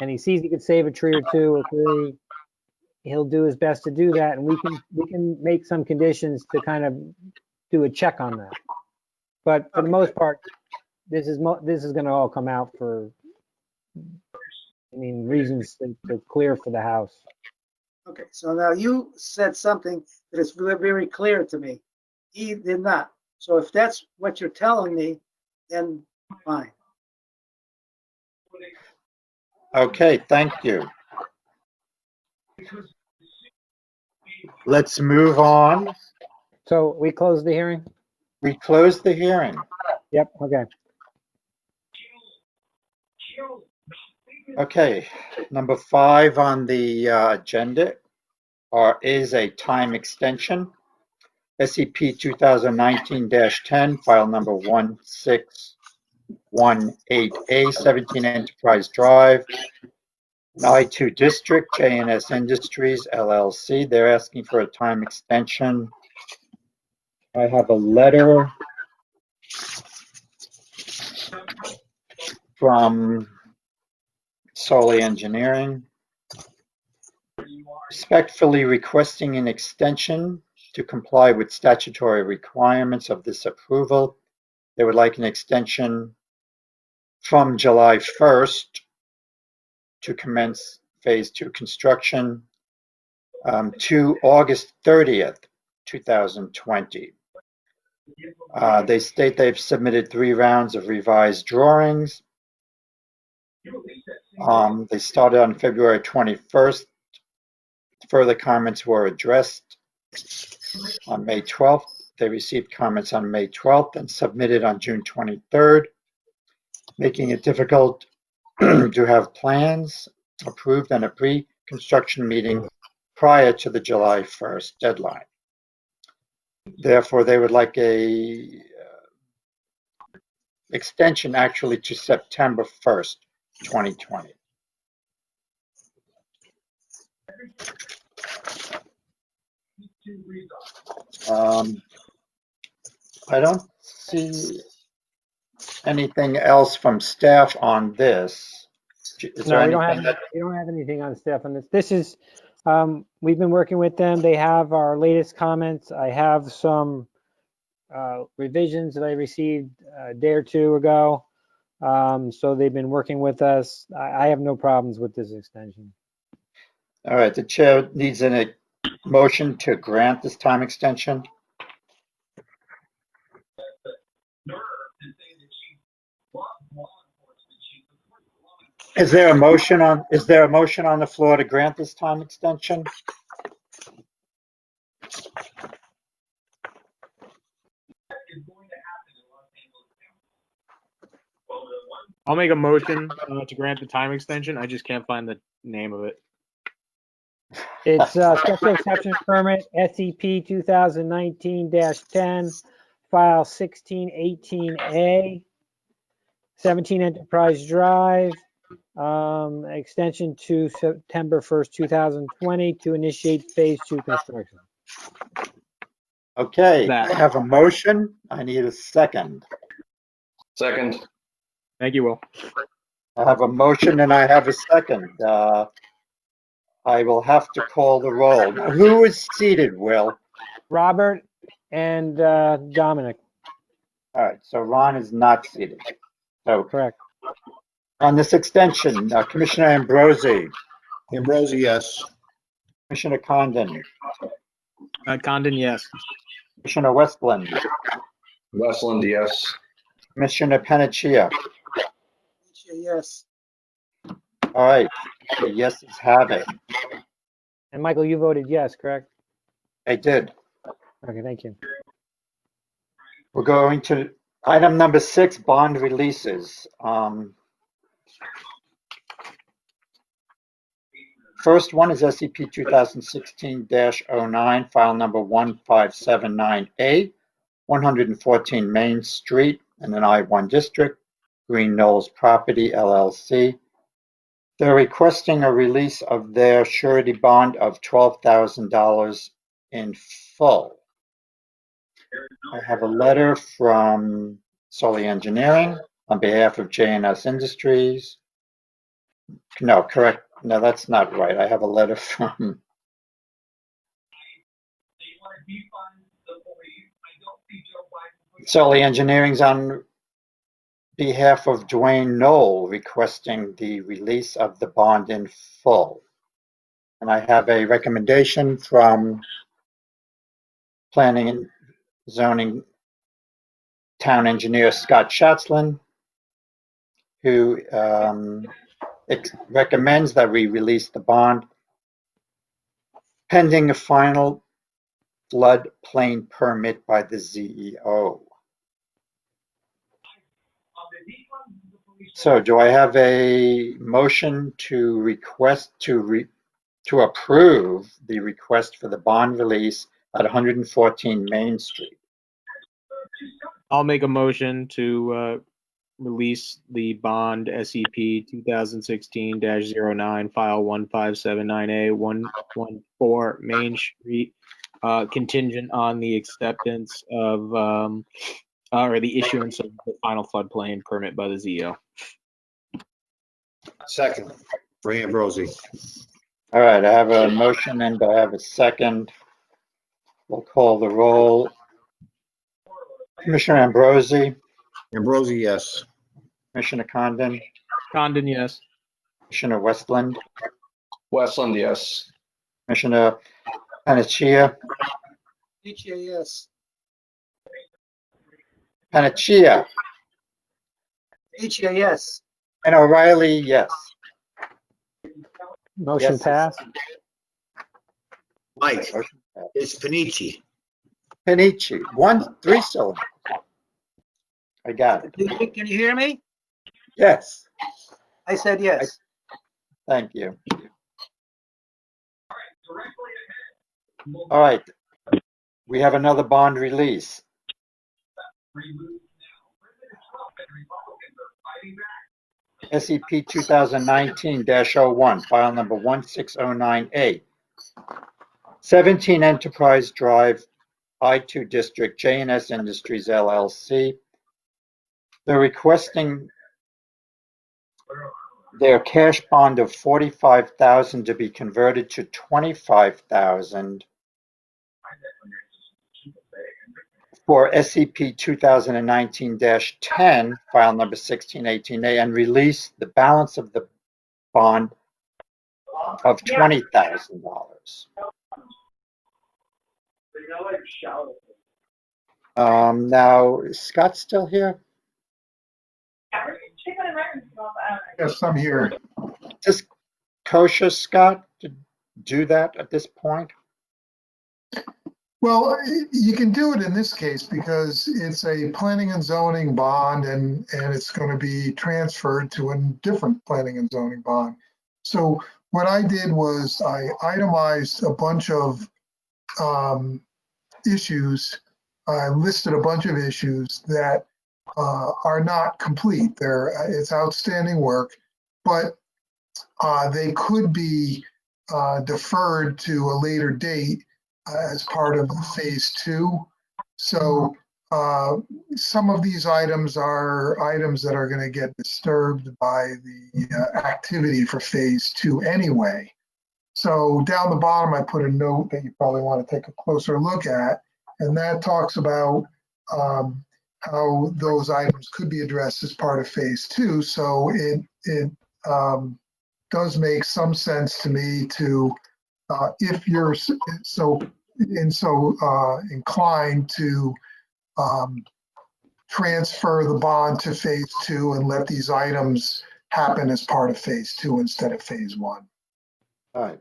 and he sees he could save a tree or two or three, he'll do his best to do that, and we can make some conditions to kind of do a check on that. But for the most part, this is going to all come out for, I mean, reasons to clear for the house. Okay, so now you said something that is very, very clear to me. He did not. So if that's what you're telling me, then fine. Okay, thank you. Let's move on. So we close the hearing? We close the hearing. Yep, okay. Okay, number 5 on the agenda is a time extension. SCP 2019-10, file number 1618A, 17 Enterprise Drive, I-2 District, J&S Industries, LLC. They're asking for a time extension. I have a letter from Solely Engineering, respectfully requesting an extension to comply with statutory requirements of this approval. They would like an extension from July 1st to commence phase 2 construction to August 30th, 2020. They state they've submitted 3 rounds of revised drawings. They started on February 21st. Further comments were addressed on May 12th. They received comments on May 12th and submitted on June 23rd, making it difficult to have plans approved and a pre-construction meeting prior to the July 1st deadline. Therefore, they would like a extension actually to September 1st, 2020. I don't see anything else from staff on this. Is No, there we don't anything have anything on staff on this. This is We've been working with them. They have our latest comments. I have some revisions that I received a day or two ago. So they've been working with us. I have no problems with this extension. All right, the chair needs a motion to grant this time extension. Is there a motion on the floor to grant this time extension? I'll make a motion to grant the time extension. I just can't find the name of it. It's special exception permit SEP 2019-10, file 1618A, 17 Enterprise Drive, extension to September 1st, 2020 to initiate phase 2 construction. Okay, That. I have a motion. I need a second. Second. Thank you, Will. I have a motion and I have a second. I will have to call the roll. Now, who is seated, Will? Robert and Dominic. All right, so Ron is not seated. So Correct. on this extension, Commissioner Ambrosi, Ambrosi, yes. Commissioner Condon, Condon, yes. Commissioner Westland, Westland, yes. Commissioner Panaccia. Yes. All right, the yeses have it. And Michael, you voted yes, correct? I did. Okay, thank you. We're going to item number 6, bond releases. First one is SCP 2016-09, file number 1579A, 114 Main Street in an I-1 district, Green Knolls Property, LLC. They're requesting a release of their surety bond of $12,000 in full. I have a letter from Solely Engineering on behalf of J&S Industries. No, correct. No, that's not right. I have a letter from Solely Engineering's on behalf of Dwayne Knoll requesting the release of the bond in full. And I have a recommendation from Planning and Zoning Town Engineer Scott Schatzlin, who recommends that we release the bond pending a final floodplain permit by the ZEO. So do I have a motion to request to approve the request for the bond release at 114 Main Street? I'll make a motion to release the bond SEP 2016-09, file 1579A, 114 Main Street, contingent on the acceptance of or the issuance of the final floodplain permit by the ZEO. Second, for Ambrosi. All right, I have a motion and I have a second. We'll call the roll. Commissioner Ambrosi, Ambrosi, yes. Commissioner Condon, Condon, yes. Commissioner Westland, Westland, yes. Commissioner Panaccia, yes. Panaccia, yes. and O'Reilly, yes. Motion Yes. passed. Mike, Motion passed. it's Panici. Panici, 3 syllables. I got it. Can you hear me? Yes, I said yes. thank you. All right, we have another bond release. SCP 2019-01, file number 1609A, 17 Enterprise Drive, I-2 District, J&S Industries, LLC. They're requesting their cash bond of $45,000 to be converted to $25,000 for SCP 2019-10, file number 1618A, and release the balance of the bond of $20,000. Now, is Scott still here? Yes, I'm here. Is this kosher, Scott, to do that at this point? Well, you can do it in this case because it's a planning and zoning bond and it's going to be transferred to a different planning and zoning bond. So what I did was I itemized a bunch of issues. I listed a bunch of issues that are not complete. It's outstanding work, but they could be deferred to a later date as part of phase 2. So some of these items are items that are going to get disturbed by the activity for phase 2 anyway. So down the bottom, I put a note that you probably want to take a closer look at, and that talks about how those items could be addressed as part of phase 2. So it does make some sense to me to, if you're so inclined to transfer the bond to phase 2 and let these items happen as part of phase 2 instead of phase 1. All right.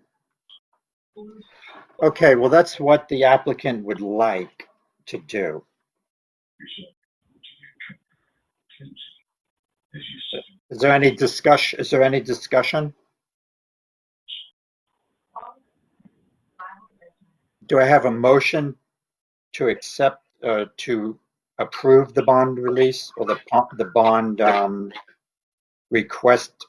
Okay, well, that's what the applicant would like to do. Is there any discussion? Do I have a motion to accept, to approve the bond release or the bond request?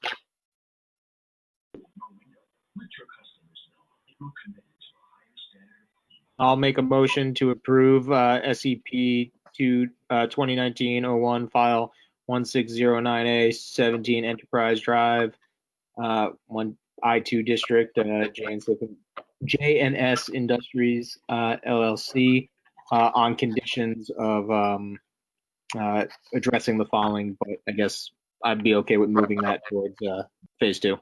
I'll make a motion to approve SCP 2019-01 file 1609A 17 Enterprise Drive, 1 I2 District, JNS Industries LLC, on conditions of addressing the following, but I guess I'd be okay with moving that towards phase 2.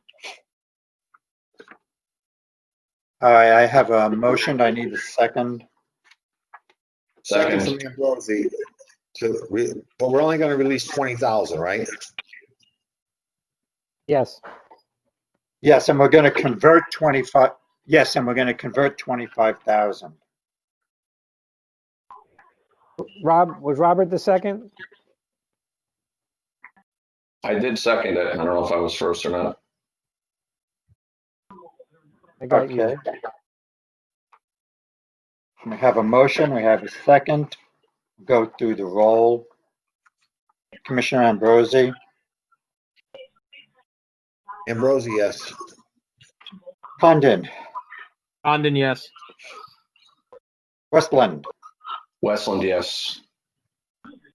All right, I have a motion. I need a second. Second from Ambrosi. But we're only going to release 20,000, right? Yes. Yes, and we're going to convert 25. Yes, and we're going to convert 25,000. Was Robert the second? I did second it. I don't know if I was first or not. I got Okay. you. We have a motion. We have a second. Go through the roll. Commissioner Ambrosi, Ambrosi, yes. Condon, Condon, yes. Westland, Westland, yes.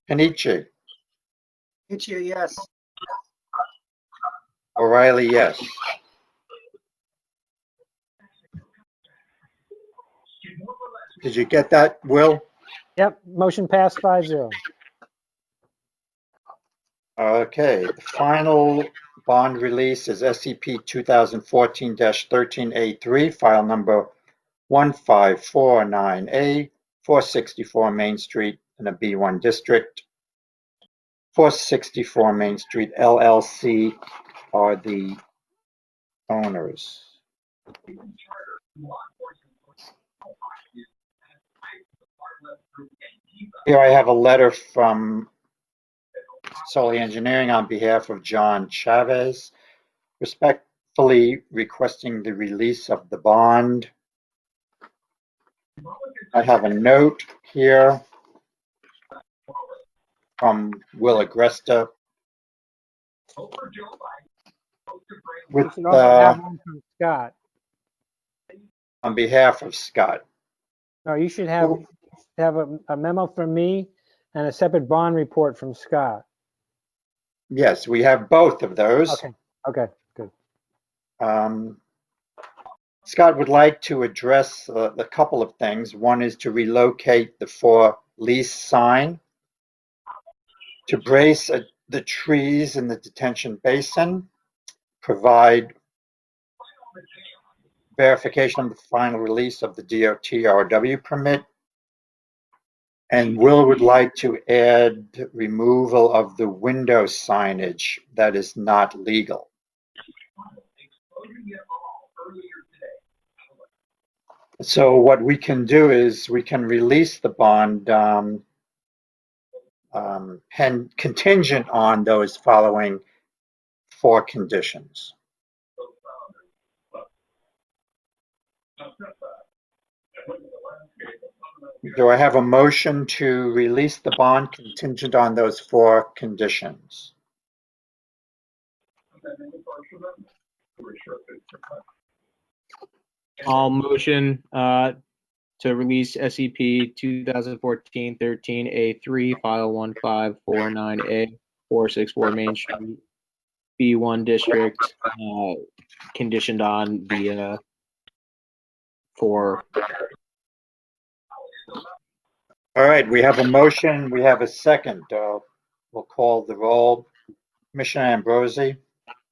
Panici, Hitcher, yes. O'Reilly, yes. Did you get that, Will? Yep, motion passed 5-0. Okay, the final bond release is SCP 2014-13A3, file number 1549A, 464 Main Street in a B1 district. 464 Main Street LLC are the owners. Here I have a letter from Solely Engineering on behalf of John Chavez, respectfully requesting the release of the bond. I have a note here from Will Agresta You with, should also have one from Scott. on behalf of Scott. No, you should have a memo from me and a separate bond report from Scott. Yes, we have both of those. Okay, okay. Scott would like to address a couple of things. One is to relocate the for lease sign, to brace the trees in the detention basin, provide verification of the final release of the DOT RW permit, and Will would like to add removal of the window signage that is not legal. So what we can do is we can release the bond contingent on those following 4 conditions. Do I have a motion to release the bond contingent on those 4 conditions? I'll motion to release SCP 2014-13A3, file 1549A, 464 Main Street, B1 District, conditioned on the 4. All right, we have a motion, we have a second. We'll call the roll. Commissioner Ambrosi?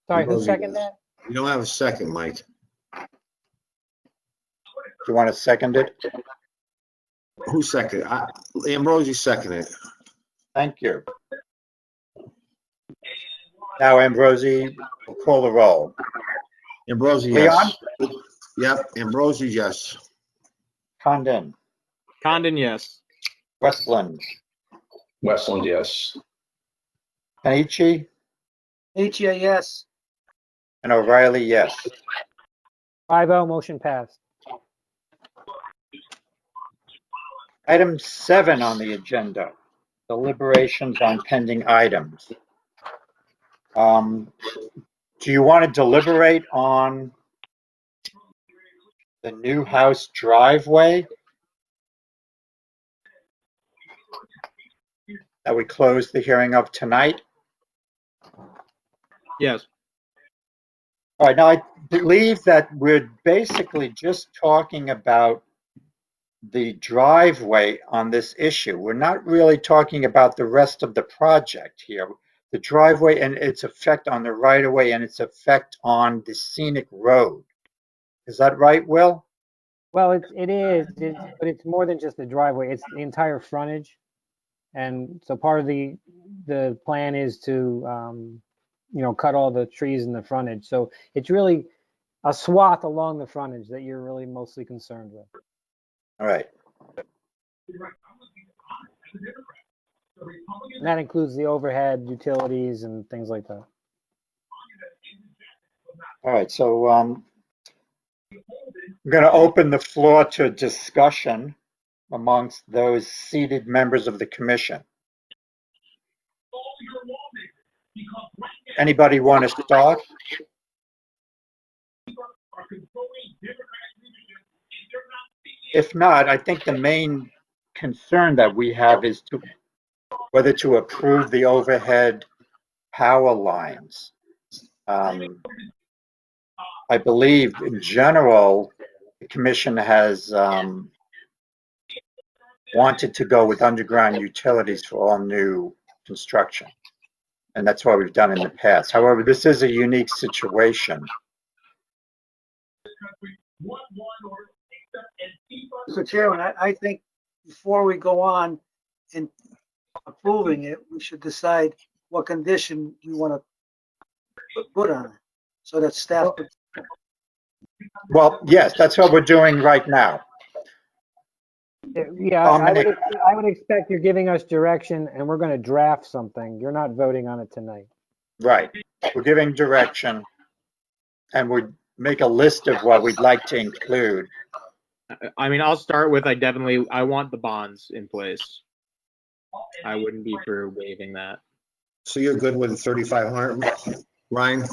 Sorry, who Ambrosi, seconded that? You don't have a second, Mike. Do you want to second it? Who seconded? Ambrosi seconded it. Thank you. Now, Ambrosi, we'll call the roll. Ambrosi, Leon? yes. Yep, Ambrosi, yes. Condon? Condon, yes. Westland? Westland, yes. Panici? yes. And O'Reilly, yes. 5-0, motion passed. Item 7 on the agenda, deliberations on pending items. Do you want to deliberate on the new house driveway that we closed the hearing of tonight? Yes. All right, now I believe that we're basically just talking about the driveway on this issue. We're not really talking about the rest of the project here. The driveway and its effect on the right-of-way and its effect on the scenic road. Is that right, Will? Well, it is, but it's more than just the driveway. It's the entire frontage. And so part of the plan is to, cut all the trees in the frontage. So it's really a swath along the frontage that you're really mostly concerned with. All right. And that includes the overhead utilities and things like that. All right, so I'm going to open the floor to discussion amongst those seated members of the commission. Anybody want to start? If not, I think the main concern that we have is whether to approve the overhead power lines. I believe in general, the commission has wanted to go with underground utilities for all new construction. And that's what we've done in the past. However, this is a unique situation. Mr. Chairman, I think before we go on in approving it, we should decide what condition we want to put on it so that staff. Well, yes, that's what we're doing right now. Yeah, I would expect you're giving us direction and we're going to draft something. You're not voting on it tonight. Right. We're giving direction and we make a list of what we'd like to include. I mean, I'll start with, I want the bonds in place. I wouldn't be for waiving that. So you're good with 3,500, Ryan?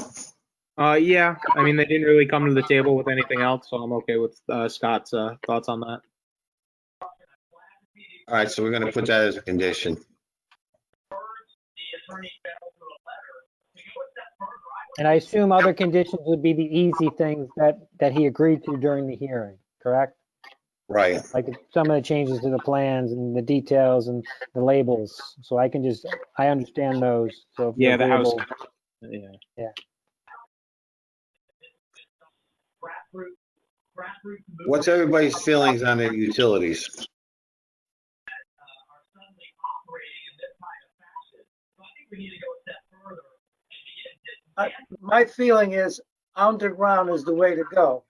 Yeah, I mean, they didn't really come to the table with anything else, so I'm okay with Scott's thoughts on that. All right, so we're going to put that as a condition. And I assume other conditions would be the easy things that he agreed to during the hearing, correct? Right. Like some of the changes to the plans and the details and the labels. So I understand those. So if you're Yeah, the house. agreeable, Yeah. What's everybody's feelings on the utilities? My feeling is underground is the way to go.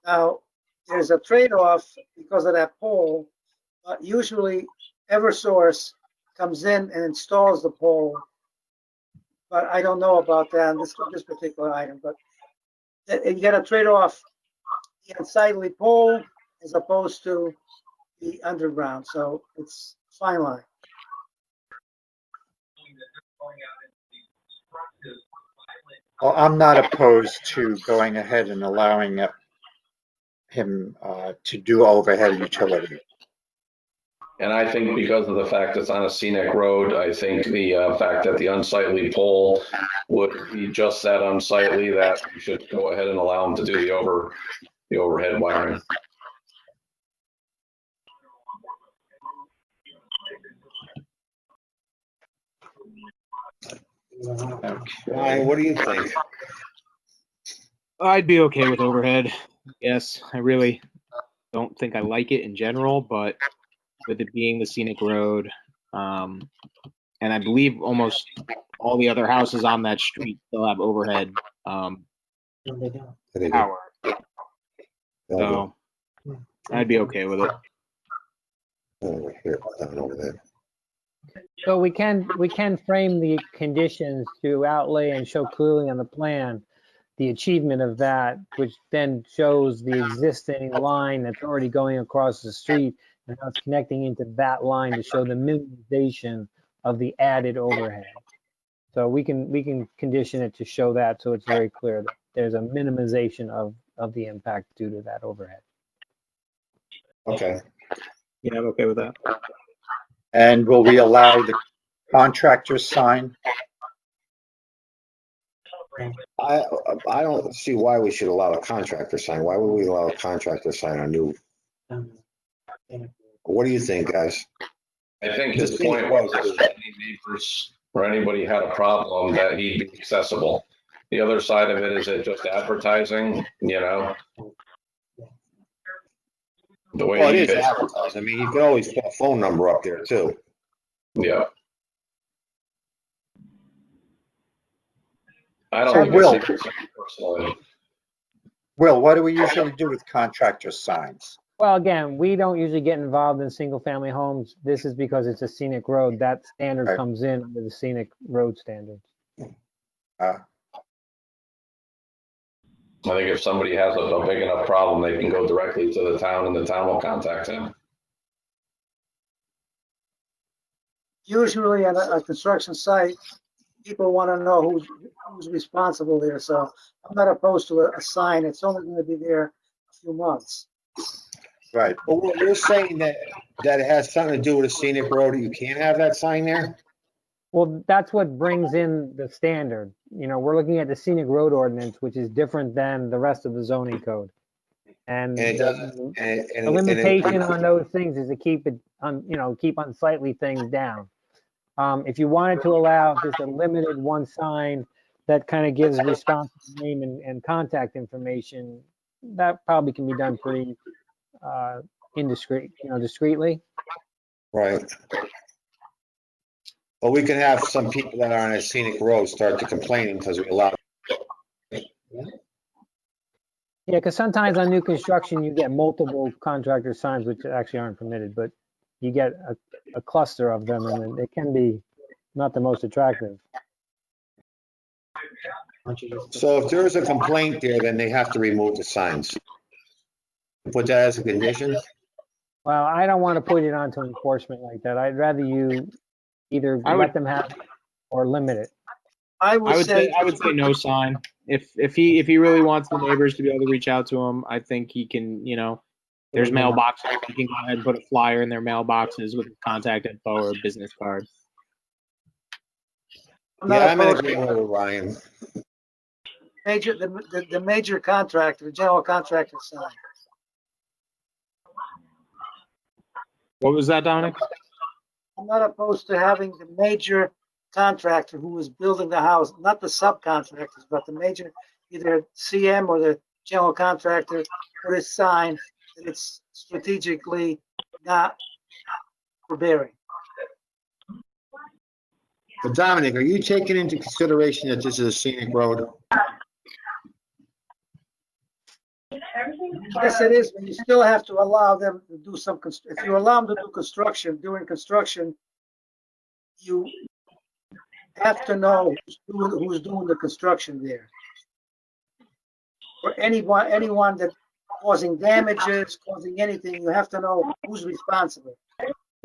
Now, there's a trade-off because of that pole. Usually, Eversource comes in and installs the pole, but I don't know about that in this particular item. But you get a trade-off the unsightly pole as opposed to the underground, so it's fine line. Well, I'm not opposed to going ahead and allowing him to do overhead utility. And I think because of the fact it's on a scenic road, I think the fact that the unsightly pole would be just that unsightly that we should go ahead and allow him to do the overhead wiring. Ryan, what do you think? I'd be okay with overhead. Yes, I really don't think I like it in general, but with it being the scenic road, and I believe almost all the other houses on that street still have overhead power. So I'd be okay with it. Over here, down over there. so we can frame the conditions to outlay and show clearly on the plan the achievement of that, which then shows the existing line that's already going across the street and how it's connecting into that line to show the minimization of the added overhead. So we can condition it to show that so it's very clear that there's a minimization of the impact due to that overhead. Okay. Yeah, I'm okay with that. And will we allow the contractor's sign? I don't see why we should allow a contractor sign. Why would we allow a contractor sign on new? What do you think, guys? I think his point was that if any neighbors or anybody had a problem, that he'd be accessible. The other side of it is it just advertising, you know? The way Well, it he is fits. advertised. I mean, you can always put a phone number up there too. Yeah. I don't So think Will, it's personally. Will, what do we usually do with contractor signs? Well, again, we don't usually get involved in single family homes. This is because it's a scenic road. That standard Right. comes in under the scenic road standards. Uh, I think if somebody has a big enough problem, they can go directly to the town and the town will contact him. Usually on a construction site, people want to know who's responsible there. So I'm not opposed to a sign. It's only going to be there a few months. right. But what you're saying that it has something to do with a scenic road, you can't have that sign there? Well, that's what brings in the standard. You know, we're looking at the scenic road ordinance, which is different than the rest of the zoning code. And And it the doesn't. the limitation on those things is to keep it on, keep unsightly things down. If you wanted to allow just a limited one sign that kind of gives responsible name and contact information, that probably can be done pretty indiscreet, discreetly. Right. But we can have some people that are on a scenic road start to complaining because we allow. Yeah, because sometimes on new construction, you get multiple contractor signs, which actually aren't permitted, but you get a cluster of them, and it can be not the most attractive. So if there is a complaint there, then they have to remove the signs. Put that as a condition? Well, I don't want to put it onto enforcement like that. I'd rather you either let them have it or limit it. I would say no sign. If he really wants the neighbors to be able to reach out to him, I think he can, there's mailboxes. He can go ahead and put a flyer in their mailboxes with his contact info or a business card. Yeah, I'm in agreement with Ryan. the major contractor, the general contractor sign. What was that, Dominic? I'm not opposed to having the major contractor who is building the house, not the subcontractors, but the major, either CM or the general contractor, put a sign that it's strategically not forbearing. But Dominic, are you taking into consideration that this is a scenic road? Yes, it is, but you still have to allow them to do some, if you allow them to do construction, during construction, you have to know who's doing the construction there. Or anyone that causing damages, causing anything, you have to know who's responsible.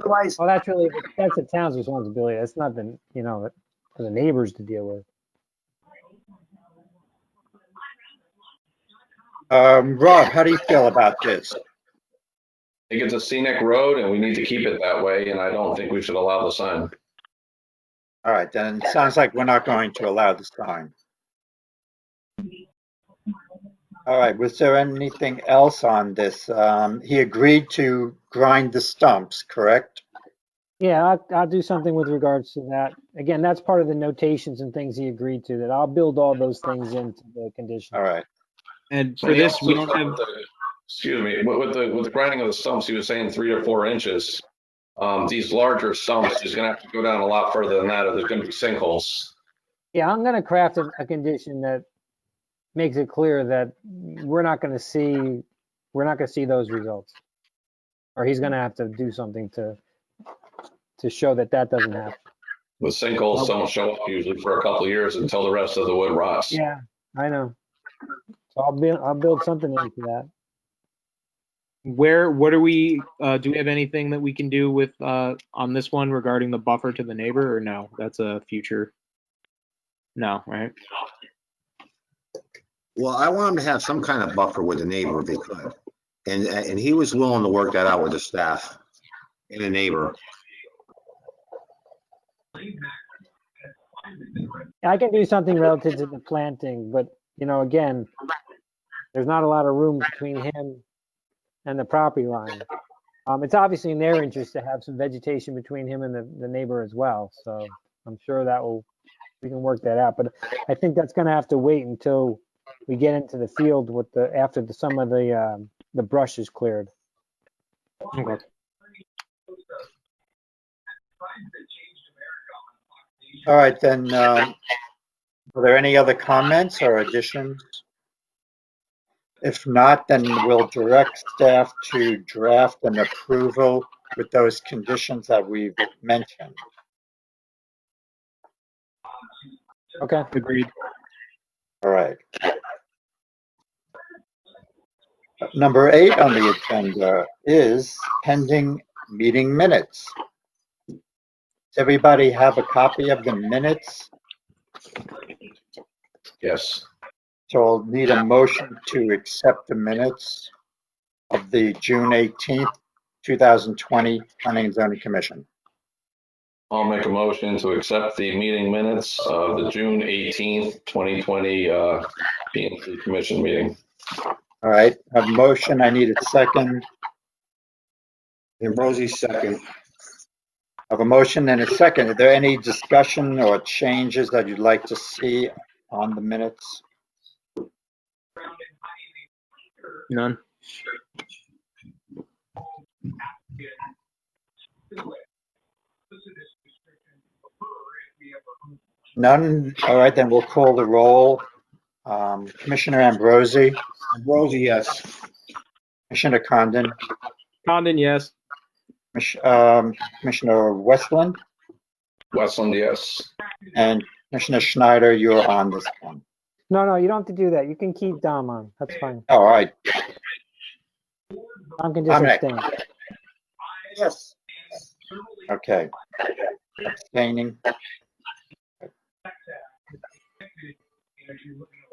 Otherwise, Well, that's the town's responsibility. That's not the, for the neighbors to deal with. Rob, how do you feel about this? I think it's a scenic road and we need to keep it that way, and I don't think we should allow the sign. All right, then it sounds like we're not going to allow the sign. All right, was there anything else on this? He agreed to grind the stumps, correct? Yeah, I'll do something with regards to that. Again, that's part of the notations and things he agreed to, that I'll build all those things into the condition. All right. And But for he this, also we don't said have, with the- excuse me, with the grinding of the stumps, he was saying 3 to 4 inches. These larger stumps, he's gonna have to go down a lot further than that, or there's gonna be sinkholes. Yeah, I'm gonna craft a condition that makes it clear that we're not gonna see those results. Or he's gonna have to do something to show that doesn't happen. The sinkholes don't show up usually for a couple of years until the rest of the wood rots. Yeah, I know. So I'll build something into that. what are we, do we have anything that we can do with, on this one regarding the buffer to the neighbor, or no? That's a future. No, right? Well, I want him to have some kind of buffer with the neighbor if he could. And he was willing to work that out with the staff and the neighbor. I can do something relative to the planting, but again, there's not a lot of room between him and the property line. It's obviously in their interest to have some vegetation between him and the neighbor as well. So I'm sure we can work that out. But I think that's going to have to wait until we get into the field with after some of the brush is cleared. Okay. All right, then, are there any other comments or additions? If not, then we'll direct staff to draft an approval with those conditions that we've mentioned. Okay. Agreed. All right. Number 8 on the agenda is pending meeting minutes. Does everybody have a copy of the minutes? Yes. So I'll need a motion to accept the minutes of the June 18th, 2020 Planning and Zoning Commission. I'll make a motion to accept the meeting minutes of the June 18th, 2020 P&Z Commission meeting. All right, I have a motion. I need a second. Ambrosi second. I have a motion and a second. Are there any discussion or changes that you'd like to see on the minutes? None. None? All right, then we'll call the roll. Commissioner Ambrosi, Ambrosi, yes. Commissioner Condon, Condon, yes. Commissioner Westland, Westland, yes. and Commissioner Schneider, you're on this one. No, you don't have to do that. You can keep Dom on. That's fine. All right. Dom can just Dominic. abstain. yes. Okay. Abstaining.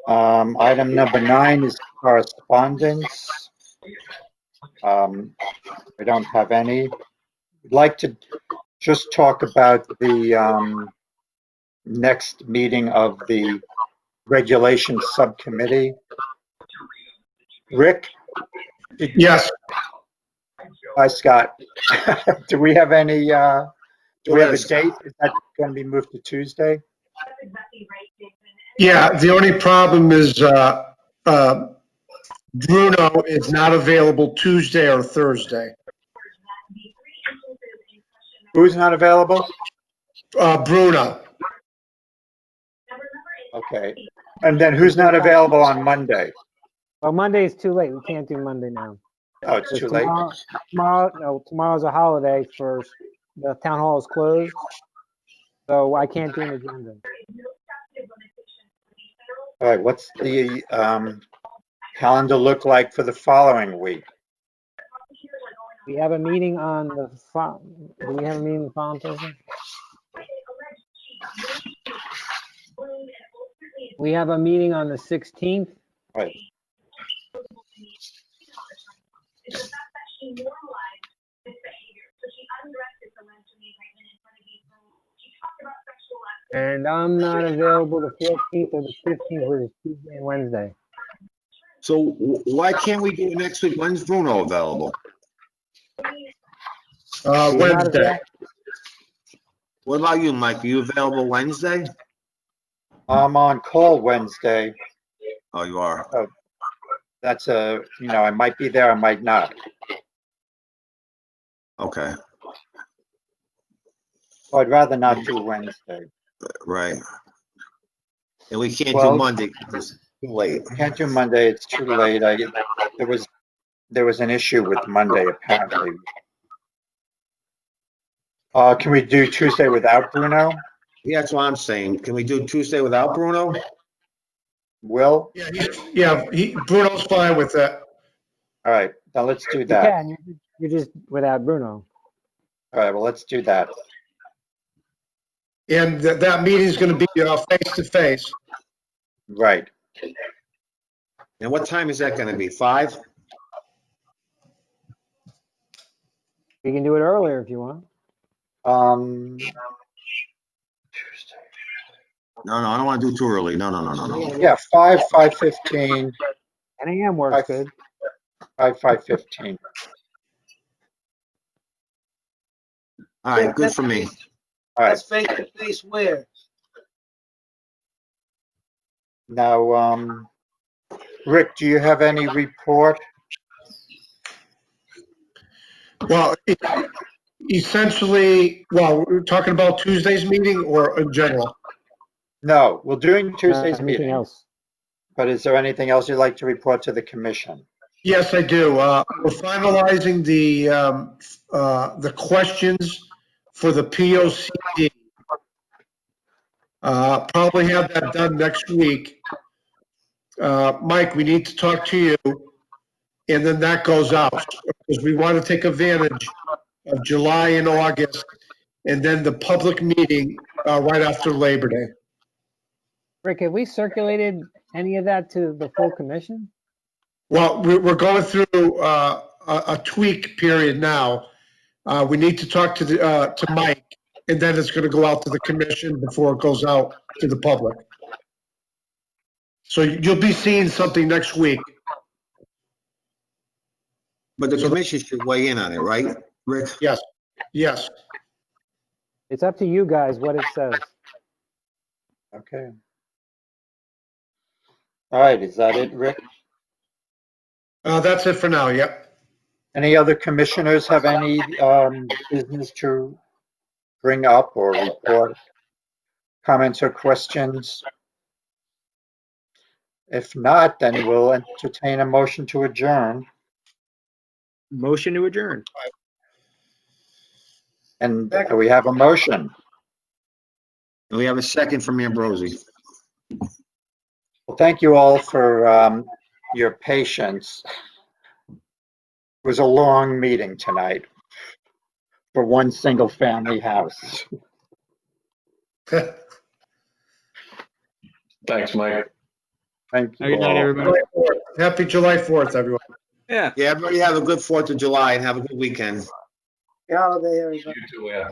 Item number 9 is correspondence. We don't have any. We'd like to just talk about the next meeting of the Regulations Subcommittee. Rick? Yes. Hi, Scott. Do we have any, do we have a date? Is that going to be moved to Tuesday? Yeah, the only problem is Bruno is not available Tuesday or Thursday. Who's not available? Bruno. Okay. And then who's not available on Monday? Well, Monday is too late. We can't do Monday now. Oh, it's too late? Tomorrow's a holiday for, the town hall is closed. So I can't do an agenda. All right, what's the calendar look like for the following week? We have a meeting on the, do we have a meeting the following Thursday? We have a meeting on the 16th. Right. And I'm not available the 14th or the 15th, which is Tuesday and Wednesday. So why can't we do it next week? When's Bruno available? Wednesday. What about you, Mike? Are you available Wednesday? I'm on call Wednesday. Oh, you are. Oh, that's a, you know, I might be there, I might not. Okay, I'd rather not do Wednesday. right. And we can't do Well, Monday, 'cause it's too late. Can't do Monday, it's too late. There was an issue with Monday apparently. Can we do Tuesday without Bruno? Yeah, that's what I'm saying. Can we do Tuesday without Bruno? Will? Yeah, Bruno's fine with that. All right, now let's do You that. can, you're just without Bruno. All right, well, let's do that. And that meeting's going to be face to face. Right. And what time is that gonna be? 5? We can do it earlier if you want. Tuesday. No, I don't wanna do too early. No. Yeah, 5:15. 10 a.m. works good. 5:15. All right, good for me. All right, That's face to face where? now, Rick, do you have any report? Well, essentially, we're talking about Tuesday's meeting or in general? No, we're doing Tuesday's Anything meeting, else? but is there anything else you'd like to report to the commission? Yes, I do. We're finalizing the questions for the POCD. Probably have that done next week. Mike, we need to talk to you, and then that goes out, because we want to take advantage of July and August, and then the public meeting right after Labor Day. Rick, have we circulated any of that to the full commission? Well, we're going through a tweak period now. We need to talk to Mike, and then it's going to go out to the commission before it goes out to the public. So you'll be seeing something next week. But the commission should weigh in on it, right, Rick? Yes. It's up to you guys what it says. Okay. All right, is that it, Rick? That's it for now, yep. Any other commissioners have any business to bring up or report, comments or questions? If not, then we'll entertain a motion to adjourn. Motion to adjourn. And we have a motion. And we have a second from Ambrosi. Well, thank you all for your patience. It was a long meeting tonight for one single family house. Thanks, Mike. Thank you Good night, all. everybody. Happy July 4th, everyone. Yeah. Yeah, everybody have a good 4th of July and have a good weekend. Holiday, everybody. You too, yeah.